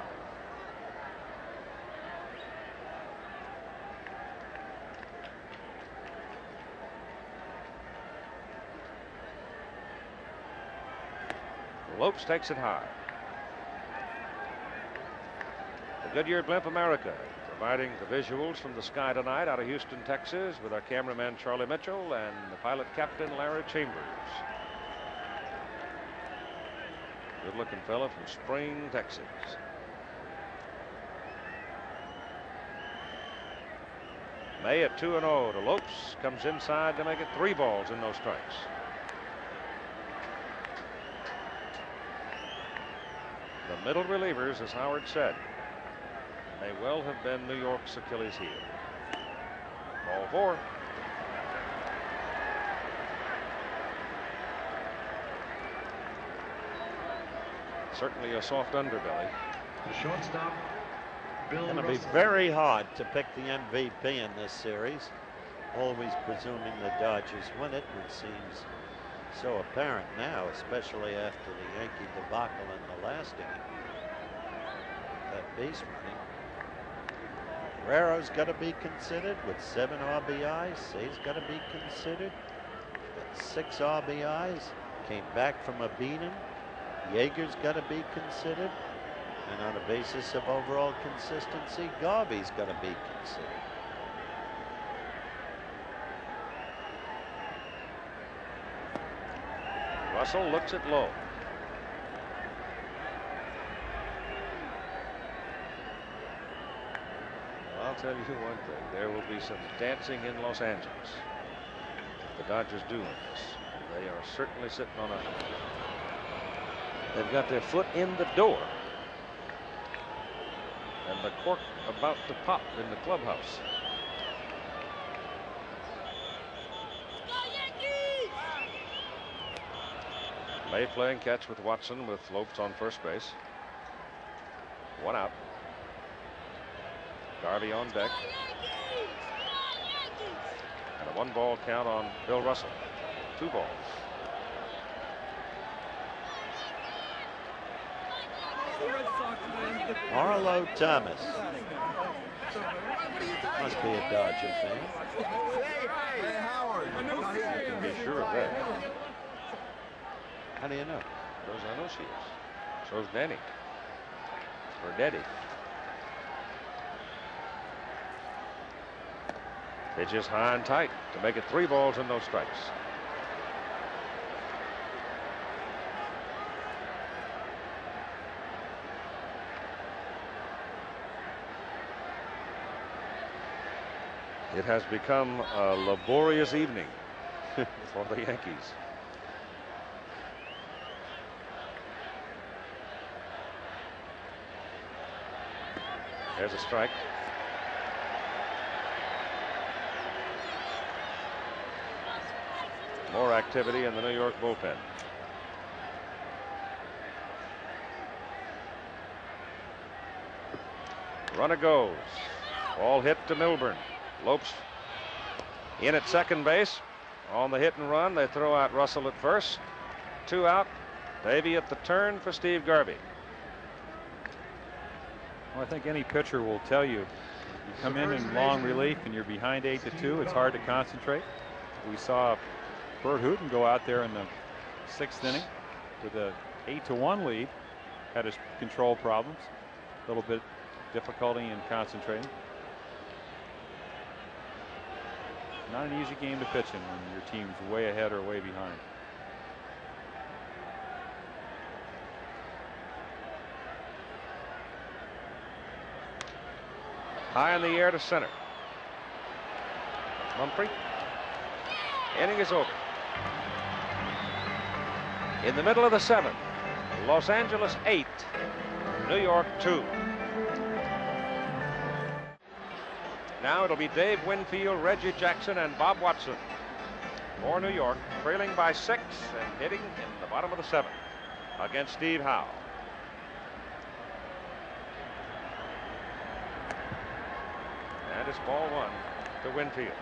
Lopes takes it high. The Goodyear Blimp America providing the visuals from the sky tonight out of Houston, Texas, with our cameraman Charlie Mitchell and the pilot captain Larry Chambers. Good-looking fella from Spring, Texas. May at 2-0 to Lopes, comes inside to make it 3 balls and no strikes. The middle relievers, as Howard said, may well have been New York's Achilles heel. Ball 4. Certainly a soft underbelly. The shortstop, Going to be very hard to pick the MVP in this series. Always presuming the Dodgers win it, which seems so apparent now, especially after the Yankee debacle in the last game. That base running. Guerrero's got to be considered with 7 RBIs. Say's got to be considered. Got 6 RBIs. Came back from a beating. Yeager's got to be considered. And on the basis of overall consistency, Garvey's got to be considered. Russell looks at low. I'll tell you one thing, there will be some dancing in Los Angeles. The Dodgers doing this. They are certainly sitting on a... They've got their foot in the door. And the cork about to pop in the clubhouse. May playing catch with Watson with Lopes on first base. 1 out. Garvey on deck. And a 1-ball count on Bill Russell. 2 balls. Marlo Thomas. Must be a Dodger fan. You can be sure of that. How do you know? Because I know she is. So's Danny. Or Daddy. Pitch is high and tight to make it 3 balls and no strikes. It has become a laborious evening for the Yankees. There's a strike. More activity in the New York bullpen. Runner goes. Ball hit to Milbourne. Lopes in at second base. On the hit and run, they throw out Russell at first. 2 out. Davey at the turn for Steve Garvey. Well, I think any pitcher will tell you, you come in long relief and you're behind 8-2, it's hard to concentrate. We saw Bert Hooton go out there in the 6th inning with a 8-1 lead, had his control problems, a little bit difficulty in concentrating. Not an easy game to pitch in when your team's way ahead or way behind. High in the air to center. Mumphrey. Inning is over. In the middle of the 7th, Los Angeles 8, New York 2. Now it'll be Dave Winfield, Reggie Jackson, and Bob Watson for New York, trailing by 6 and hitting in the bottom of the 7th against Steve Howe. And it's ball 1 to Winfield.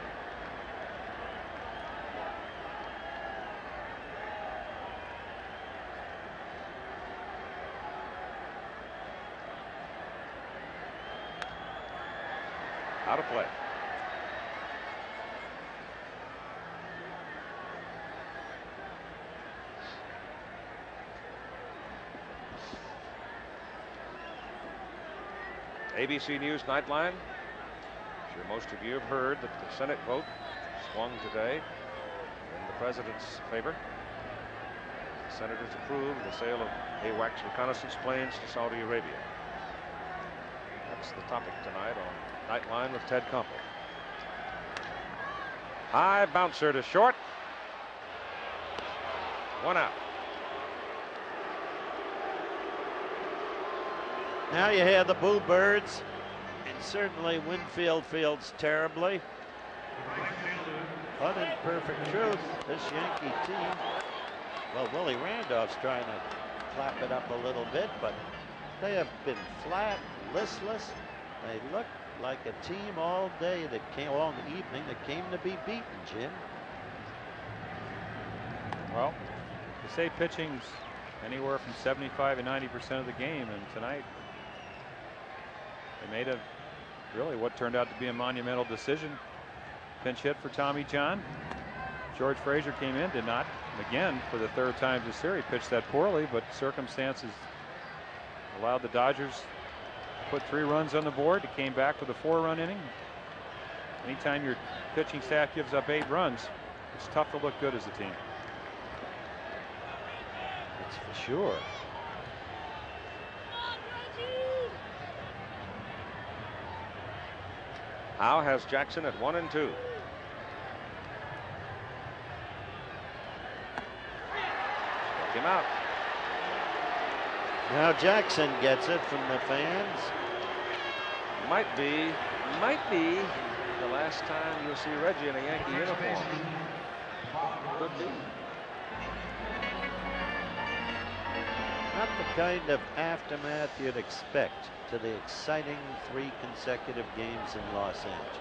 Out of play. ABC News Nightline. I'm sure most of you have heard that the Senate vote swung today in the president's favor. The senators approved the sale of AWACS reconnaissance planes to Saudi Arabia. That's the topic tonight on Nightline with Ted Koppel. High bouncer to short. 1 out. Now you hear the boo birds, and certainly Winfield feels terribly. But in perfect truth, this Yankee team, well, Willie Randolph's trying to clap it up a little bit, but they have been flat, listless. They look like a team all day that came, all evening, that came to be beaten, Jim. Well, they say pitching's anywhere from 75 to 90% of the game, and tonight they made a really what turned out to be a monumental decision. Pinch hit for Tommy John. George Frazier came in, did not, again, for the third time this series, pitched that poorly, but circumstances allowed the Dodgers to put 3 runs on the board. It came back with a 4-run inning. Anytime your pitching staff gives up 8 runs, it's tough to look good as a team. That's for sure. Howe has Jackson at 1 and 2. Struck him out. Now Jackson gets it from the fans. Might be the last time you'll see Reggie in a Yankee uniform. Could be. Not the kind of aftermath you'd expect to the exciting 3 consecutive games in Los Angeles.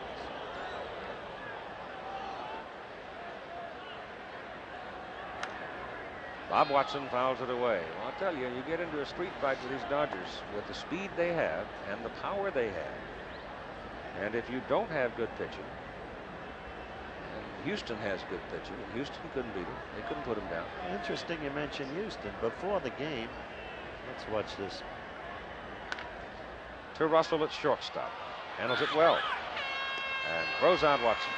Bob Watson fouls it away. Well, I'll tell you, you get into a street fight with these Dodgers with the speed they have and the power they have. And if you don't have good pitching, and Houston has good pitching, and Houston couldn't beat them. They couldn't put them down. Interesting you mentioned Houston. Before the game, let's watch this. To Russell at shortstop. Handles it well. And throws out Watson.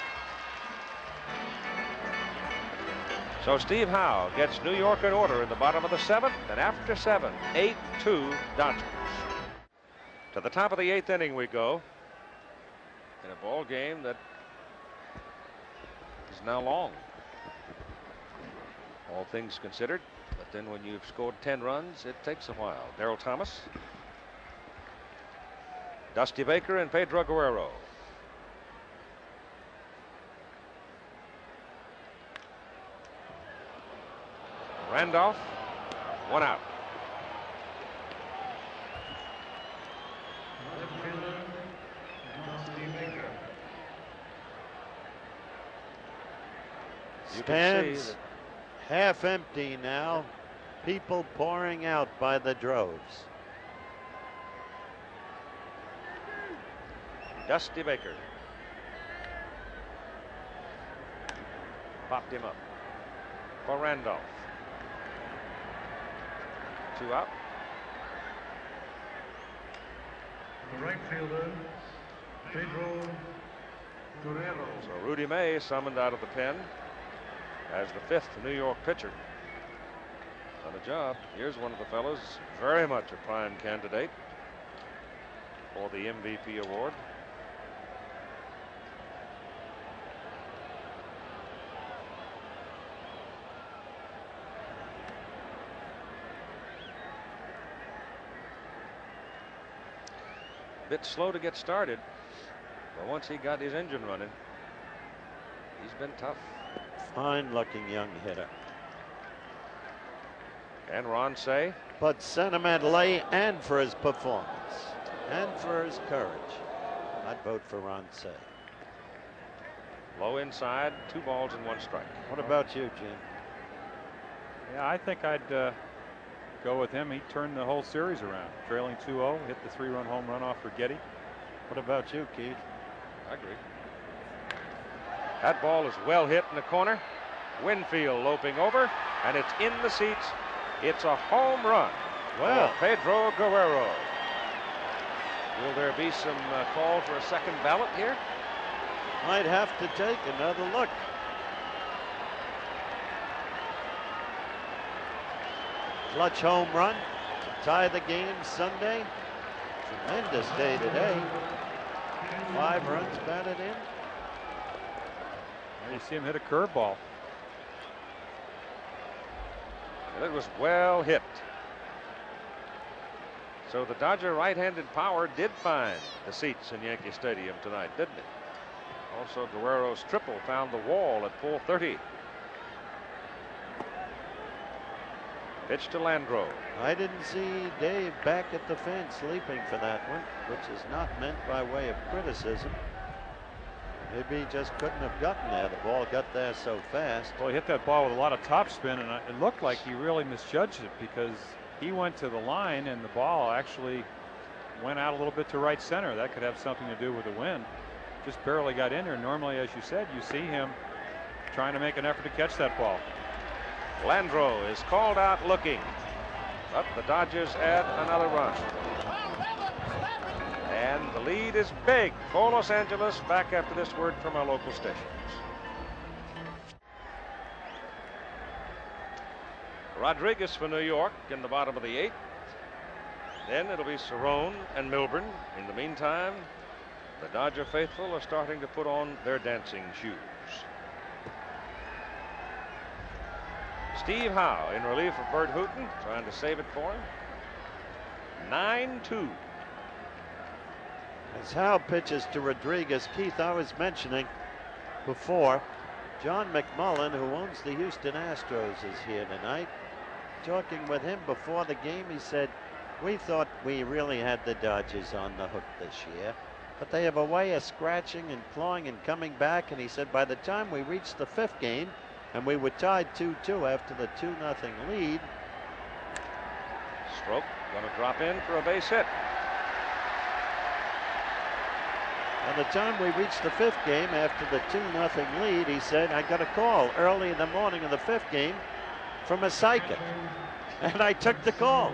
So Steve Howe gets New York in order in the bottom of the 7th, and after 7, 8-2 Dodgers. To the top of the 8th inning we go, in a ball game that is now long, all things considered. But then when you've scored 10 runs, it takes a while. Darryl Thomas, Dusty Baker, and Pedro Guerrero. Randolph, 1 out. Left fielder, Dusty Baker. You can see Stands that half empty now. People pouring out by the droves. Dusty Baker popped him up for Randolph. 2 out. The right fielder, Pedro Guerrero. So Rudy May summoned out of the pen as the 5th New York pitcher. Done a job. Here's one of the fellows, very much a prime candidate for the MVP award. Bit slow to get started, but once he got his engine running, he's been tough. Fine looking young hitter. And Ron Say, But sentimentally and for his performance and for his courage, I'd vote for Ron Say. low inside, 2 balls and 1 strike. What about you, Jim? Yeah, I think I'd go with him. He turned the whole series around. Trailing 2-0, hit the 3-run home run off for Getty. What about you, Keith? I agree. That ball is well hit in the corner. Winfield loping over, and it's in the seats. It's a home run. Well, for Pedro Guerrero. Will there be some call for a second ballot here? might have to take another look. Clutch home run to tie the game Sunday. Tremendous day today. 5 runs batted in. You see him hit a curveball. And it was well hit. So the Dodger right-handed power did find the seats in Yankee Stadium tonight, didn't it? Also, Guerrero's triple found the wall at 4:30. Pitch to Landreau. I didn't see Dave back at the fence leaping for that one, which is not meant by way of criticism. Maybe he just couldn't have gotten there. The ball got there so fast. Well, he hit that ball with a lot of topspin, and it looked like he really misjudged it because he went to the line and the ball actually went out a little bit to right center. That could have something to do with the wind. Just barely got in there. Normally, as you said, you see him trying to make an effort to catch that ball. Landreau is called out looking, but the Dodgers add another run. And the lead is big for Los Angeles. Back after this word from our local stations. Rodriguez for New York in the bottom of the 8th. Then it'll be Cerone and Milbourne. In the meantime, the Dodger faithful are starting to put on their dancing shoes. Steve Howe in relief of Bert Hooton, trying to save it for him. 9-2. As Howe pitches to Rodriguez, Keith, I was mentioning before, John McMullen, who owns the Houston Astros, is here tonight. Talking with him before the game, he said, we thought we really had the Dodgers on the hook this year, but they have a way of scratching and clawing and coming back. And he said by the time we reached the 5th game, and we were tied 2-2 after the 2-0 lead. Stroke going to drop in for a base hit. By the time we reached the 5th game after the 2-0 lead, he said, I got a call early in the morning of the 5th game from a psychic. And I took the call.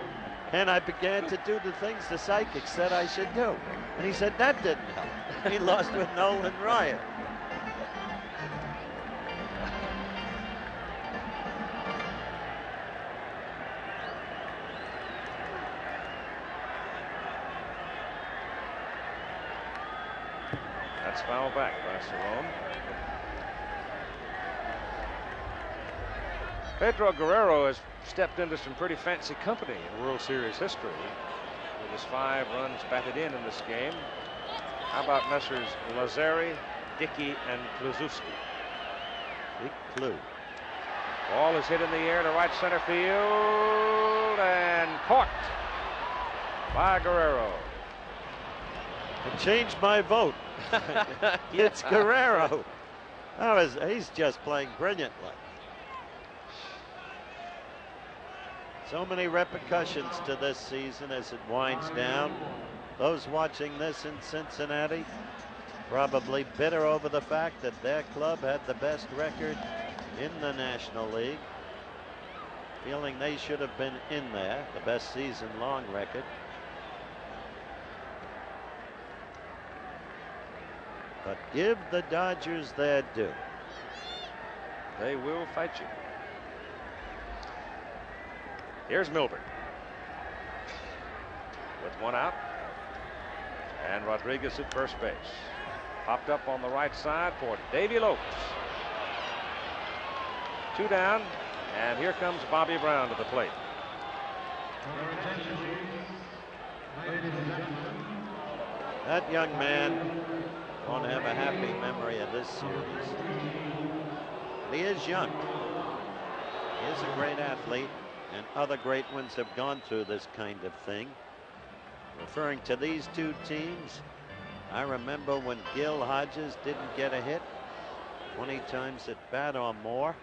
And I began to do the things the psychic said I should do. And he said that didn't help. He lost with Nolan Ryan. That's foul back by Cerone. Pedro Guerrero has stepped into some pretty fancy company in World Series history with his 5 runs batted in this game. How about Messrs. Lazzeri, Dickey, and Kluszewski? Big clue. Ball is hit in the air to right center field and caught by Guerrero. It changed my vote. It's Guerrero. He's just playing brilliantly. So many repercussions to this season as it winds down. Those watching this in Cincinnati probably bitter over the fact that their club had the best record in the National League, feeling they should have been in there, the best season-long record. But give the Dodgers their due. They will fight you. Here's Milbourne with 1 out, and Rodriguez at first base. Popped up on the right side for Davy Lopes. 2 down, and here comes Bobby Brown to the plate. That young man won't have a happy memory of this series. He is young. He is a great athlete, and other great ones have gone through this kind of thing. Referring to these 2 teams, I remember when Gil Hodges didn't get a hit 20 times at bat or more.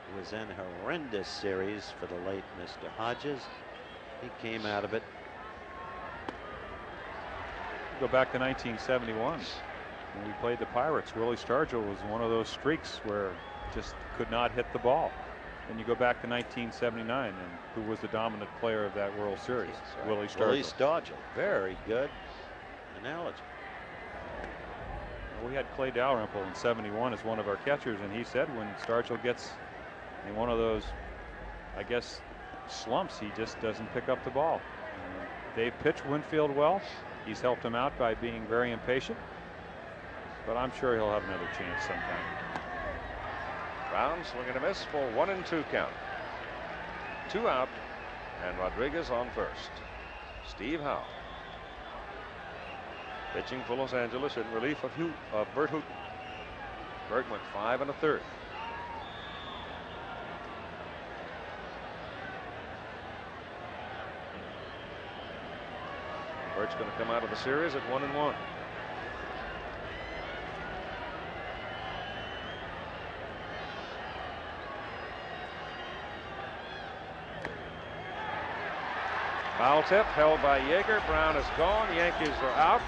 It was an horrendous series for the late Mr. Hodges. He came out of it. Go back to 1971 when we played the Pirates. Willie Stargell was one of those streaks where just could not hit the ball. And you go back to 1979, and who was the dominant player of that World Series? Right. Willie Stargell. Willie Stargell, very good analogy. Well, we had Clay Dalrymple in '71 as one of our catchers, and he said when Stargell gets in one of those, I guess, slumps, he just doesn't pick up the ball. They've pitched Winfield well. He's helped him out by being very impatient, but I'm sure he'll have another chance sometime. Brown swinging a miss for 1-2 count. 2 out, and Rodriguez on first. Steve Howe pitching for Los Angeles in relief of Bert Hooton. Bert went 5 1/3. Bert's going to come out of the series at 1-1. Foul tip held by Yeager. Brown is gone. Yankees are out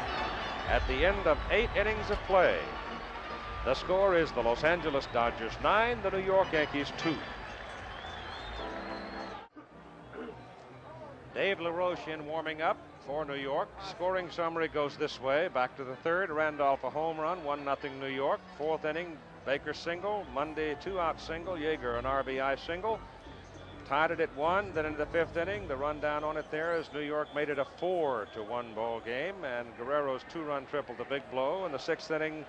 at the end of 8 innings of play. The score is the Los Angeles Dodgers 9, the New York Yankees 2. Dave LaRoche in warming up for New York. Scoring summary goes this way. Back to the third. Randolph a home run. 1-0 New York. Fourth inning. Baker single. Monday 2-out single. Yeager an RBI single. Tied it at 1. Then into the fifth inning. The rundown on it there is New York made it a 4-1 ball game. And Guerrero's 2-run triple, the big blow. In the sixth inning,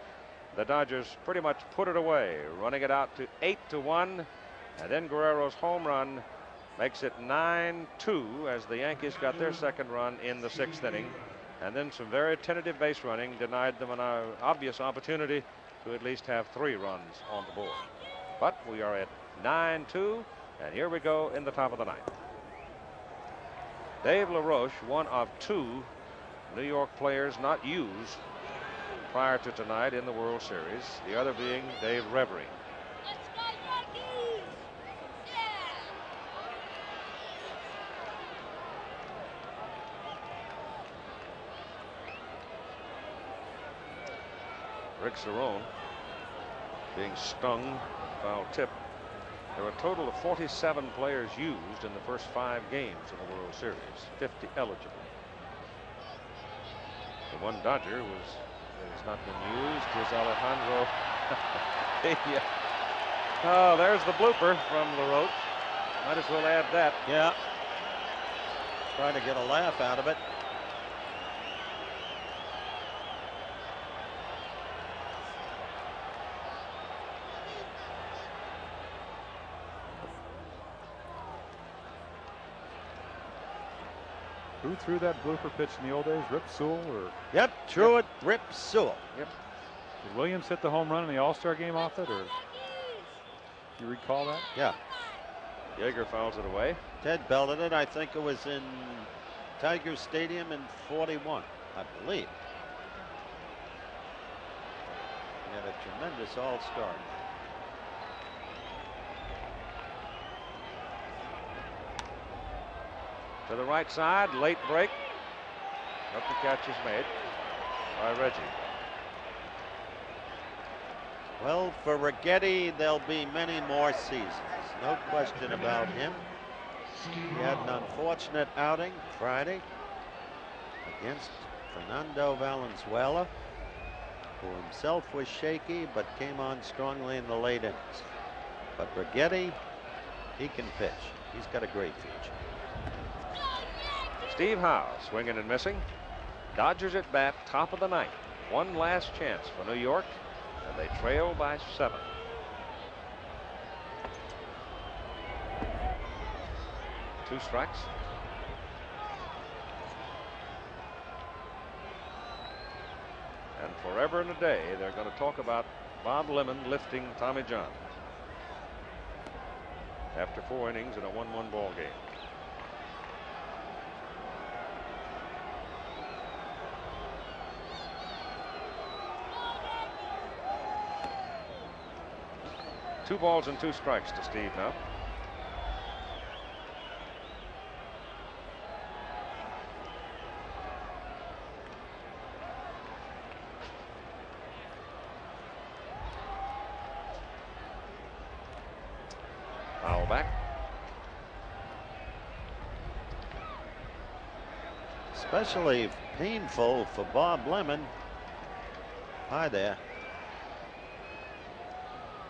the Dodgers pretty much put it away, running it out to 8-1. And then Guerrero's home run makes it 9-2 as the Yankees got their second run in the sixth inning. And then some very tentative base running denied them an obvious opportunity to at least have 3 runs on the board. But we are at 9-2, and here we go in the top of the ninth. Dave LaRoche, one of 2 New York players not used prior to tonight in the World Series, the other being Dave Reverie. Let's go, Yankees! Rick Cerone being stung, foul tip. There were a total of 47 players used in the first 5 games of the World Series, 50 eligible. The one Dodger that has not been used is Alejandro. Oh, there's the blooper from LaRoche. Might as well add that. Yeah. Trying to get a laugh out of it. Who threw that blooper pitch in the old days? Rip Sewell or? Yep, threw it, Rip Sewell. Yep. Did Williams hit the home run in the All-Star game off it, or you recall that? Yeah. Yeager fouls it away. Ted belted it. I think it was in Tiger Stadium in 41, I believe. He had a tremendous All-Star. To the right side, late break. But the catch is made by Reggie. Well, for Righetti, there'll be many more seasons. No question about him. He had an unfortunate outing Friday against Fernando Valenzuela, who himself was shaky but came on strongly in the late innings. But Righetti, he can pitch. He's got a great future. Steve Howe swinging and missing. Dodgers at bat, top of the ninth. One last chance for New York, and they trail by 7. Two strikes. And forever and a day, they're going to talk about Bob Lemon lifting Tommy John after 4 innings in a 1-1 ball game. Two balls and 2 strikes to Steve now. Foul back. Especially painful for Bob Lemon. Hi there.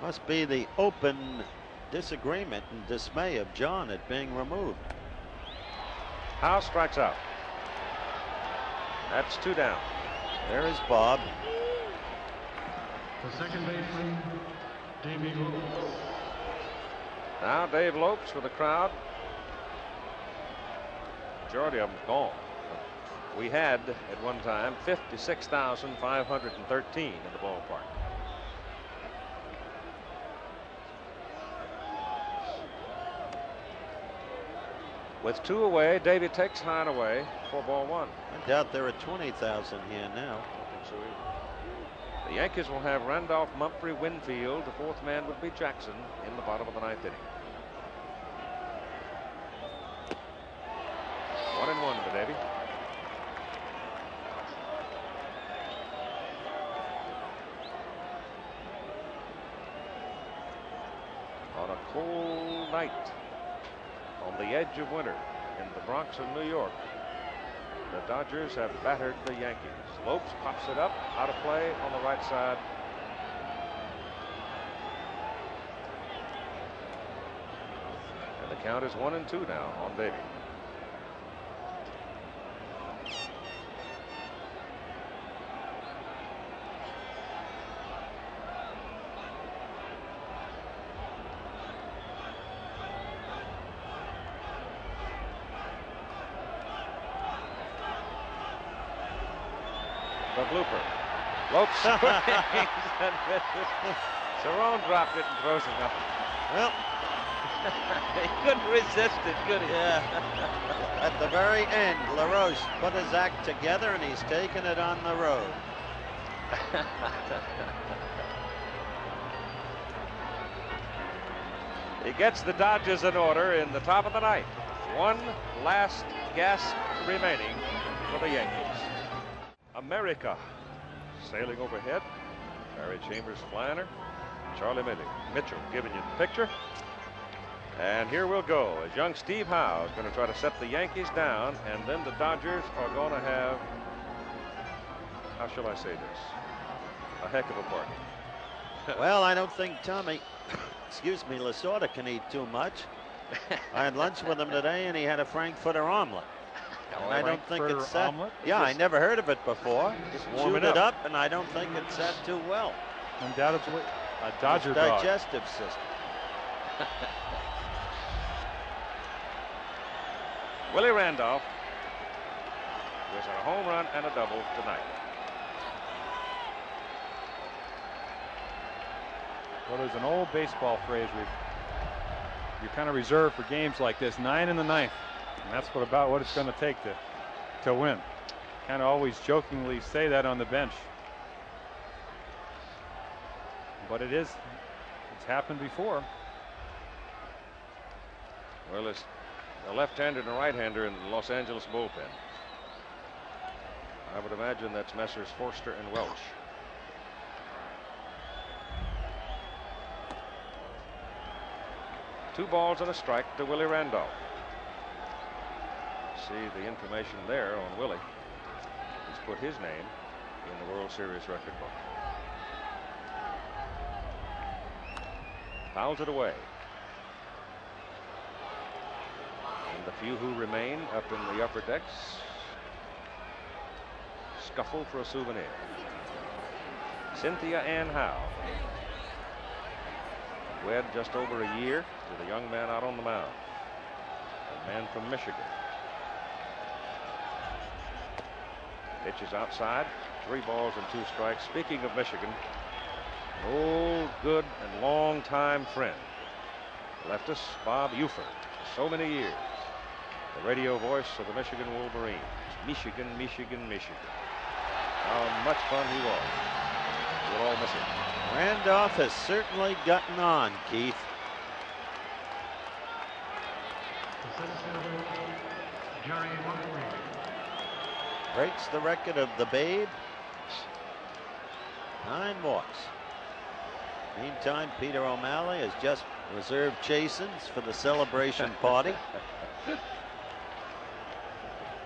Must be the open disagreement and dismay of John at being removed. Howe strikes out. That's 2 down. There is Bob. The second baseman, Davey Lopes. Now Dave Lopes with the crowd. Majority of them gone. We had at one time 56,513 in the ballpark. With 2 away, Davey takes Hine away for ball 1. I doubt there are 20,000 here now. I think so either. The Yankees will have Randolph, Mumphrey, Winfield. The 4th man would be Jackson in the bottom of the 9th inning. 1-1 to Davey. On a cold night, on the edge of winter in the Bronx of New York, the Dodgers have battered the Yankees. Lopes pops it up, out of play on the right side. And the count is 1-2 now on Davey. The blooper. Lopes swings and misses. Cerone dropped it and throws it up. Well, He couldn't resist it, could he? yeah. At the very end, LaRoche put his act together, and he's taken it on the road. He gets the Dodgers in order in the top of the 9th. One last gasp remaining for the Yankees. America sailing overhead. Barry Chambers flying her. Charlie Mitchell giving you the picture. And here we'll go as young Steve Howe is going to try to set the Yankees down, and then the Dodgers are going to have, how shall I say this, a heck of a party. Well, I don't think Tommy, excuse me, Lasorda can eat too much. I had lunch with him today, and he had a Frankfurter omelet. And I don't think it's set. Yeah, I never heard of it before. Just chewed it up, and I don't think it's set too well. Undoubtedly a Dodger dog. Digestive system. Willie Randolph was a home run and a double tonight. Well, there's an old baseball phrase you're kind of reserved for games like this, 9 in the 9th, and that's about what it's going to take to win. Kind of always jokingly say that on the bench, but it's happened before. Well, it's a left-hander and a right-hander in the Los Angeles bullpen. I would imagine that's Messrs. Forster and Welch. Two balls and a strike to Willie Randolph. See the information there on Willie. He's put his name in the World Series record book. Fouls it away. And the few who remain up in the upper decks scuffle for a souvenir. Cynthia Ann Howe wed just over a year to the young man out on the mound, a man from Michigan. Pitches outside, 3 balls and 2 strikes. Speaking of Michigan, an old, good, and long-time friend left us, Bob Uford, so many years. The radio voice of the Michigan Wolverines. Michigan, Michigan, Michigan. How much fun he was. We'll all miss him. Randolph has certainly gotten on, Keith. The center fielder, Jerry MUMPHREY. Breaks the record of the Babe. 9 walks. Meantime, Peter O'Malley has just reserved Chasen's for the celebration party.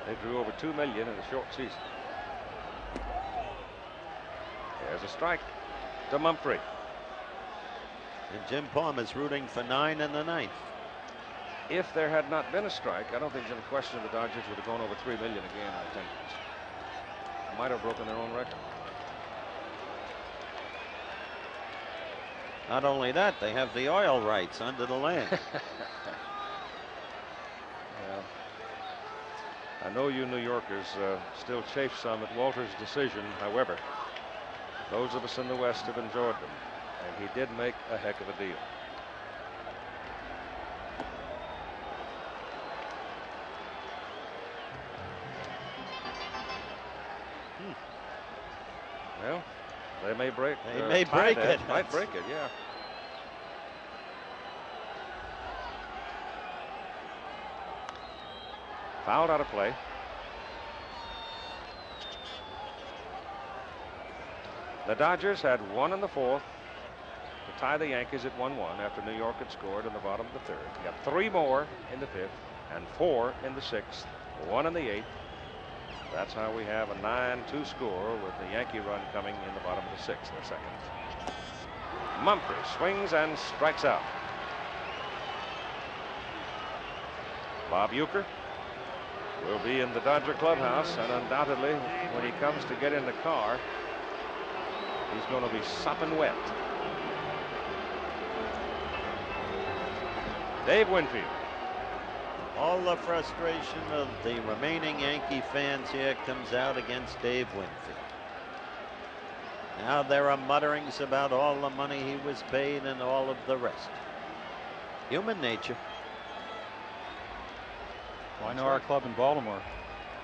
They drew over $2 million in a short season. There's a strike to Mumphrey. And Jim Palmer's rooting for 9 in the 9th. If there had not been a strike, I don't think there's any question the Dodgers would have gone over $3 million again in attendance. Might have broken their own record. Not only that, they have the oil rights under the land. Yeah. I know you New Yorkers still chafe some at Walter's decision. However, those of us in the West have enjoyed them, and he did make a heck of a deal. They may break. They may break it. Might break it. Yeah. Fouled out of play. The Dodgers had one in the fourth to tie the Yankees at 1-1 after New York had scored in the bottom of the third. You got 3 more in the fifth and 4 in the sixth, 1 in the eighth. That's how we have a 9-2 score with the Yankee run coming in the bottom of the sixth, their second. Mumphrey swings and strikes out. Bob Uecker will be in the Dodger clubhouse, and undoubtedly when he comes to get in the car, he's going to be sopping wet. Dave Winfield. All the frustration of the remaining Yankee fans here comes out against Dave Winfield. Now there are mutterings about all the money he was paid and all of the rest. Human nature. Well, I know our club in Baltimore.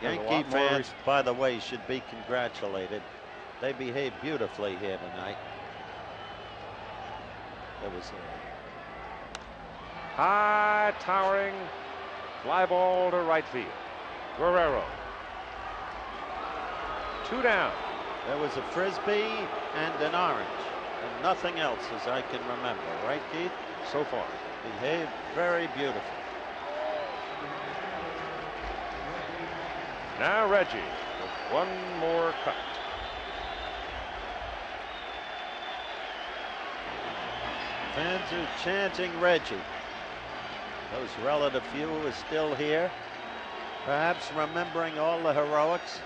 Yankee fans, by the way, should be congratulated. They behaved beautifully here tonight. There was a high towering fly ball to right field. Guerrero. 2 down. There was a frisbee and an orange, and nothing else as I can remember. Right, Keith? So far. Behaved very beautifully. Now Reggie with one more cut. Fans are chanting Reggie. Those relative few who are still here, perhaps remembering all the heroics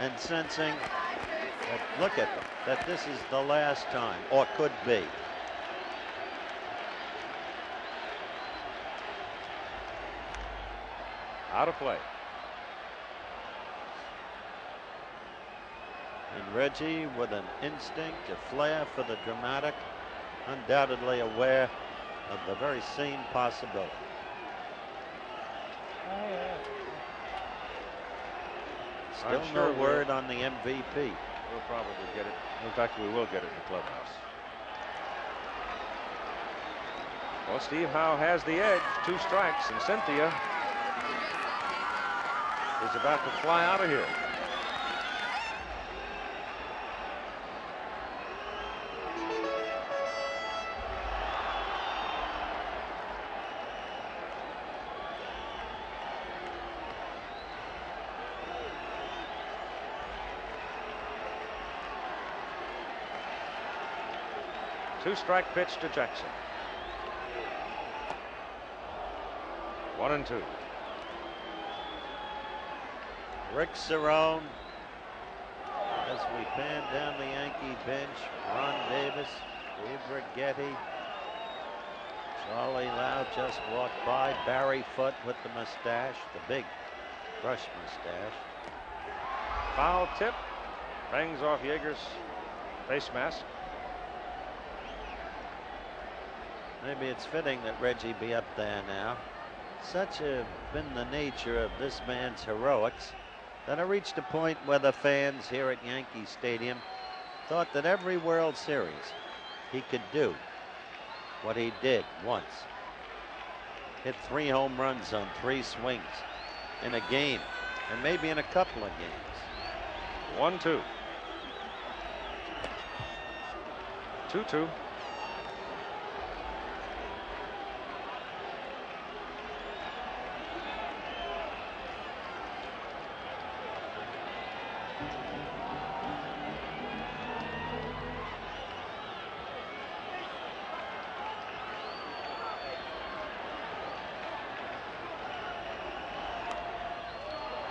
and sensing that, look at them, that this is the last time, or could be. Out of play. And Reggie, with an instinct, a flair for the dramatic, undoubtedly aware of the very same possibility. Still no word on the MVP. We'll probably get it. In fact, we will get it in the clubhouse. Well, Steve Howe has the edge. 2 strikes, and Cynthia is about to fly out of here. Two-strike pitch to Jackson. 1-2. Rick Cerone, as we pan down the Yankee bench, Ron Davis, Dave Righetti, Charlie Lau just walked by, Barry Foote with the mustache, the big brush mustache. Foul tip, bangs off Yeager's face mask. Maybe it's fitting that Reggie be up there now. Such have been the nature of this man's heroics that I reached a point where the fans here at Yankee Stadium thought that every World Series he could do what he did once. Hit 3 home runs on 3 swings in a game, and maybe in a couple of games. 1-2. 2-2.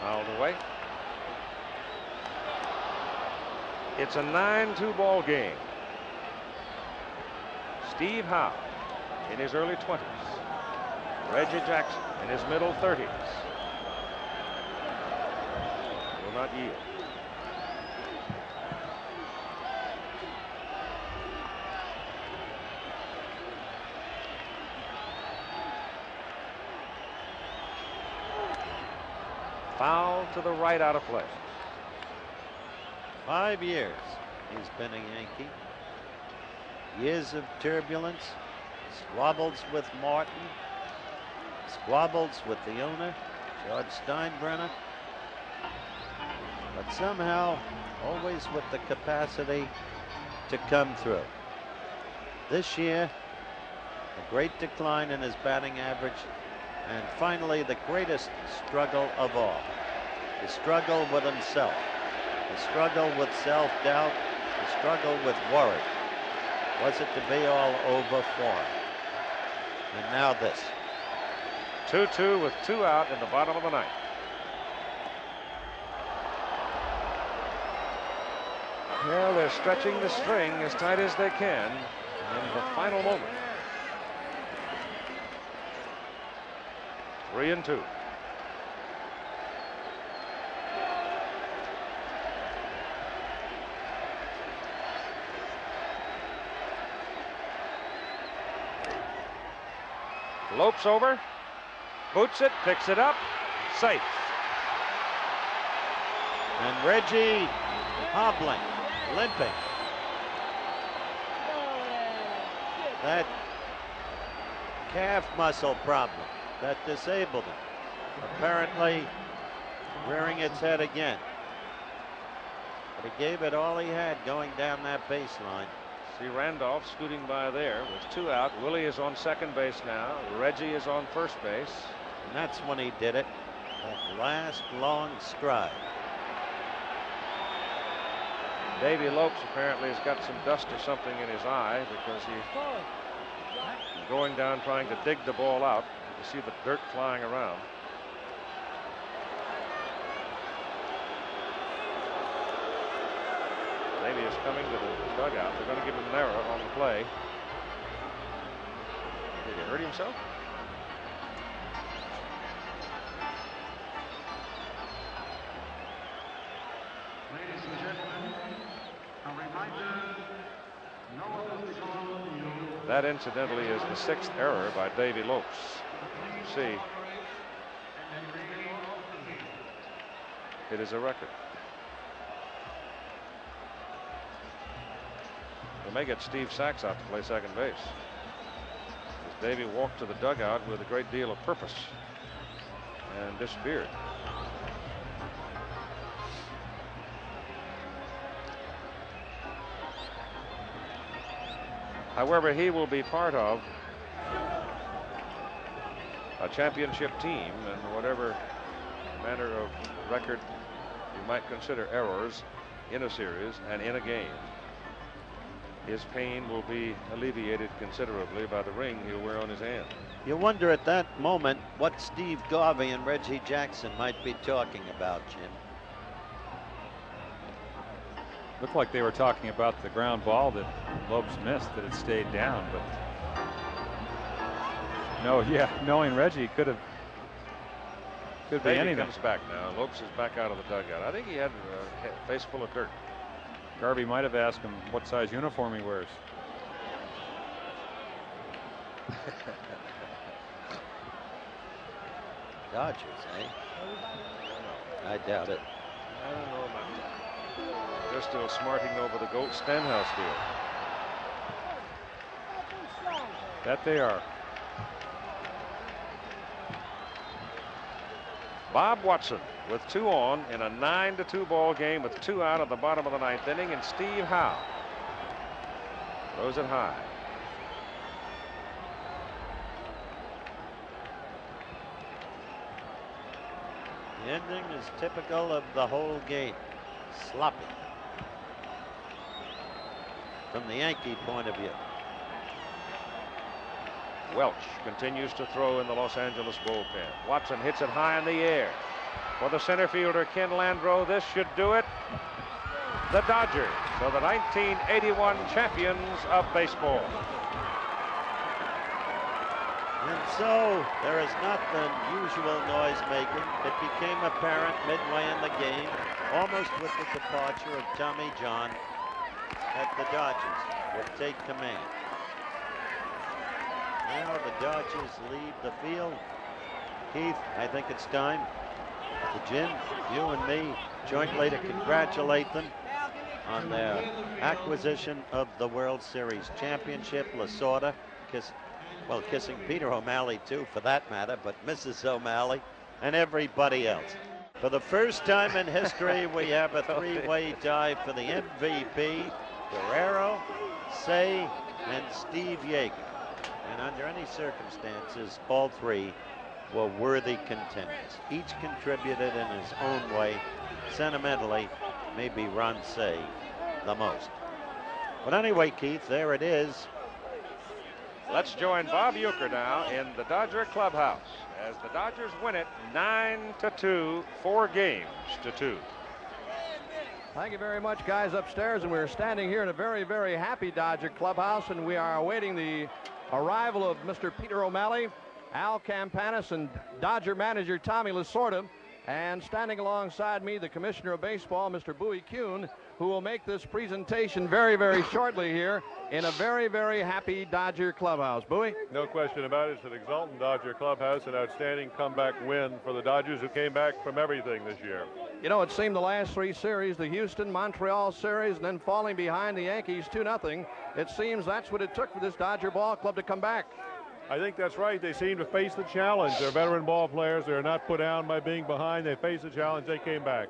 Fouled away. It's a 9-2 ball game. Steve Howe in his early 20s. Reggie Jackson in his middle 30s. Will not yield. Foul to the right, out of play. 5 years he's been a Yankee. Years of turbulence, squabbles with Martin, squabbles with the owner, George Steinbrenner, but somehow always with the capacity to come through. This year, a great decline in his batting average, and finally the greatest struggle of all, the struggle with himself, the struggle with self-doubt, the struggle with worry. Was it to be all over for him? And now this. 2-2 with 2 out in the bottom of the ninth. Well, they're stretching the string as tight as they can in the final moment. 3-2. Lopes over, boots it, picks it up, safe. And Reggie hobbling, limping. That calf muscle problem that disabled him, apparently rearing its head again. But he gave it all he had going down that baseline. See Randolph scooting by there with 2 out. Willie is on second base now. Reggie is on first base. And that's when he did it. That last long stride. Davy Lopes apparently has got some dust or something in his eye because he's going down trying to dig the ball out. You can see the dirt flying around. Davy is coming to the dugout. They're going to give him an error on the play. Did he hurt himself? Ladies and gentlemen, a reminder, no one is on the That incidentally is the 6th error by Davy Lopes. You see, it is a record. They may get Steve Sachs out to play second base. As Davy walked to the dugout with a great deal of purpose and disappeared. However, he will be part of a championship team, and whatever manner of record you might consider errors in a series and in a game, his pain will be alleviated considerably by the ring he'll wear on his hand. You wonder at that moment what Steve Garvey and Reggie Jackson might be talking about, Jim. Looked like they were talking about the ground ball that Lopes missed, that it stayed down, but no, yeah, knowing Reggie could be anything. Comes back now. Lopes is back out of the dugout. I think he had a face full of dirt. Garvey might have asked him what size uniform he wears. Dodgers, eh? I doubt it. I don't know about that. They're still smarting over the Gold Stenhouse deal. That they are. Bob Watson with 2 on in a 9-2 ball game with 2 out at the bottom of the 9th inning, and Steve Howe throws it high. The ending is typical of the whole game. Sloppy. From the Yankee point of view. Welch continues to throw in the Los Angeles bullpen. Watson hits it high in the air. For the center fielder, Ken Landreau, this should do it. The Dodgers are the 1981 champions of baseball. And so there is not the usual noise making. It became apparent midway in the game, almost with the departure of Tommy John, that the Dodgers would take command. Now the Dodgers leave the field. Keith, I think it's time for Jim, you and me, jointly to congratulate them on their acquisition of the World Series championship. Lasorda kissing Peter O'Malley too, for that matter, but Mrs. O'Malley and everybody else. For the first time in history, we have a three-way tie for the MVP. Guerrero, Say, and Steve Yeager. And under any circumstances, all three were worthy contenders. Each contributed in his own way. Sentimentally, maybe Ron Say the most. But anyway, Keith, there it is. Let's join Bob Uecker now in the Dodger clubhouse as the Dodgers win it 9-2, 4 games to 2. Thank you very much, guys, upstairs, and we're standing here in a very, very happy Dodger clubhouse, and we are awaiting the arrival of Mr. Peter O'Malley, Al Campanis, and Dodger manager Tommy Lasorda. And standing alongside me, the Commissioner of Baseball, Mr. Bowie Kuhn, who will make this presentation very, very shortly here in a very, very happy Dodger clubhouse. Bowie? No question about it. It's an exultant Dodger clubhouse, an outstanding comeback win for the Dodgers, who came back from everything this year. You know, it seemed the last three series, the Houston, Montreal series, and then falling behind the Yankees 2-0, it seems that's what it took for this Dodger ball club to come back. I think that's right. They seem to face the challenge. They're veteran ball players. They're not put down by being behind. They face the challenge. They came back.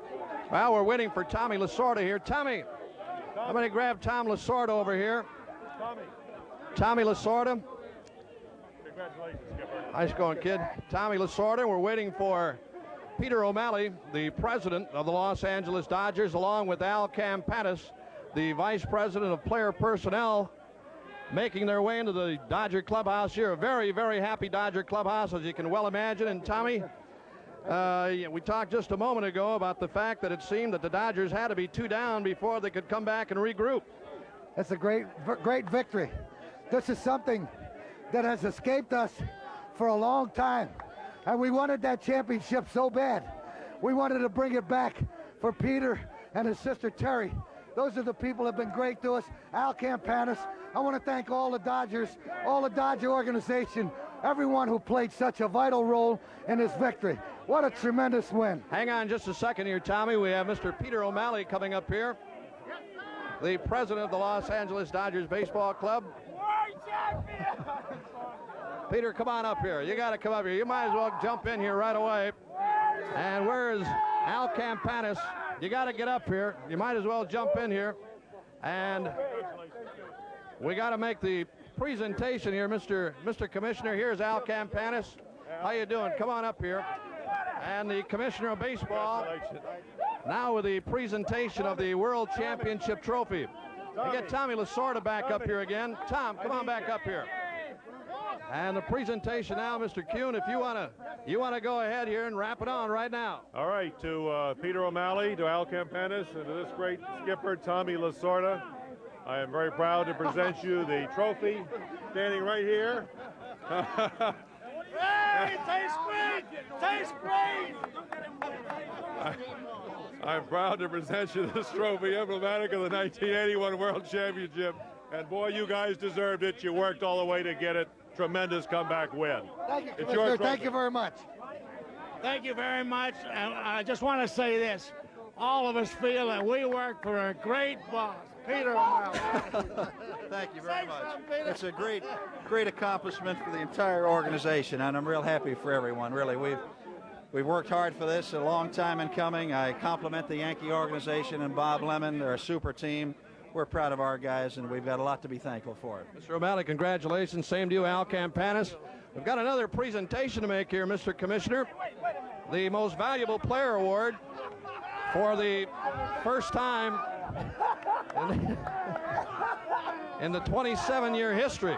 Well, we're waiting for Tommy Lasorda here. Tommy, I'm going to grab Tom Lasorda over here. Tommy Lasorda. Congratulations, Skipper. Nice going, kid. Tommy Lasorda. We're waiting for Peter O'Malley, the president of the Los Angeles Dodgers, along with Al Campanis, the vice president of player personnel, making their way into the Dodger clubhouse here. A very, very happy Dodger clubhouse, as you can well imagine. And Tommy, we talked just a moment ago about the fact that it seemed that the Dodgers had to be 2 down before they could come back and regroup. It's a great victory. This is something that has escaped us for a long time, and we wanted that championship so bad. We wanted to bring it back for Peter and his sister Terry. Those are the people that have been great to us. Al Campanis. I want to thank all the Dodgers, all the Dodger organization, everyone who played such a vital role in this victory. What a tremendous win. Hang on just a second here, Tommy. We have Mr. Peter O'Malley coming up here, the president of the Los Angeles Dodgers Baseball Club. Peter, come on up here. You got to come up here. You might as well jump in here right away. And where's Al Campanis? You got to get up here. You might as well jump in here. And we got to make the presentation here, Mr. Commissioner. Here's Al Campanis. How you doing? Come on up here. And the Commissioner of Baseball, now with the presentation of the World Championship Trophy. We get Tommy Lasorda back up here again. Tom, come on back up here. And the presentation now, Mr. Kuhn, if you want to go ahead here and wrap it on right now. All right, to Peter O'Malley, to Al Campanis, and to this great skipper, Tommy Lasorda, I am very proud to present you the trophy, standing right here. Hey, tastes great! Tastes great! I'm proud to present you this trophy, emblematic of the 1981 World Championship. And boy, you guys deserved it. You worked all the way to get it. Tremendous comeback win. Thank you, Commissioner. Thank you very much. Thank you very much. And I just want to say this. All of us feel that we work for a great boss, Peter O'Malley. Thank you very much. It's a great accomplishment for the entire organization, and I'm real happy for everyone. Really, we've worked hard for this, a long time in coming. I compliment the Yankee organization and Bob Lemon. They're a super team. We're proud of our guys, and we've got a lot to be thankful for. Mr. O'Malley, congratulations. Same to you, Al Campanis. We've got another presentation to make here, Mr. Commissioner. The Most Valuable Player Award for the first time in the 27-year history.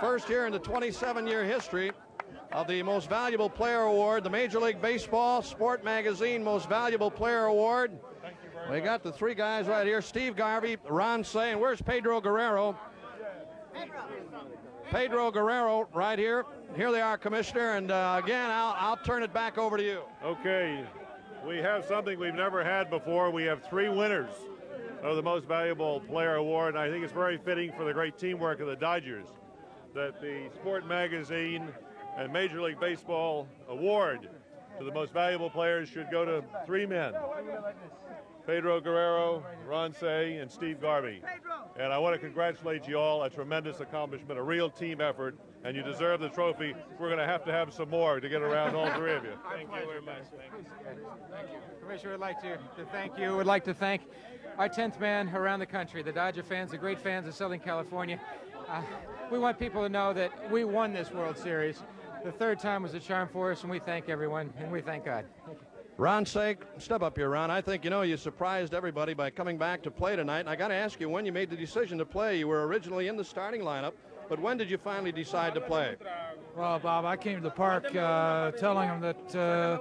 First year in the 27-year history of the Most Valuable Player Award, the Major League Baseball Sport Magazine Most Valuable Player Award. We got the three guys right here, Steve Garvey, Ron Say, and where's Pedro Guerrero? Pedro Guerrero right here. Here they are, Commissioner, and again, I'll turn it back over to you. Okay, we have something we've never had before. We have 3 winners of the Most Valuable Player Award, and I think it's very fitting for the great teamwork of the Dodgers that the Sport Magazine and Major League Baseball Award to the most valuable players should go to 3 men. Pedro Guerrero, Ron Say, and Steve Garvey. And I want to congratulate you all. A tremendous accomplishment, a real team effort, and you deserve the trophy. We're going to have some more to get around all 3 of you. Thank you very much. Thank you. Commissioner, would like to thank you. Would like to thank our 10th man around the country, the Dodger fans, the great fans of Southern California. We want people to know that we won this World Series. The 3rd time was a charm for us, and we thank everyone, and we thank God. Ron Say, step up here, Ron. I think, you surprised everybody by coming back to play tonight. And I got to ask you, when you made the decision to play, you were originally in the starting lineup, but when did you finally decide to play? Well, Bob, I came to the park telling them that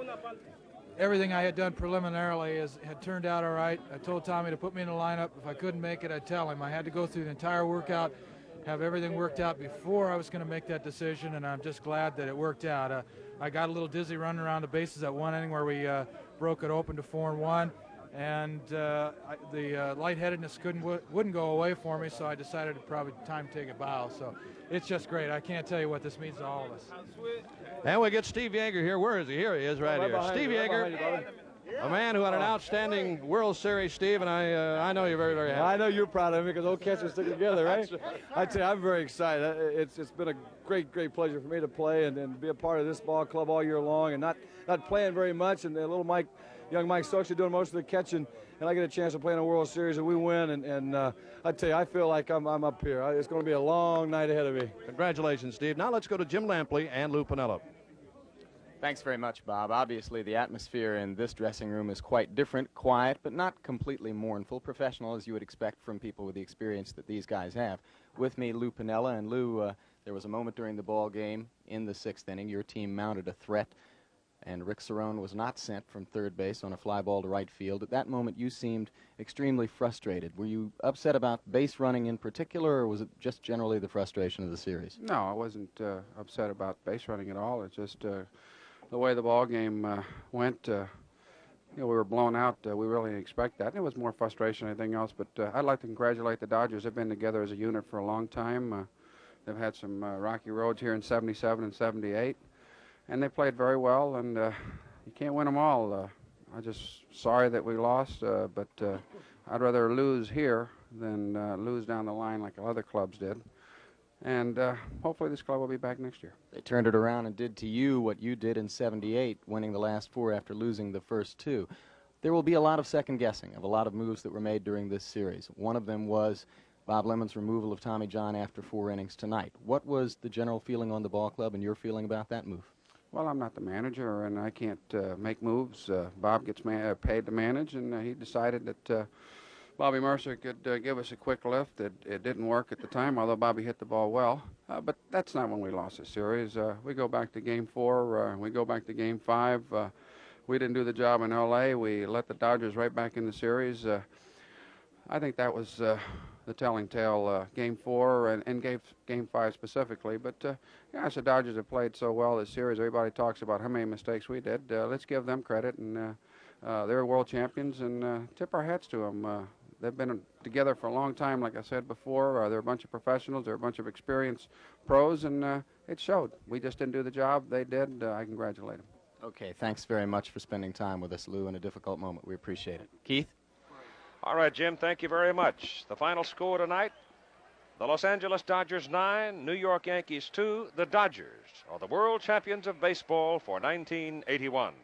everything I had done preliminarily had turned out all right. I told Tommy to put me in the lineup. If I couldn't make it, I'd tell him. I had to go through the entire workout, have everything worked out before I was going to make that decision, and I'm just glad that it worked out. I got a little dizzy running around the bases at one inning where we broke it open to 4-1, and the lightheadedness wouldn't go away for me, so I decided it probably time to take a bow. So it's just great. I can't tell you what this means to all of us. And we get Steve Yeager here. Where is he? Here he is, right here. Steve Yeager, a man who had an outstanding World Series, Steve, and I know you're very, very happy. I know you're proud of me because old catchers stick together, right? I tell you, I'm very excited. It's been a great pleasure for me to play and be a part of this ball club all year long, and not playing very much, and young Mike Stokes doing most of the catching, and I get a chance to play in a World Series and we win, and I tell you, I feel like I'm up here. It's going to be a long night ahead of me. Congratulations, Steve. Now let's go to Jim Lampley and Lou Piniella. Thanks very much, Bob. Obviously, the atmosphere in this dressing room is quite different, quiet, but not completely mournful, professional, as you would expect from people with the experience that these guys have. With me, Lou Piniella, and Lou, there was a moment during the ball game in the 6th inning. Your team mounted a threat, and Rick CERONE was not sent from third base on a fly ball to right field. At that moment, you seemed extremely frustrated. Were you upset about base running in particular, or was it just generally the frustration of the series? No, I wasn't upset about base running at all. It's just the way the ball game went. We were blown out. We really didn't expect that. And it was more frustration than anything else. But I'd like to congratulate the Dodgers. They've been together as a unit for a long time. They've had some rocky roads here in '77 and '78. And they played very well, and you can't win them all. I'm just sorry that we lost, but I'd rather lose here than lose down the line like other clubs did. And hopefully this club will be back next year. They turned it around and did to you what you did in '78, winning the last 4 after losing the first 2. There will be a lot of second-guessing of a lot of moves that were made during this series. One of them was Bob Lemon's removal of Tommy John after 4 innings tonight. What was the general feeling on the ball club and your feeling about that move? Well, I'm not the manager, and I can't make moves. Bob gets paid to manage, and he decided that Bobby Murcer could give us a quick lift. It didn't work at the time, although Bobby hit the ball well. But that's not when we lost the series. We go back to Game 4. We go back to Game 5. We didn't do the job in L.A. We let the Dodgers right back in the series. I think that was the telling tale, Game 4 and Game 5 specifically. But gosh, the Dodgers have played so well this series. Everybody talks about how many mistakes we did. Let's give them credit, and they're world champions, and tip our hats to them. They've been together for a long time, like I said before. They're a bunch of professionals. They're a bunch of experienced pros, and it showed. We just didn't do the job. They did. I congratulate them. Okay, thanks very much for spending time with us, Lou, in a difficult moment. We appreciate it. Keith? All right, Jim, thank you very much. The final score tonight, the Los Angeles Dodgers 9, New York Yankees 2. The Dodgers are the world champions of baseball for 1981.